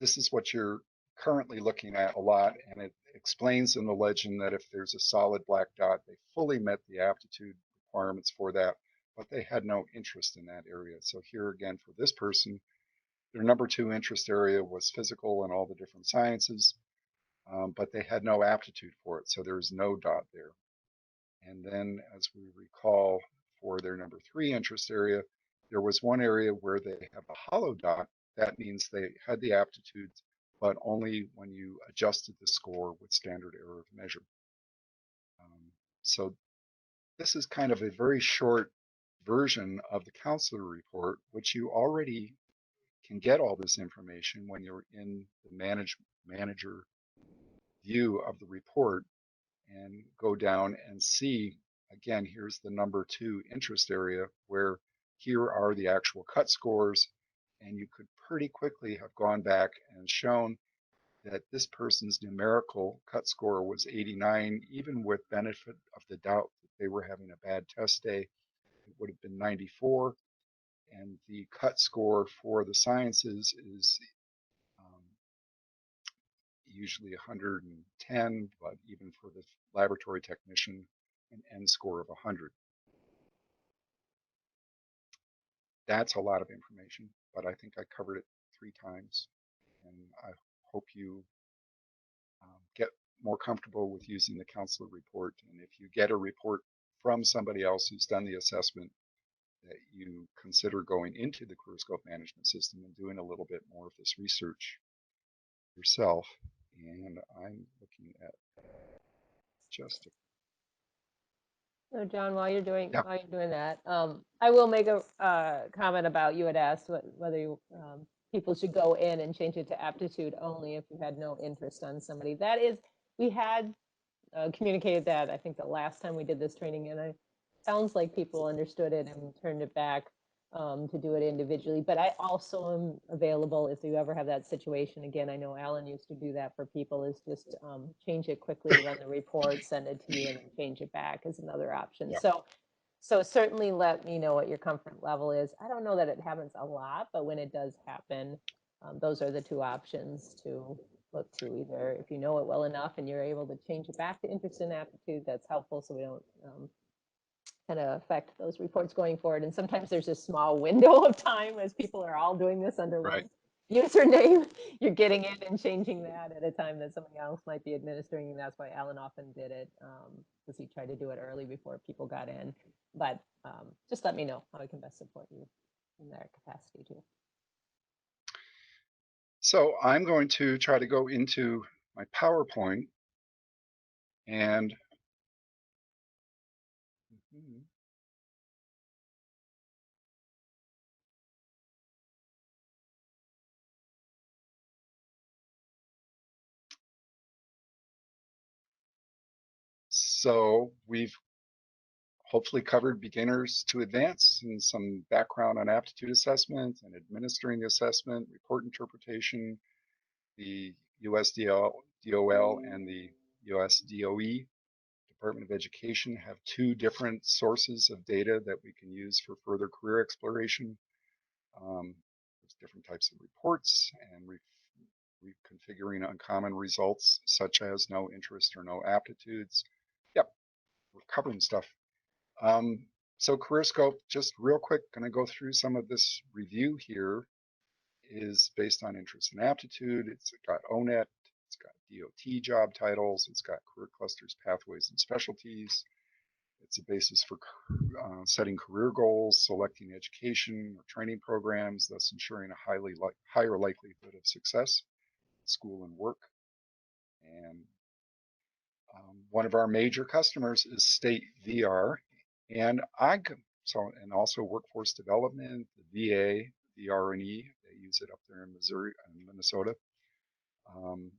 This is what you're currently looking at a lot, and it explains in the legend that if there's a solid black dot, they fully met the aptitude requirements for that, but they had no interest in that area. So here again, for this person, their number 2 interest area was physical and all the different sciences, but they had no aptitude for it, so there's no dot there. And then, as we recall, for their number 3 interest area, there was one area where they have a hollow dot. That means they had the aptitudes, but only when you adjusted the score with standard error of measure. So this is kind of a very short version of the counselor report, which you already can get all this information when you're in the manager view of the report and go down and see, again, here's the number 2 interest area where here are the actual cut scores. And you could pretty quickly have gone back and shown that this person's numerical cut score was 89, even with benefit of the doubt that they were having a bad test day, it would have been 94. And the cut score for the sciences is usually 110, but even for the laboratory technician, an N score of 100. That's a lot of information, but I think I covered it 3 times, and I hope you get more comfortable with using the counselor report. And if you get a report from somebody else who's done the assessment, that you consider going into the CareerScope management system and doing a little bit more of this research yourself. And I'm looking at just a, So John, while you're doing yeah, that, I will make a comment about you had asked whether people should go in and change it to aptitude only if you had no interest on somebody. That is, we had communicated that I think the last time we did this training, and it sounds like people understood it and turned it back to do it individually. But I also am available if you ever have that situation again. I know Alan used to do that for people, is just change it quickly, run the report, send it to you, and then change it back is another option. yeah. So certainly let me know what your comfort level is. I don't know that it happens a lot, but when it does happen, those are the 2 options to look to. Either if you know it well enough and you're able to change it back to interest and aptitude, that's helpful, so we don't kind of affect those reports going forward. And sometimes there's a small window of time as people are all doing this under Right. one username. You're getting in and changing that at a time that somebody else might be administering, and that's why Alan often did it, because he tried to do it early before people got in. But just let me know how I can best support you in that capacity too. So I'm going to try to go into my PowerPoint and so we've hopefully covered beginners to advanced and some background on aptitude assessment and administering the assessment, report interpretation, the USDOL and the USDOE, Department of Education, have 2 different sources of data that we can use for further career exploration. There's different types of reports and reconfiguring uncommon results such as no interest or no aptitudes. Yep, we're covering stuff. So CareerScope, just real quick, going to go through some of this review here, is based on interest and aptitude. It's got ONET, it's got DOT job titles. It's got career clusters, pathways, and specialties. It's a basis for setting career goals, selecting education or training programs, thus ensuring a higher likelihood of success, school and work. And one of our major customers is State VR, and and also workforce development, the VA, the RNE. They use it up there in Missouri and Minnesota. Um,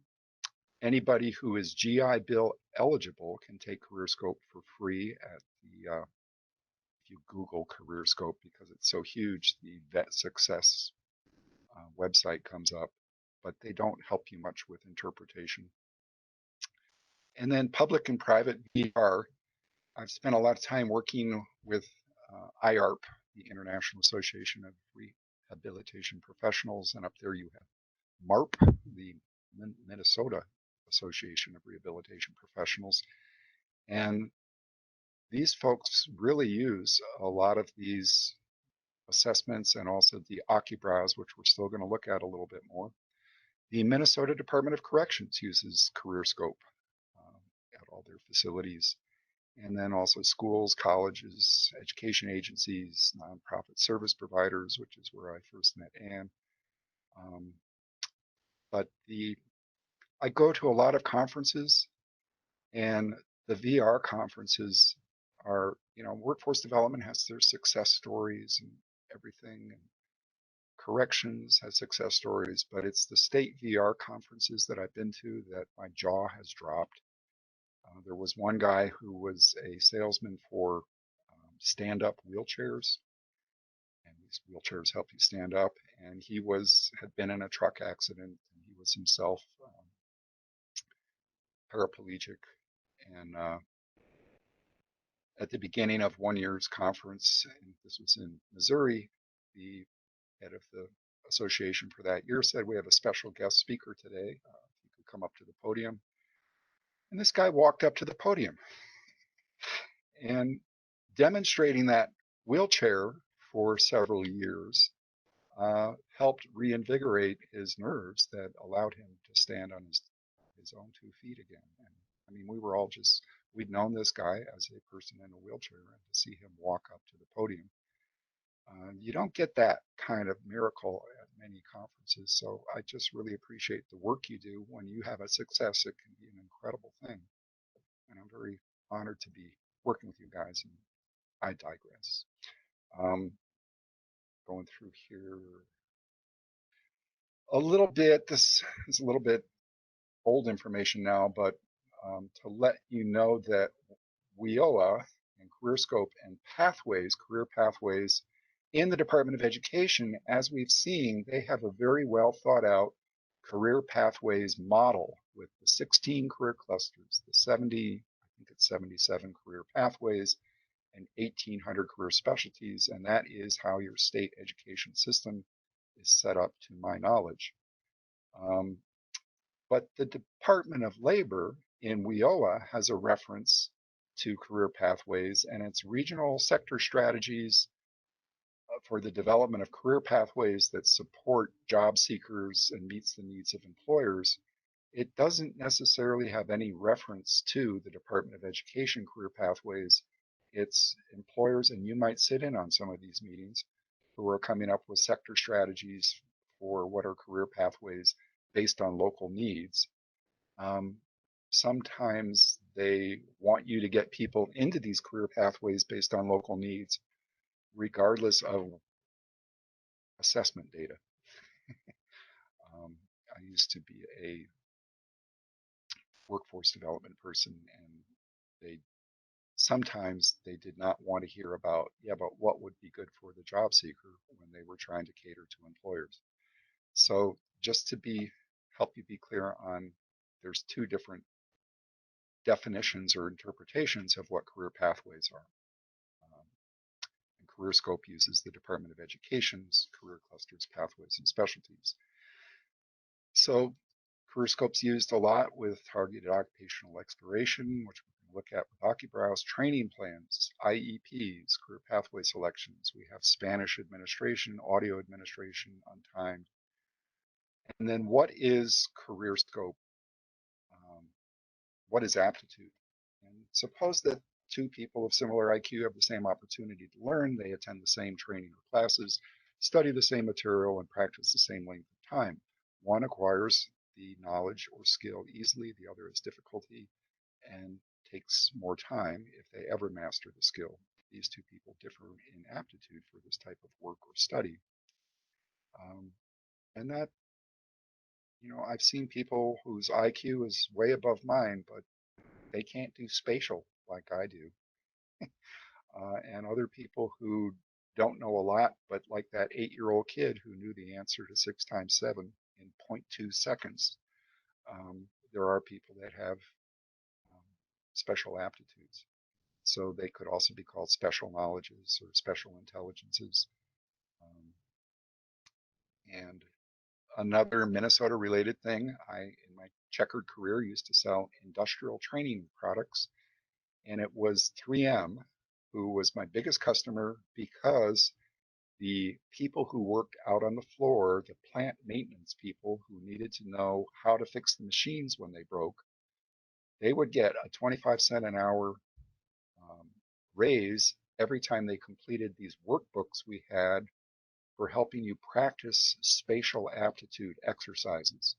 Anybody who is GI Bill eligible can take CareerScope for free at the if you Google CareerScope because it's so huge, the Vet Success website comes up, but they don't help you much with interpretation. And then public and private VR. I've spent a lot of time working with IARP, the International Association of Rehabilitation Professionals, and up there you have MARP, the Minnesota Association of Rehabilitation Professionals. And these folks really use a lot of these assessments and also the OccuBrowse, which we're still going to look at a little bit more. The Minnesota Department of Corrections uses CareerScope at all their facilities. And then also schools, colleges, education agencies, nonprofit service providers, which is where I first met Ann. Um, but I go to a lot of conferences, and the VR conferences are, workforce development has their success stories and everything, and corrections has success stories, but it's the state VR conferences that I've been to that my jaw has dropped. There was one guy who was a salesman for stand-up wheelchairs, and these wheelchairs help you stand up. And he had been in a truck accident, and he was himself paraplegic. And at the beginning of one year's conference, and this was in Missouri, the head of the association for that year said, "We have a special guest speaker today. If you could come up to the podium." And this guy walked up to the podium and demonstrating that wheelchair for several years helped reinvigorate his nerves that allowed him to stand on his own 2 feet again. And I mean, we'd known this guy as a person in a wheelchair, and to see him walk up to the podium, you don't get that kind of miracle at many conferences. So I just really appreciate the work you do. When you have a success, it can be an incredible thing. And I'm very honored to be working with you guys. And I digress. Um, Going through here a little bit. This is a little bit old information now, but to let you know that WIOA and CareerScope and Pathways, career pathways in the Department of Education, as we've seen, they have a very well thought out career pathways model with the 16 career clusters, the 70, I think it's 77 career pathways, and 1,800 career specialties. And that is how your state education system is set up, to my knowledge. But the Department of Labor in WIOA has a reference to career pathways, and its regional sector strategies for the development of career pathways that support job seekers and meets the needs of employers. It doesn't necessarily have any reference to the Department of Education career pathways. It's employers, and you might sit in on some of these meetings, who are coming up with sector strategies for what are career pathways based on local needs. Um, Sometimes they want you to get people into these career pathways based on local needs, regardless of assessment data. I used to be a workforce development person, and they did not want to hear about, yeah, but what would be good for the job seeker when they were trying to cater to employers. So just to help you be clear on, there's two different definitions or interpretations of what career pathways are. Um, and CareerScope uses the Department of Education's career clusters, pathways, and specialties. So CareerScope's used a lot with targeted occupational exploration, which we can look at with OccuBrowse, training plans, IEPs, career pathway selections. We have Spanish administration, audio administration, untimed. And then what is CareerScope what is aptitude? And suppose that two people of similar IQ have the same opportunity to learn, they attend the same training or classes, study the same material, and practice the same length of time. One acquires the knowledge or skill easily, the other has difficulty and takes more time if they ever master the skill. These two people differ in aptitude for this type of work or study. Um, and that, I've seen people whose IQ is way above mine, but they can't do spatial like I do. And other people who don't know a lot, but like that 8-year-old kid who knew the answer to 6 times 7 in zero point 0.2 seconds. There are people that have um, special aptitudes. So they could also be called special knowledges or special intelligences. Um, and another Minnesota related thing, I, in my checkered career, used to sell industrial training products, and it was 3M who was my biggest customer because the people who worked out on the floor, the plant maintenance people who needed to know how to fix the machines when they broke, they would get a 25 cent an hour um, raise every time they completed these workbooks we had for helping you practice spatial aptitude exercises.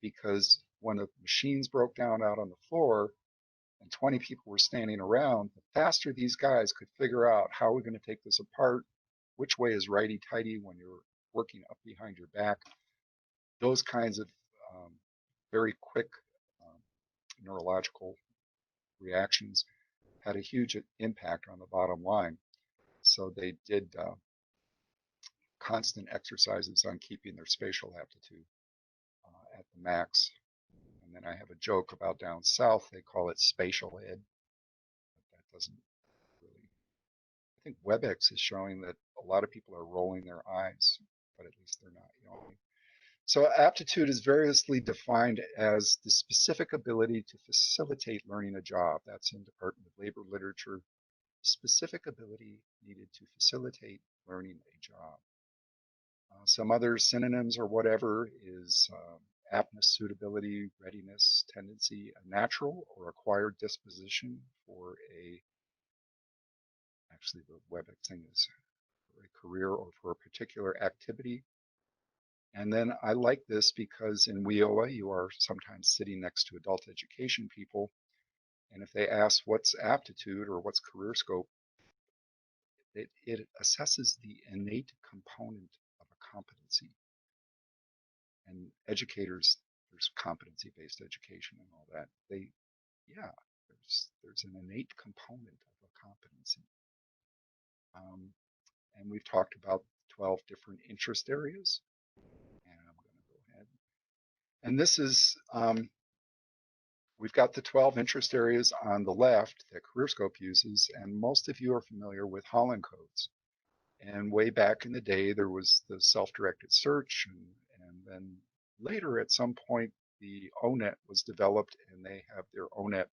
Because when the machines broke down out on the floor and 20 people were standing around, the faster these guys could figure out how we're going to take this apart, which way is righty tighty when you're working up behind your back, those kinds of um, very quick um, neurological reactions had a huge impact on the bottom line. So they did constant exercises on keeping their spatial aptitude at the max. And then I have a joke about down south, they call it spatial ed, but that doesn't really. I think WebEx is showing that a lot of people are rolling their eyes, but at least they're not yawning. So aptitude is variously defined as the specific ability to facilitate learning a job. That's in Department of Labor literature. Specific ability needed to facilitate learning a job. Some other synonyms or whatever is aptness, suitability, readiness, tendency, a natural or acquired disposition for a, actually the WebEx thing is for a career or for a particular activity. And then I like this because in WIOA, you are sometimes sitting next to adult education people. And if they ask what's aptitude or what's career scope, it assesses the innate component of a competency. And educators, there's competency-based education and all that. Yeah, there's an innate component of a competency. Um, and we've talked about 12 different interest areas. And I'm going to go ahead. And this is, we've got the 12 interest areas on the left that CareerScope uses, and most of you are familiar with Holland codes. And way back in the day, there was the self-directed search, and then later at some point, the ONET was developed, and they have their ONET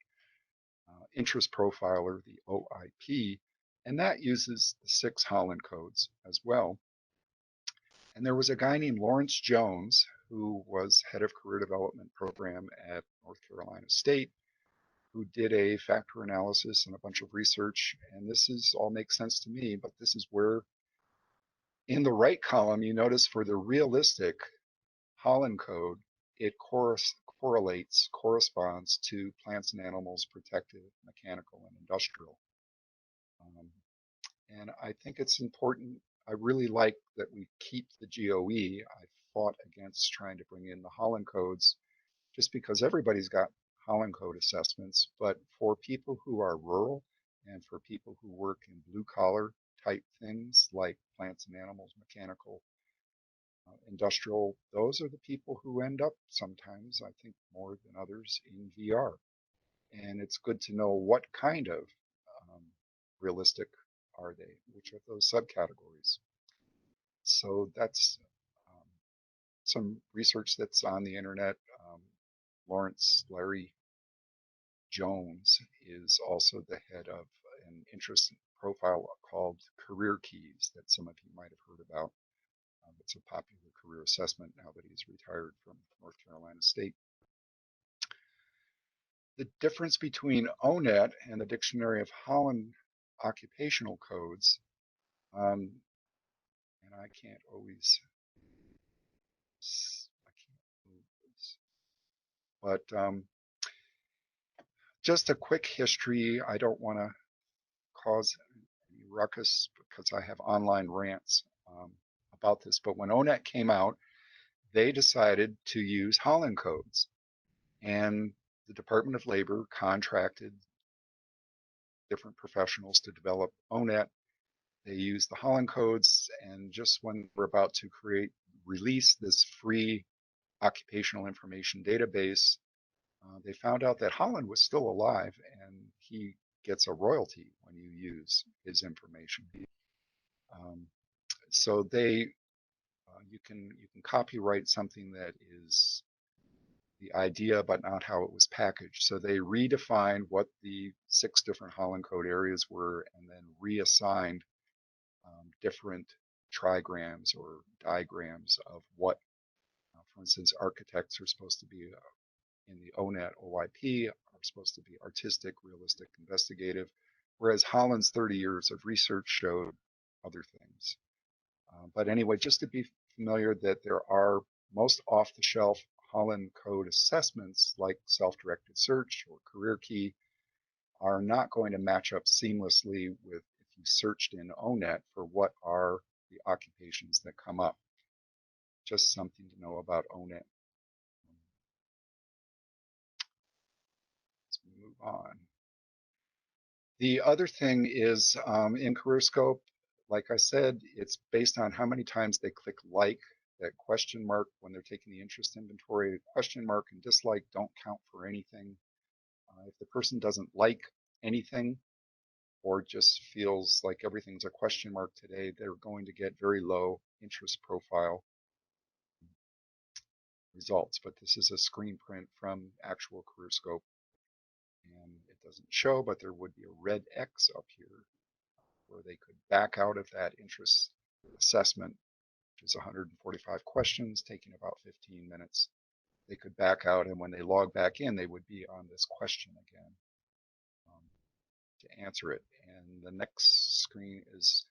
interest profiler, the OIP, and that uses the 6 Holland codes as well. And there was a guy named Lawrence Jones who was head of career development program at North Carolina State, who did a factor analysis and a bunch of research. And this is all makes sense to me, but this is where in the right column, you notice for the realistic Holland code, it corresponds to plants and animals, protective, mechanical, and industrial. Um, and I think it's important. I really like that we keep the GOE. I fought against trying to bring in the Holland codes just because everybody's got Holland code assessments. But for people who are rural and for people who work in blue collar type things like plants and animals, mechanical, industrial, those are the people who end up sometimes, I think, more than others in VR. And it's good to know what kind of um, realistic are they, which of those subcategories. So that's um, some research that's on the internet. Um, Larry Jones is also the head of an interest profile called Career Keys that some of you might have heard about. It's a popular career assessment now that he's retired from North Carolina State. The difference between ONET and the Dictionary of Holland occupational codes, um, and I can't always, I can't move this, but just a quick history. I don't want to cause any ruckus because I have online rants about this. But when ONET came out, they decided to use Holland codes, and the Department of Labor contracted different professionals to develop ONET. They used the Holland codes, and just when we're about to release this free occupational information database, they found out that Holland was still alive, and he gets a royalty when you use his information. Um, so you can copyright something that is the idea, but not how it was packaged. So they redefined what the 6 different Holland code areas were, and then reassigned different trigrams or diagrams of what, for instance, architects are supposed to be in the ONET OYP are supposed to be artistic, realistic, investigative, whereas Holland's 30 years of research showed other things. But anyway, just to be familiar that there are most off-the-shelf Holland code assessments like self-directed search or career key are not going to match up seamlessly with if you searched in ONET for what are the occupations that come up. Just something to know about ONET. Let's move on. The other thing is in CareerScope, like I said, it's based on how many times they click like. That question mark when they're taking the interest inventory, question mark and dislike don't count for anything. If the person doesn't like anything or just feels like everything's a question mark today, they're going to get very low interest profile results. But this is a screen print from actual CareerScope, and it doesn't show, but there would be a red X up here where they could back out of that interest assessment, which is 145 questions, taking about 15 minutes. They could back out, and when they log back in, they would be on this question again um, to answer it. And the next screen is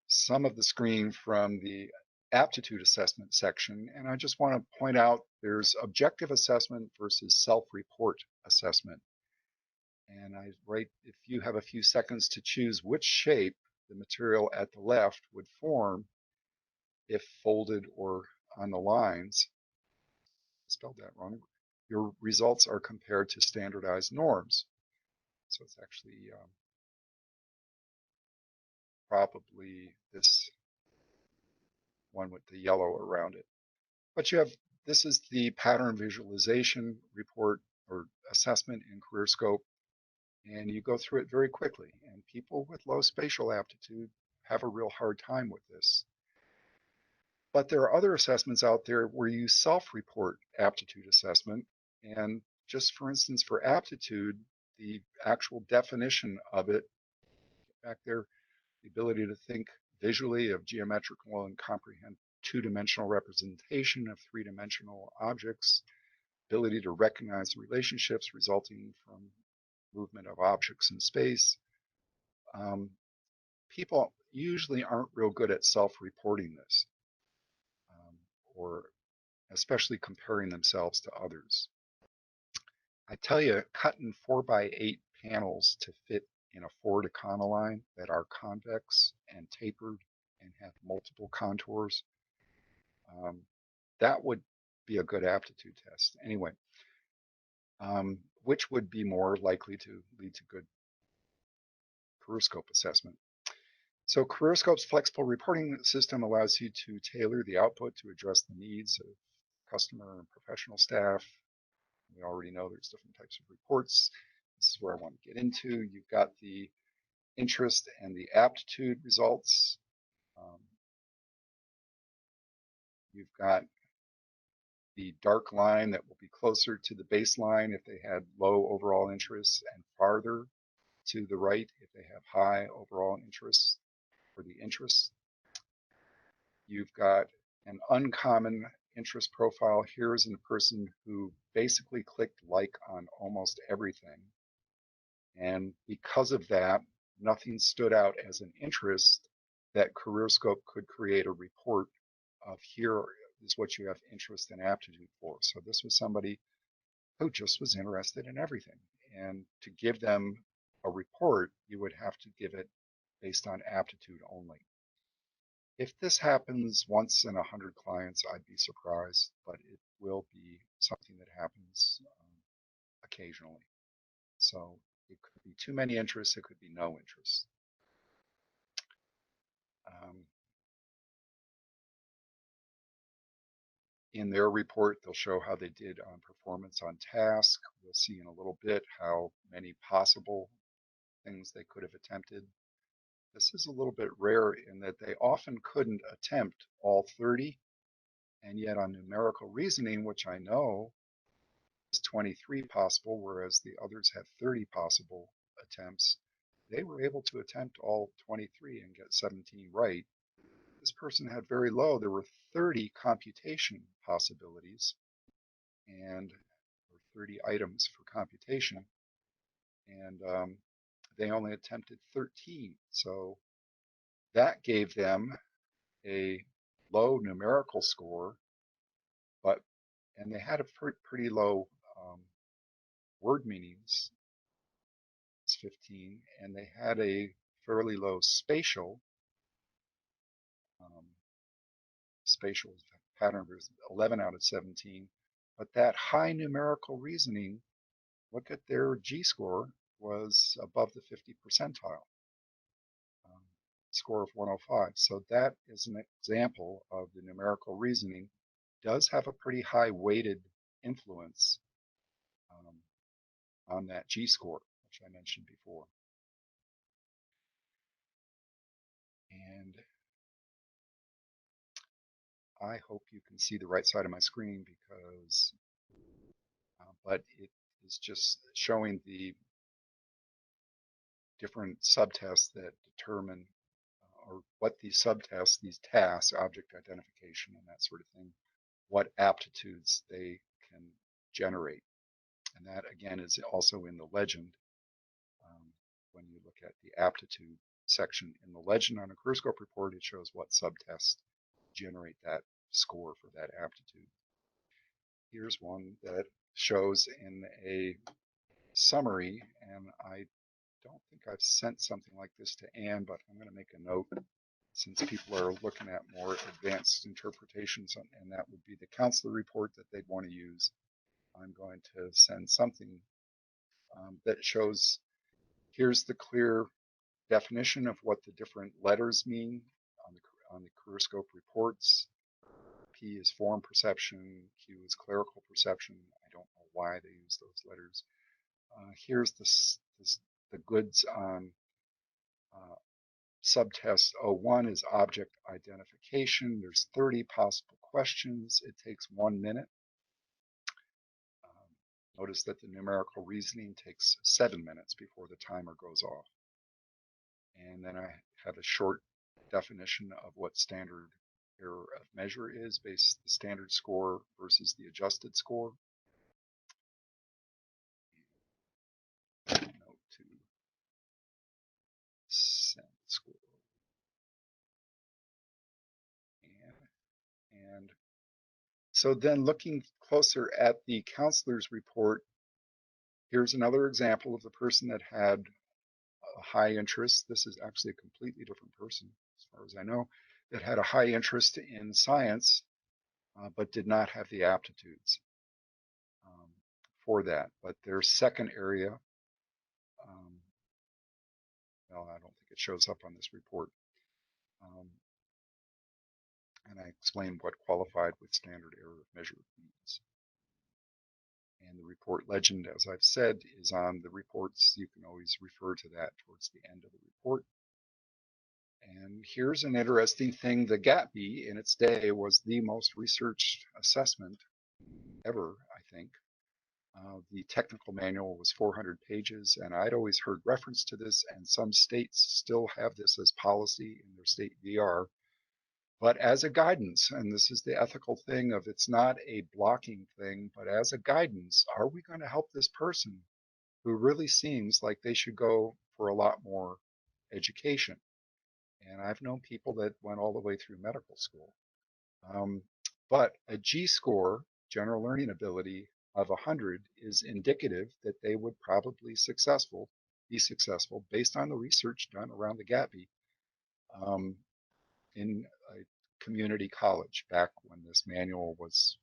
some of the screen from the aptitude assessment section. And I just want to point out there's objective assessment versus self-report assessment. And I write, if you have a few seconds to choose which shape the material at the left would form if folded or on the lines, I spelled that wrong, your results are compared to standardized norms. So it's actually probably this one with the yellow around it. But you have, this is the pattern visualization report or assessment in CareerScope, and you go through it very quickly. And people with low spatial aptitude have a real hard time with this. But there are other assessments out there where you self-report aptitude assessment. And just for instance, for aptitude, the actual definition of it back there, the ability to think visually of geometrical and comprehend two-dimensional representation of three-dimensional objects, ability to recognize relationships resulting from movement of objects in space. Um, People usually aren't real good at self-reporting this, or especially comparing themselves to others. I tell you, cutting 4x8 panels to fit in a 4 deconoline that are convex and tapered and have multiple contours, um, that would be a good aptitude test. Anyway, which would be more likely to lead to good CareerScope assessment. So CareerScope's flexible reporting system allows you to tailor the output to address the needs of customer and professional staff. We already know there's different types of reports. This is where I want to get into. You've got the interest and the aptitude results. Um, you've got the dark line that will be closer to the baseline if they had low overall interest, and farther to the right if they have high overall interest for the interest. You've got an uncommon interest profile. Here is a person who basically clicked like on almost everything. And because of that, nothing stood out as an interest that CareerScope could create a report of here is what you have interest and aptitude for. So this was somebody who just was interested in everything. And to give them a report, you would have to give it based on aptitude only. If this happens once in 100 clients, I'd be surprised, but it will be something that happens occasionally. So it could be too many interests, it could be no interest. Um, in their report, they'll show how they did on performance on task. We'll see in a little bit how many possible things they could have attempted. This is a little bit rare in that they often couldn't attempt all 30, and yet on numerical reasoning, which I know is 23 possible, whereas the others had 30 possible attempts, they were able to attempt all 23 and get 17 right. This person had very low. There were 30 computation possibilities and or 30 items for computation, and they only attempted 13. So that gave them a low numerical score, but and they had a pretty low word meanings, 15, and they had a fairly low um, spatial pattern was 11 out of 17. But that high numerical reasoning, look at their G score, was above the 50 percentile, um, score of 105. So that is an example of the numerical reasoning does have a pretty high weighted influence on that G score, which I mentioned before. And I hope you can see the right side of my screen because, but it is just showing the different subtests that determine or what these subtests, these tasks, object identification and that sort of thing, what aptitudes they can generate. And that again is also in the legend. When you look at the aptitude section in the legend on a CareerScope report, it shows what subtests generate that score for that aptitude. Here's one that shows in a summary, and I don't think I've sent something like this to Anne, but I'm going to make a note since people are looking at more advanced interpretations, and that would be the counselor report that they'd want to use. I'm going to send something that shows here's the clear definition of what the different letters mean on the CareerScope reports. P is form perception, Q is clerical perception. I don't know why they use those letters. Here's the goods on subtest 01 is object identification. There's 30 possible questions. It takes 1 minute. Notice that the numerical reasoning takes 7 minutes before the timer goes off. And then I have a short definition of what standard error of measure is based the standard score versus the adjusted score. Note to send score. And so then looking closer at the counselor's report, here's another example of the person that had a high interest. This is actually a completely different person, as far as I know, that had a high interest in science, but did not have the aptitudes for that. But their second area, well, I don't think it shows up on this report. And I explained what qualified with standard error of measure means. And the report legend, as I've said, is on the reports. You can always refer to that towards the end of the report. And here's an interesting thing. The GATB in its day was the most researched assessment ever, I think. The technical manual was 400 pages, and I'd always heard reference to this, and some states still have this as policy in their state VR. but as a guidance, and this is the ethical thing of it's not a blocking thing, but as a guidance, are we going to help this person who really seems like they should go for a lot more education? And I've known people that went all the way through medical school. Um, but a G score, general learning ability, of 100 is indicative that they would probably be successful based on the research done around the GATB um, in a community college back when this manual was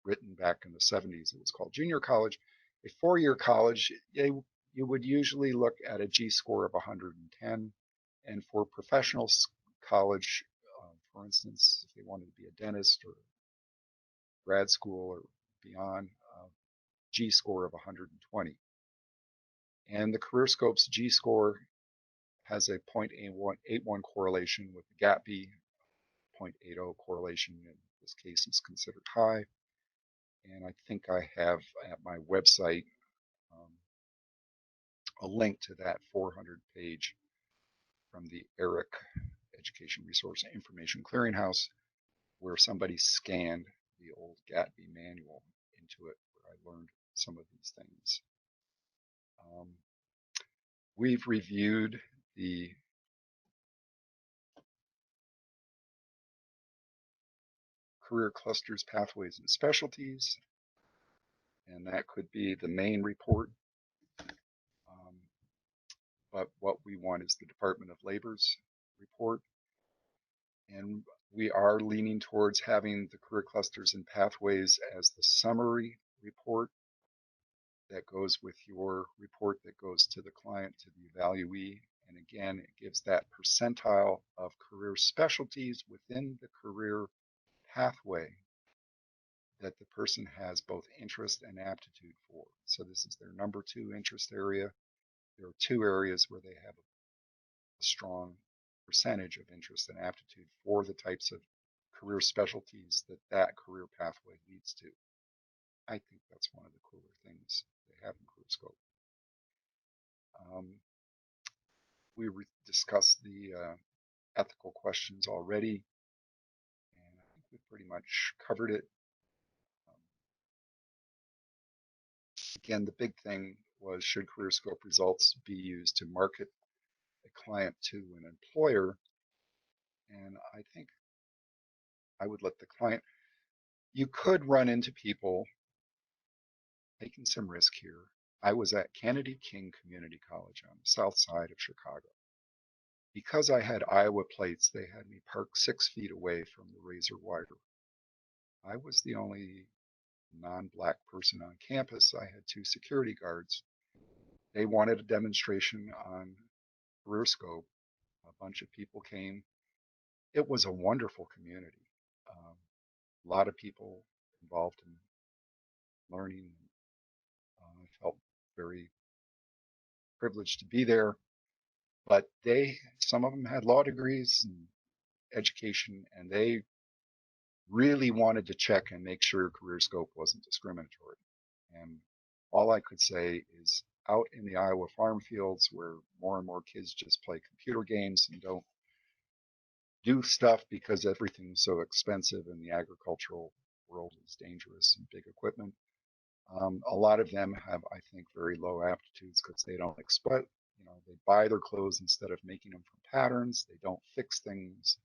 written back in the 70s. It was called junior college. A 4-year college, you would usually look at a G score of 110. And for professional college, for instance, if they wanted to be a dentist or grad school or beyond, G score of 120. And the CareerScope's G score has a 0.81 correlation with the GATB, 0.80 correlation. In this case, is considered high. And I think I have at my website um, a link to that 400-page from the ERIC Education Resource Information Clearinghouse, where somebody scanned the old GATB manual into it, where I learned some of these things. We've reviewed the career clusters, pathways, and specialties, and that could be the main report. Um, but what we want is the Department of Labor's report. And we are leaning towards having the career clusters and pathways as the summary report that goes with your report that goes to the client, to the evaluee. And again, it gives that percentile of career specialties within the career pathway that the person has both interest and aptitude for. So this is their number 2 interest area. There are 2 areas where they have a strong percentage of interest and aptitude for the types of career specialties that that career pathway leads to. I think that's one of the cooler things they have in CareerScope. We discussed the ethical questions already, and I think we pretty much covered it. Um, Again, the big thing was, should CareerScope results be used to market a client to an employer? And I think I would let the client, you could run into people taking some risk here. I was at Kennedy King Community College on the south side of Chicago. Because I had Iowa plates, they had me parked 6 feet away from the razor wire. I was the only non-black person on campus. I had 2 security guards. They wanted a demonstration on CareerScope. A bunch of people came. It was a wonderful community. A lot of people involved in learning. I felt very privileged to be there. But some of them had law degrees and education, and they really wanted to check and make sure CareerScope wasn't discriminatory. And all I could say is, out in the Iowa farm fields where more and more kids just play computer games and don't do stuff because everything's so expensive and the agricultural world is dangerous and big equipment. A lot of them have, I think, very low aptitudes because they don't expect, they buy their clothes instead of making them from patterns. They don't fix things.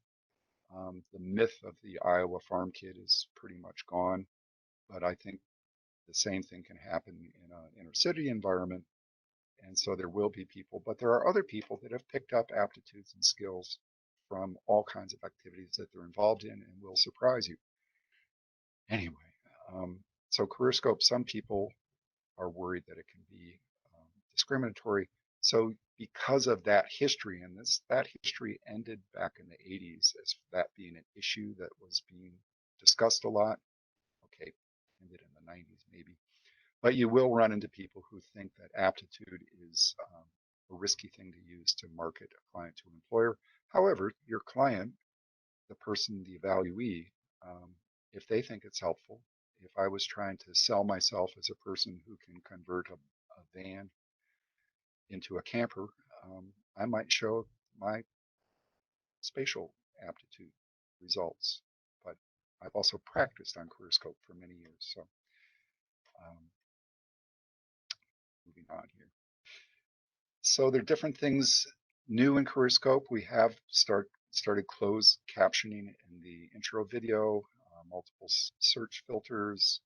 The myth of the Iowa farm kid is pretty much gone, but I think the same thing can happen in an inner city environment. And so there will be people, but there are other people that have picked up aptitudes and skills from all kinds of activities that they're involved in and will surprise you. Anyway, um, so CareerScope, some people are worried that it can be discriminatory. So because of that history, and that history ended back in the 80s as that being an issue that was being discussed a lot. Okay, ended in the 90s maybe. But you will run into people who think that aptitude is a risky thing to use to market a client to an employer. However, your client, the person, the evaluee, if they think it's helpful, if I was trying to sell myself as a person who can convert a van into a camper, I might show my spatial aptitude results. But I've also practiced on CareerScope for many years. So moving on here. So there are different things new in CareerScope. We have started closed captioning in the intro video, multiple search filters,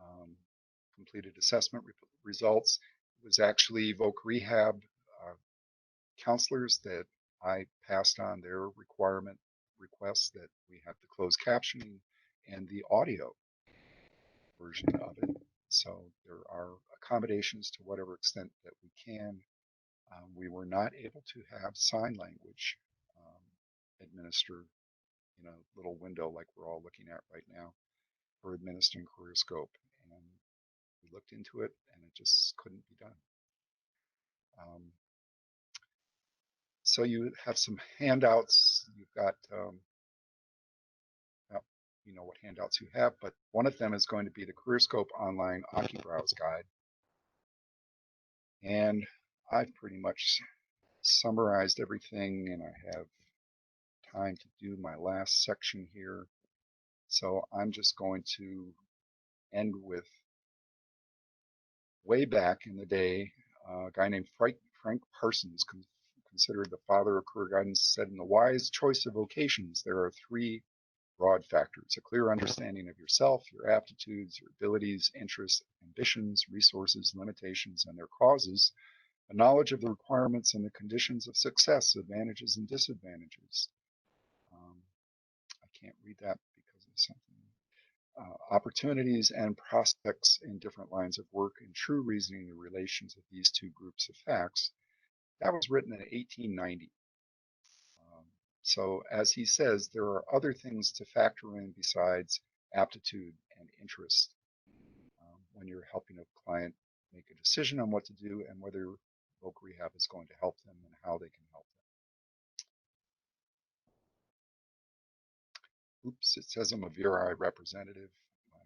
um, completed assessment results. It was actually Voc Rehab counselors that I passed on their requests that we have the closed captioning and the audio version of it. So there are accommodations to whatever extent that we can. We were not able to have sign language administered in a little window like we're all looking at right now for administering CareerScope. And we looked into it and it just couldn't be done. So you have some handouts. You've got, well, you know what handouts you have, but one of them is going to be the CareerScope Online OccuBrowse Guide. And I've pretty much summarized everything, and I have time to do my last section here. So I'm just going to end with way back in the day, a guy named Frank Parsons, considered the father of career guidance, said, in the wise choice of vocations, there are three broad factors: a clear understanding of yourself, your aptitudes, your abilities, interests, ambitions, resources, limitations, and their causes, a knowledge of the requirements and the conditions of success, advantages and disadvantages. I can't read that because of something. Opportunities and prospects in different lines of work, and true reasoning the relations of these two groups of facts. That was written in 1890. So as he says, there are other things to factor in besides aptitude and interest when you're helping a client make a decision on what to do and whether Voc Rehab is going to help them and how they can help them. Oops, it says I'm a VRI representative. My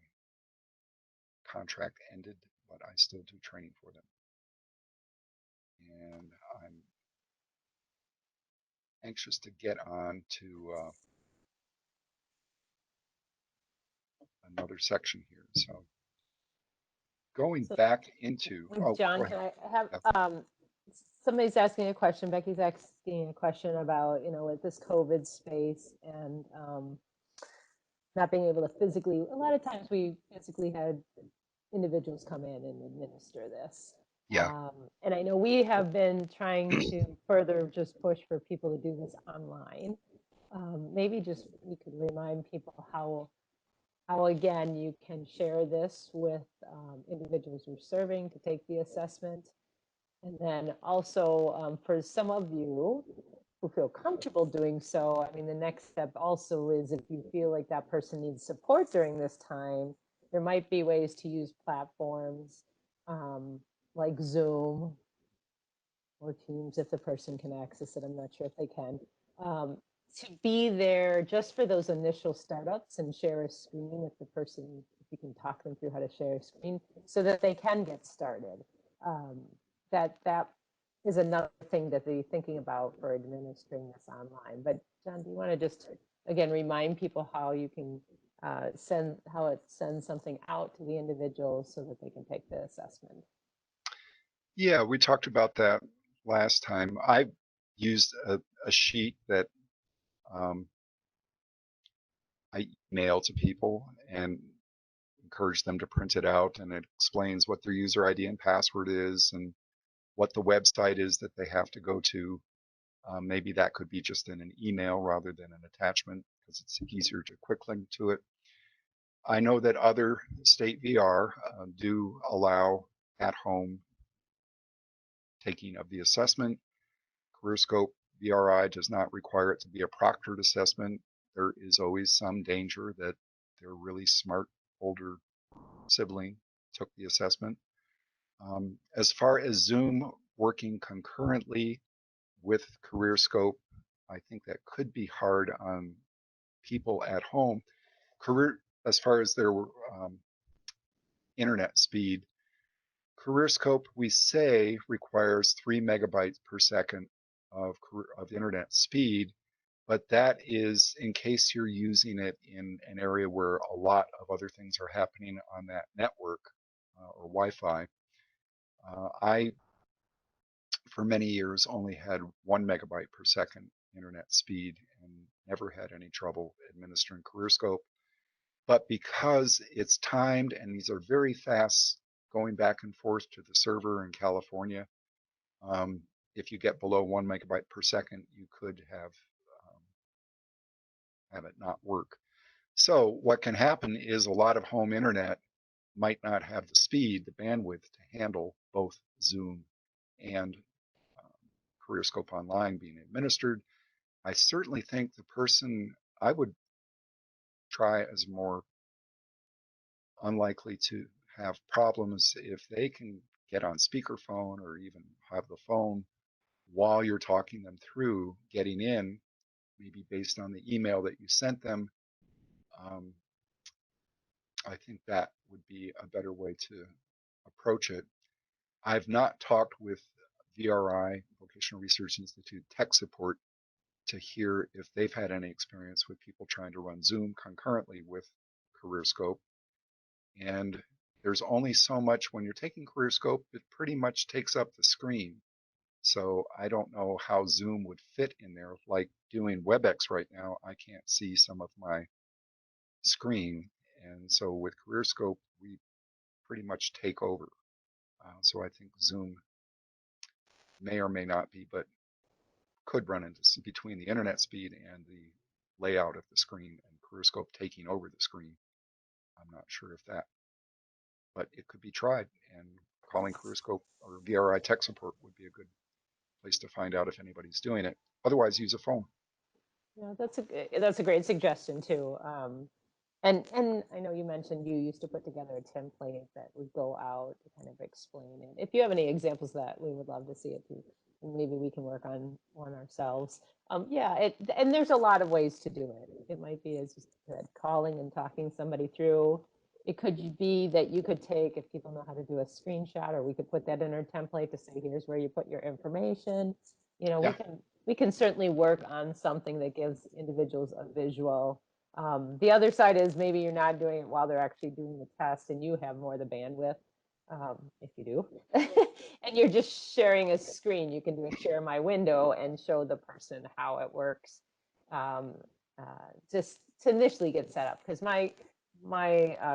contract ended, but I still do training for them. And I'm anxious to get on to another section here. So going So, back into, oh, John, go can ahead. I have, Yeah. somebody's asking a question, Becky's asking a question about, with this COVID space and not being able to physically, a lot of times we physically had individuals come in and administer this. Yeah. And I know we have been trying to further just push for people to do this online. Maybe just you could remind people how again you can share this with individuals you're serving to take the assessment. And then also for some of you who feel comfortable doing so, I mean, the next step also is if you feel like that person needs support during this time, there might be ways to use platforms like Zoom or Teams if the person can access it. I'm not sure if they can. Um, to be there just for those initial startups and share a screen if the person, if you can talk them through how to share a screen so that they can get started. Um, that is another thing that they're thinking about for administering this online. But John, do you want to just again remind people how you can how it sends something out to the individuals so that they can take the assessment? Yeah, we talked about that last time. I used a sheet that um, I email to people and encourage them to print it out, and it explains what their user ID and password is and what the website is that they have to go to. Maybe that could be just in an email rather than an attachment because it's easier to quick link to it. I know that other state VR do allow at-home taking of the assessment. CareerScope VRI does not require it to be a proctored assessment. There is always some danger that their really smart older sibling took the assessment. As far as Zoom working concurrently with CareerScope, I think that could be hard on people at home. As far as their internet speed, CareerScope, we say, requires 3 megabytes per second of internet speed, but that is in case you're using it in an area where a lot of other things are happening on that network or Wi-Fi. I, for many years, only had 1 megabyte per second internet speed and never had any trouble administering CareerScope. But because it's timed and these are very fast going back and forth to the server in California, um, if you get below 1 megabyte per second, you could have it not work. So what can happen is a lot of home internet might not have the speed, the bandwidth to handle both Zoom and um, CareerScope Online being administered. I certainly think the person I would try as more unlikely to have problems if they can get on speakerphone or even have the phone while you're talking them through getting in, maybe based on the email that you sent them. Um, I think that would be a better way to approach it. I've not talked with VRI, Vocational Research Institute tech support, to hear if they've had any experience with people trying to run Zoom concurrently with CareerScope. And there's only so much when you're taking CareerScope, it pretty much takes up the screen. So I don't know how Zoom would fit in there. Like doing WebEx right now, I can't see some of my screen. And so with CareerScope, we pretty much take over. So I think Zoom may or may not be, but could run into between the internet speed and the layout of the screen and CareerScope taking over the screen. I'm not sure if that, but it could be tried. And calling CareerScope or VRI tech support would be a good place to find out if anybody's doing it. Otherwise, use a phone. Yeah, that's a great suggestion too. And I know you mentioned you used to put together a template that would go out to kind of explain it. If you have any examples of that, we would love to see it too. And maybe we can work on one ourselves. Yeah, and there's a lot of ways to do it. It might be as you said, calling and talking somebody through. It could be that you could take, if people know how to do a screenshot, or we could put that in our template to say, here's where you put your information. You know, Yeah, we can certainly work on something that gives individuals a visual. The other side is maybe you're not doing it while they're actually doing the test and you have more of the bandwidth, if you do. And you're just sharing a screen. You can do a share my window and show the person how it works, um, just to initially get set up. Because my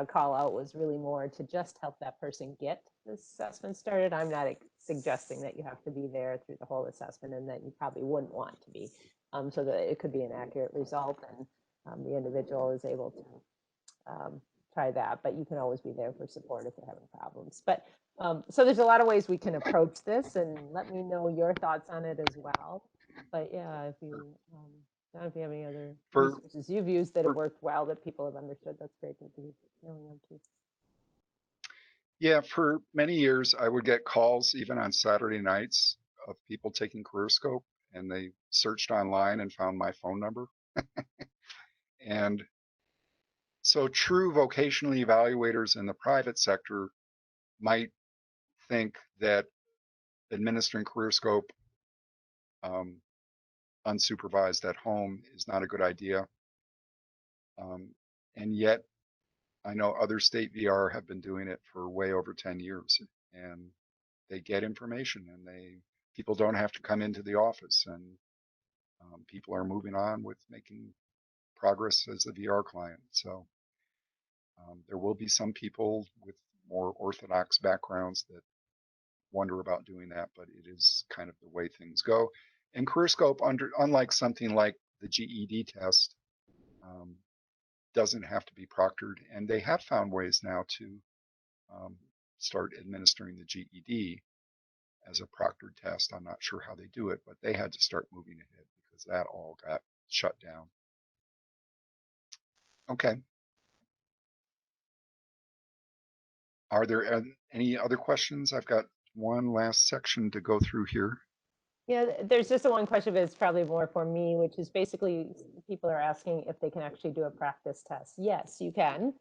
call out was really more to just help that person get the assessment started. I'm not suggesting that you have to be there through the whole assessment, and that you probably wouldn't want to be, so that it could be an accurate result, and the individual is able to try that. But you can always be there for support if they're having problems. But so there's a lot of ways we can approach this, and let me know your thoughts on it as well. But yeah, if you John, if you have any other for resources you've used that have for worked well that people have understood, that's great to be knowing them too. yeah, for many years I would get calls even on Saturday nights of people taking CareerScope and they searched online and found my phone number. And so true vocational evaluators in the private sector might think that administering CareerScope um, unsupervised at home is not a good idea. Um, and yet, I know other state VR have been doing it for way over 10 years, and they get information, and people don't have to come into the office, and people are moving on with making progress as a VR client. So there will be some people with more orthodox backgrounds that wonder about doing that, but it is kind of the way things go. And CareerScope, unlike something like the GED test, um, doesn't have to be proctored, and they have found ways now to um, start administering the GED as a proctored test. I'm not sure how they do it, but they had to start moving ahead because that all got shut down. Okay. Are there any other questions? I've got one last section to go through here. Yeah, there's just a one question, but it's probably more for me, which is basically people are asking if they can actually do a practice test. Yes, you can.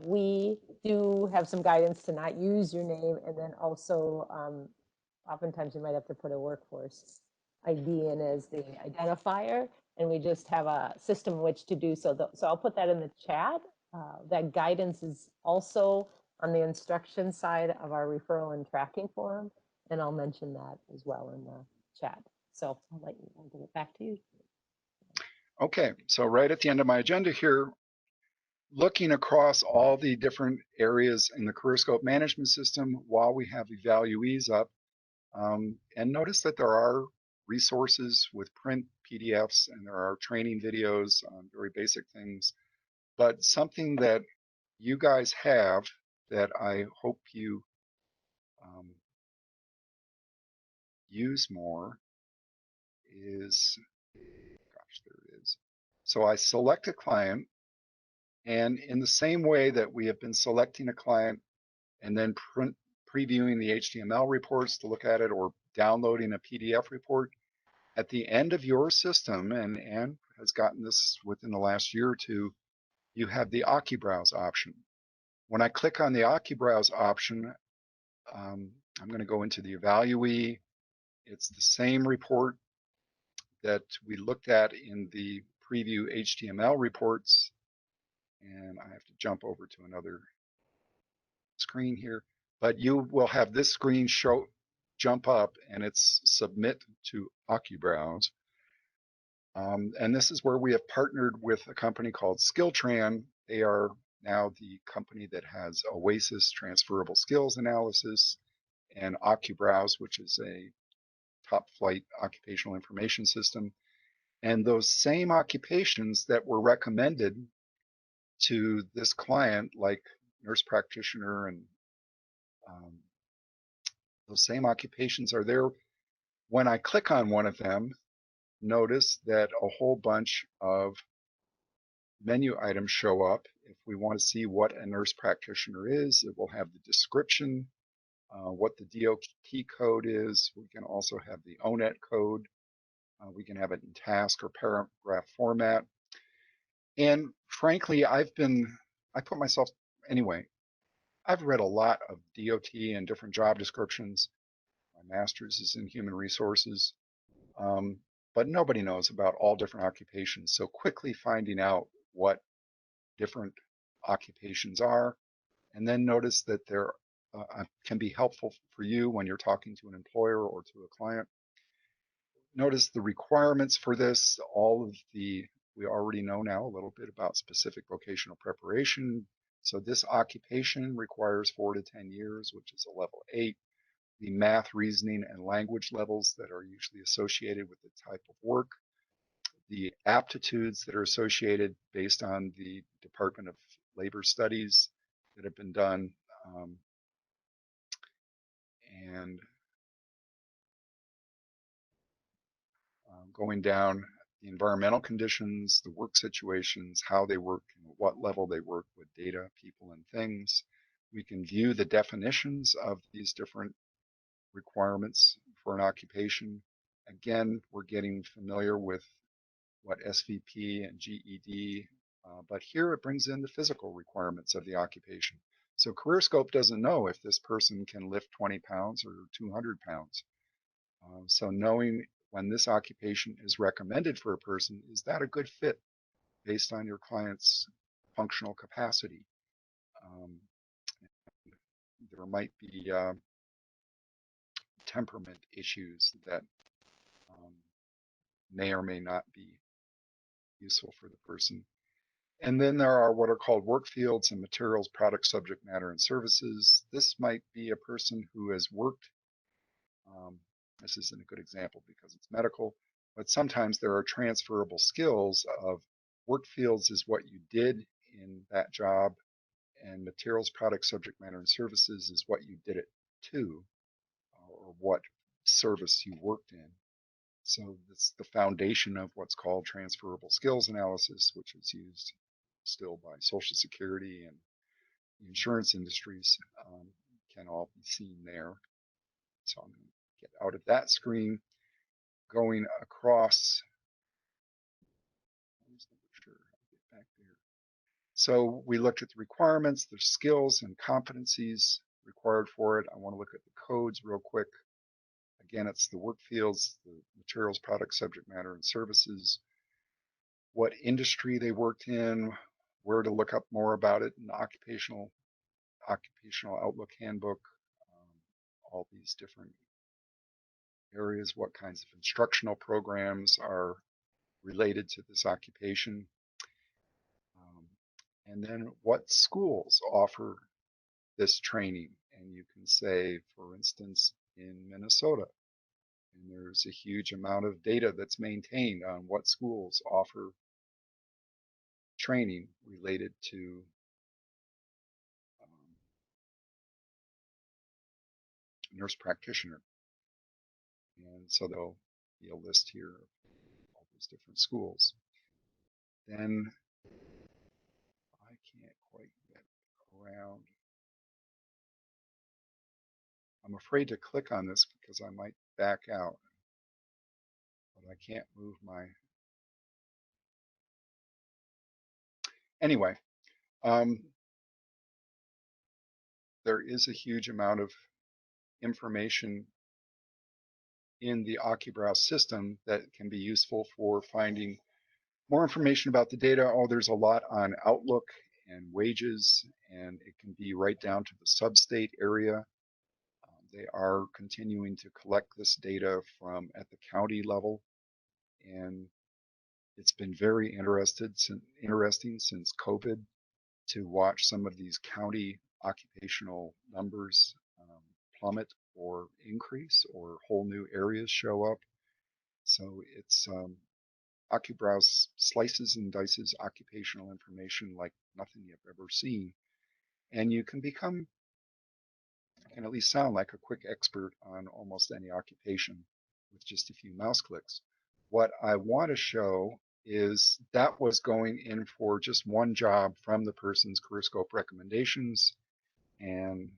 We do have some guidance to not use your name, and then also oftentimes you might have to put a workforce ID in as the identifier. and we just have a system in which to do so. So I'll put that in the chat. That guidance is also on the instruction side of our referral and tracking form, and I'll mention that as well in the chat. So I'll give it back to you. Okay, so right at the end of my agenda here, looking across all the different areas in the CareerScope management system while we have evaluees up, and notice that there are resources with print PDFs and there are training videos on very basic things, but something that you guys have that I hope you use more is, gosh, there it is. So I select a client, and in the same way that we have been selecting a client and then previewing the HTML reports to look at it or downloading a PDF report, at the end of your system, and Anne has gotten this within the last year or two, you have the AccuBrowse option. When I click on the AccuBrowse option, I'm going to go into the evaluee. It's the same report that we looked at in the preview HTML reports. And I have to jump over to another screen here, but you will have this screen jump up and it's submit to AccuBrowse. And this is where we have partnered with a company called Skilltran. They are now the company that has Oasis transferable skills analysis and AccuBrowse, which is a top flight occupational information system. And those same occupations that were recommended to this client, like nurse practitioner and um, those same occupations are there. When I click on one of them, notice that a whole bunch of menu items show up. If we want to see what a nurse practitioner is, it will have the description, what the DOT code is. We can also have the ONET code. We can have it in task or paragraph format. And frankly, I put myself, anyway, I've read a lot of DOT and different job descriptions. My master's is in human resources. But nobody knows about all different occupations. So quickly finding out what different occupations are, and then notice that there can be helpful for you when you're talking to an employer or to a client. Notice the requirements for this, we already know now a little bit about specific vocational preparation. So this occupation requires 4 to 10 years, which is a level 8. The math, reasoning, and language levels that are usually associated with the type of work, the aptitudes that are associated based on the Department of Labor studies that have been done, and going down the environmental conditions, the work situations, how they work, and what level they work with data, people, and things. We can view the definitions of these different requirements for an occupation. Again, we're getting familiar with what SVP and GED, but here it brings in the physical requirements of the occupation. So CareerScope doesn't know if this person can lift 20 pounds or 200 pounds. So knowing when this occupation is recommended for a person, is that a good fit based on your client's functional capacity? Um, there might be temperament issues that may or may not be useful for the person. And then there are what are called work fields and materials, products, subject matter, and services. This might be a person who has worked. This isn't a good example because it's medical, but sometimes there are transferable skills of work fields is what you did in that job, and materials, products, subject matter, and services is what you did it to, or what service you worked in. So that's the foundation of what's called transferable skills analysis, which is used still by Social Security and the insurance industries, can all be seen there. So I'm going to get out of that screen, going across. Back there. So we looked at the requirements, the skills and competencies required for it. I want to look at the codes real quick. Again, it's the work fields, the materials, products, subject matter, and services. what industry they worked in, where to look up more about it in the occupational outlook handbook, all these different areas, what kinds of instructional programs are related to this occupation, um, and then what schools offer this training. And you can say, for instance, in Minnesota, and there's a huge amount of data that's maintained on what schools offer training related to um, nurse practitioner. And so there'll be a list here of all these different schools. Then I can't quite get around. I'm afraid to click on this because I might back out, but I can't move my. Anyway, um, there is a huge amount of information in the OccuBrowse system that can be useful for finding more information about the data. Oh, there's a lot on Outlook and wages, and it can be right down to the sub-state area. They are continuing to collect this data from at the county level, and it's been very interesting since COVID to watch some of these county occupational numbers plummet or increase, or whole new areas show up. So it's OccuBrowse slices and dices occupational information like nothing you've ever seen. And you can become, can at least sound like a quick expert on almost any occupation with just a few mouse clicks. What I want to show is that was going in for just one job from the person's CareerScope recommendations. And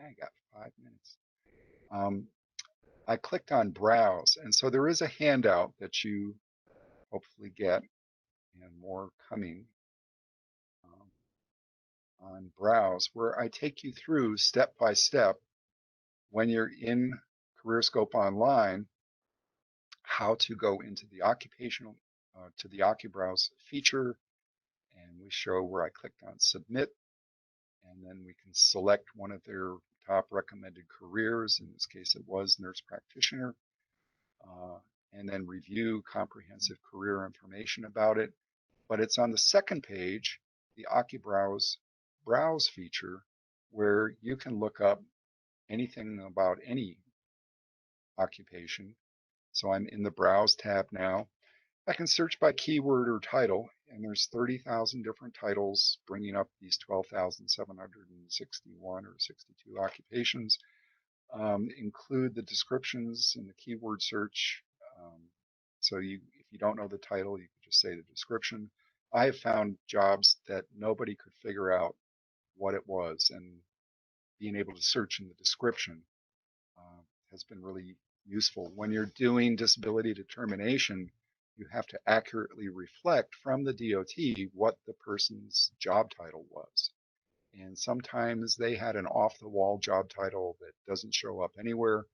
I got 5 minutes. Um, I clicked on browse. And so there is a handout that you hopefully get, and more coming, um, on browse, where I take you through step by step when you're in CareerScope Online, how to go into the occupational, to the OccuBrowse feature. And we show where I clicked on submit, and then we can select one of their top recommended careers. In this case, it was nurse practitioner, uh, and then review comprehensive career information about it. But it's on the second page, the OccuBrowse browse feature, where you can look up anything about any occupation. So I'm in the browse tab now. I can search by keyword or title, and there's 30,000 different titles bringing up these 12,761 or 62 occupations. Include the descriptions in the keyword search. Um, so if you don't know the title, you can just say the description. I have found jobs that nobody could figure out what it was, and being able to search in the description uh, has been really useful. When you're doing disability determination, you have to accurately reflect from the DOT what the person's job title was. And sometimes they had an off the wall job title that doesn't show up anywhere,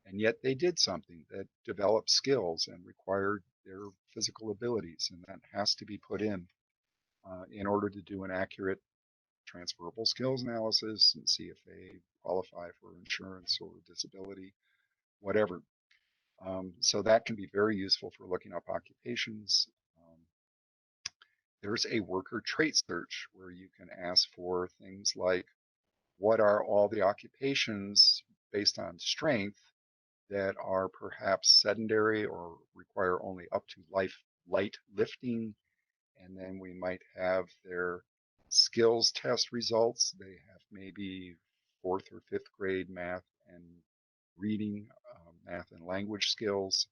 and yet they did something that developed skills and required their physical abilities, and that has to be put in order to do an accurate transferable skills analysis and see if they qualify for insurance or disability, whatever. So that can be very useful for looking up occupations. Um, there's a worker trait search where you can ask for things like, what are all the occupations based on strength that are perhaps sedentary or require only up to light lifting? And then we might have their skills test results. They have maybe fourth or fifth grade math and reading, math and language skills,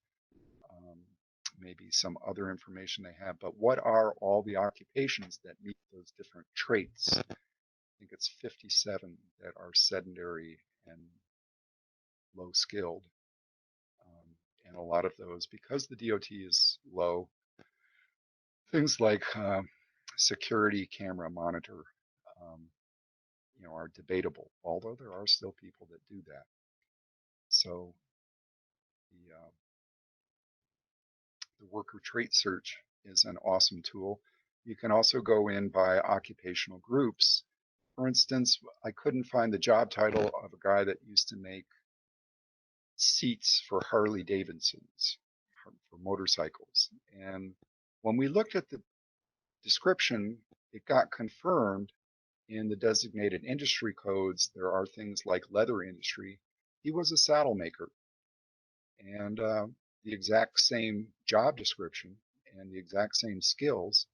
um, maybe some other information they have. But what are all the occupations that meet those different traits? I think it's 57 that are sedentary and low skilled. And a lot of those, because the DOT is low, things like security camera monitor, um, are debatable, although there are still people that do that. So the the worker trait search is an awesome tool. You can also go in by occupational groups. For instance, I couldn't find the job title of a guy that used to make seats for Harley Davidsons, for motorcycles. And when we looked at the description, it got confirmed in the designated industry codes. There are things like leather industry. He was a saddle maker, and the exact same job description and the exact same skills.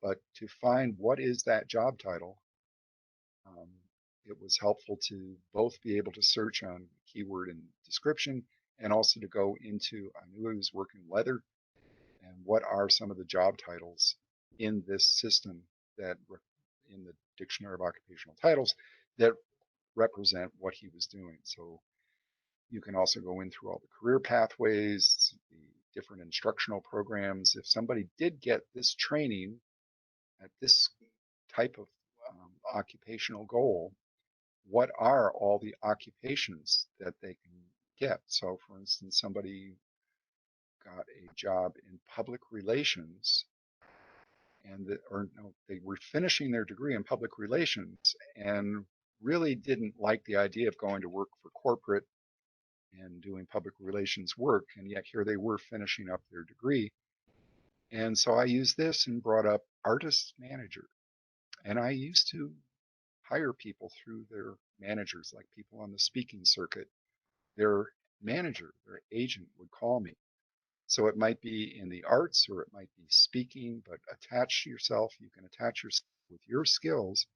But to find what is that job title, um, it was helpful to both be able to search on keyword and description and also to go into, I knew he was working leather, and what are some of the job titles in this system that in the dictionary of occupational titles that represent what he was doing. So you can also go in through all the career pathways, the different instructional programs. If somebody did get this training at this type of occupational goal, what are all the occupations that they can get? So, for instance, somebody got a job in public relations and or no, they were finishing their degree in public relations and really didn't like the idea of going to work for corporate and doing public relations work, and yet here they were finishing up their degree. And so I used this and brought up artist manager. And I used to hire people through their managers, like people on the speaking circuit. Their manager, their agent would call me. So it might be in the arts or it might be speaking, but attach yourself. You can attach yourself with your skills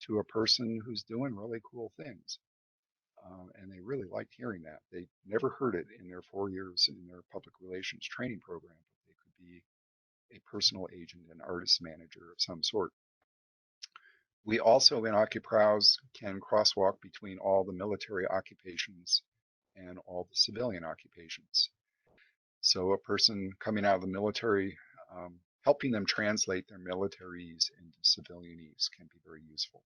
to a person who's doing really cool things. And they really liked hearing that. They never heard it in their 4 years in their public relations training program, but they could be a personal agent, an artist manager of some sort. We also in OccuProwse can crosswalk between all the military occupations and all the civilian occupations. So a person coming out of the military, helping them translate their militaries into civilianese can be very useful.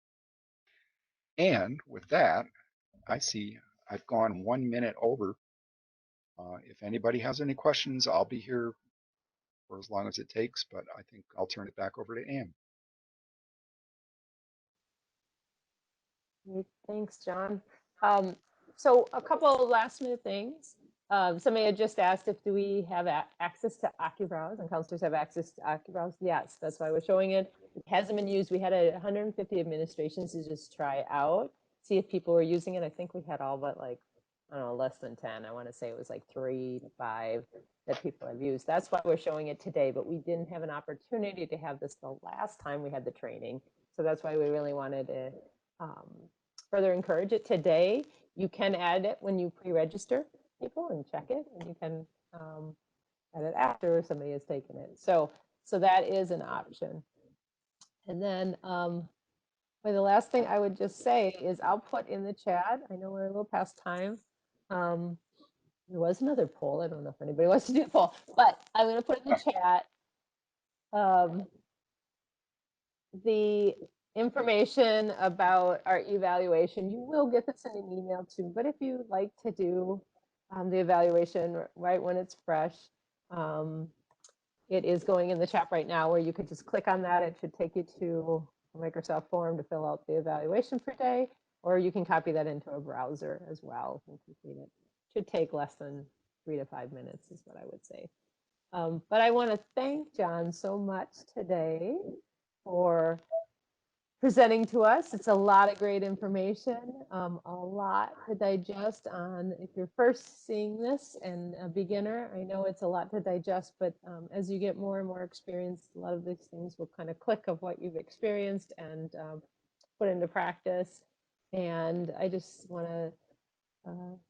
And with that, I see I've gone 1 minute over. If anybody has any questions, I'll be here for as long as it takes, but I think I'll turn it back over to Ann. Great. Thanks, John. Um, so a couple of last minute things. Somebody had just asked if do we have access to OccuBrowse and counselors have access to OccuBrowse? Yes, that's why we're showing it. It hasn't been used. We had 150 administrations to just try out, see if people were using it. I think we had all but like, I don't know, less than 10. I want to say it was like 3 to 5 that people have used. That's why we're showing it today, but we didn't have an opportunity to have this the last time we had the training. So that's why we really wanted to um, further encourage it today. You can add it when you pre-register people and check it, and you can add it after somebody has taken it. So that is an option. And then the last thing I would just say is I'll put in the chat. I know we're a little past time. There was another poll. I don't know if anybody wants to do a poll, but I'm going to put in the chat the information about our evaluation. You will get this in an email too, but if you like to do the evaluation right when it's fresh, it is going in the chat right now where you could just click on that. It should take you to a Microsoft form to fill out the evaluation per day, or you can copy that into a browser as well and complete it. Should take less than 3 to 5 minutes is what I would say. But I want to thank John so much today for presenting to us. It's a lot of great information, a lot to digest on if you're first seeing this and a beginner. I know it's a lot to digest, but as you get more and more experience, a lot of these things will kind of click of what you've experienced and put into practice. And I just want to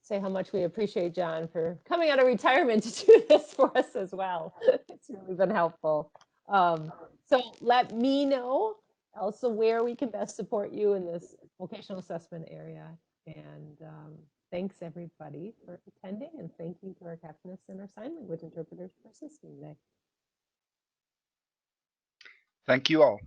say how much we appreciate John for coming out of retirement to do this for us as well. It's really been helpful. So let me know also where we can best support you in this vocational assessment area. And thanks everybody for attending, and thank you to our captionists and our sign language interpreters for assisting today. Thank you all.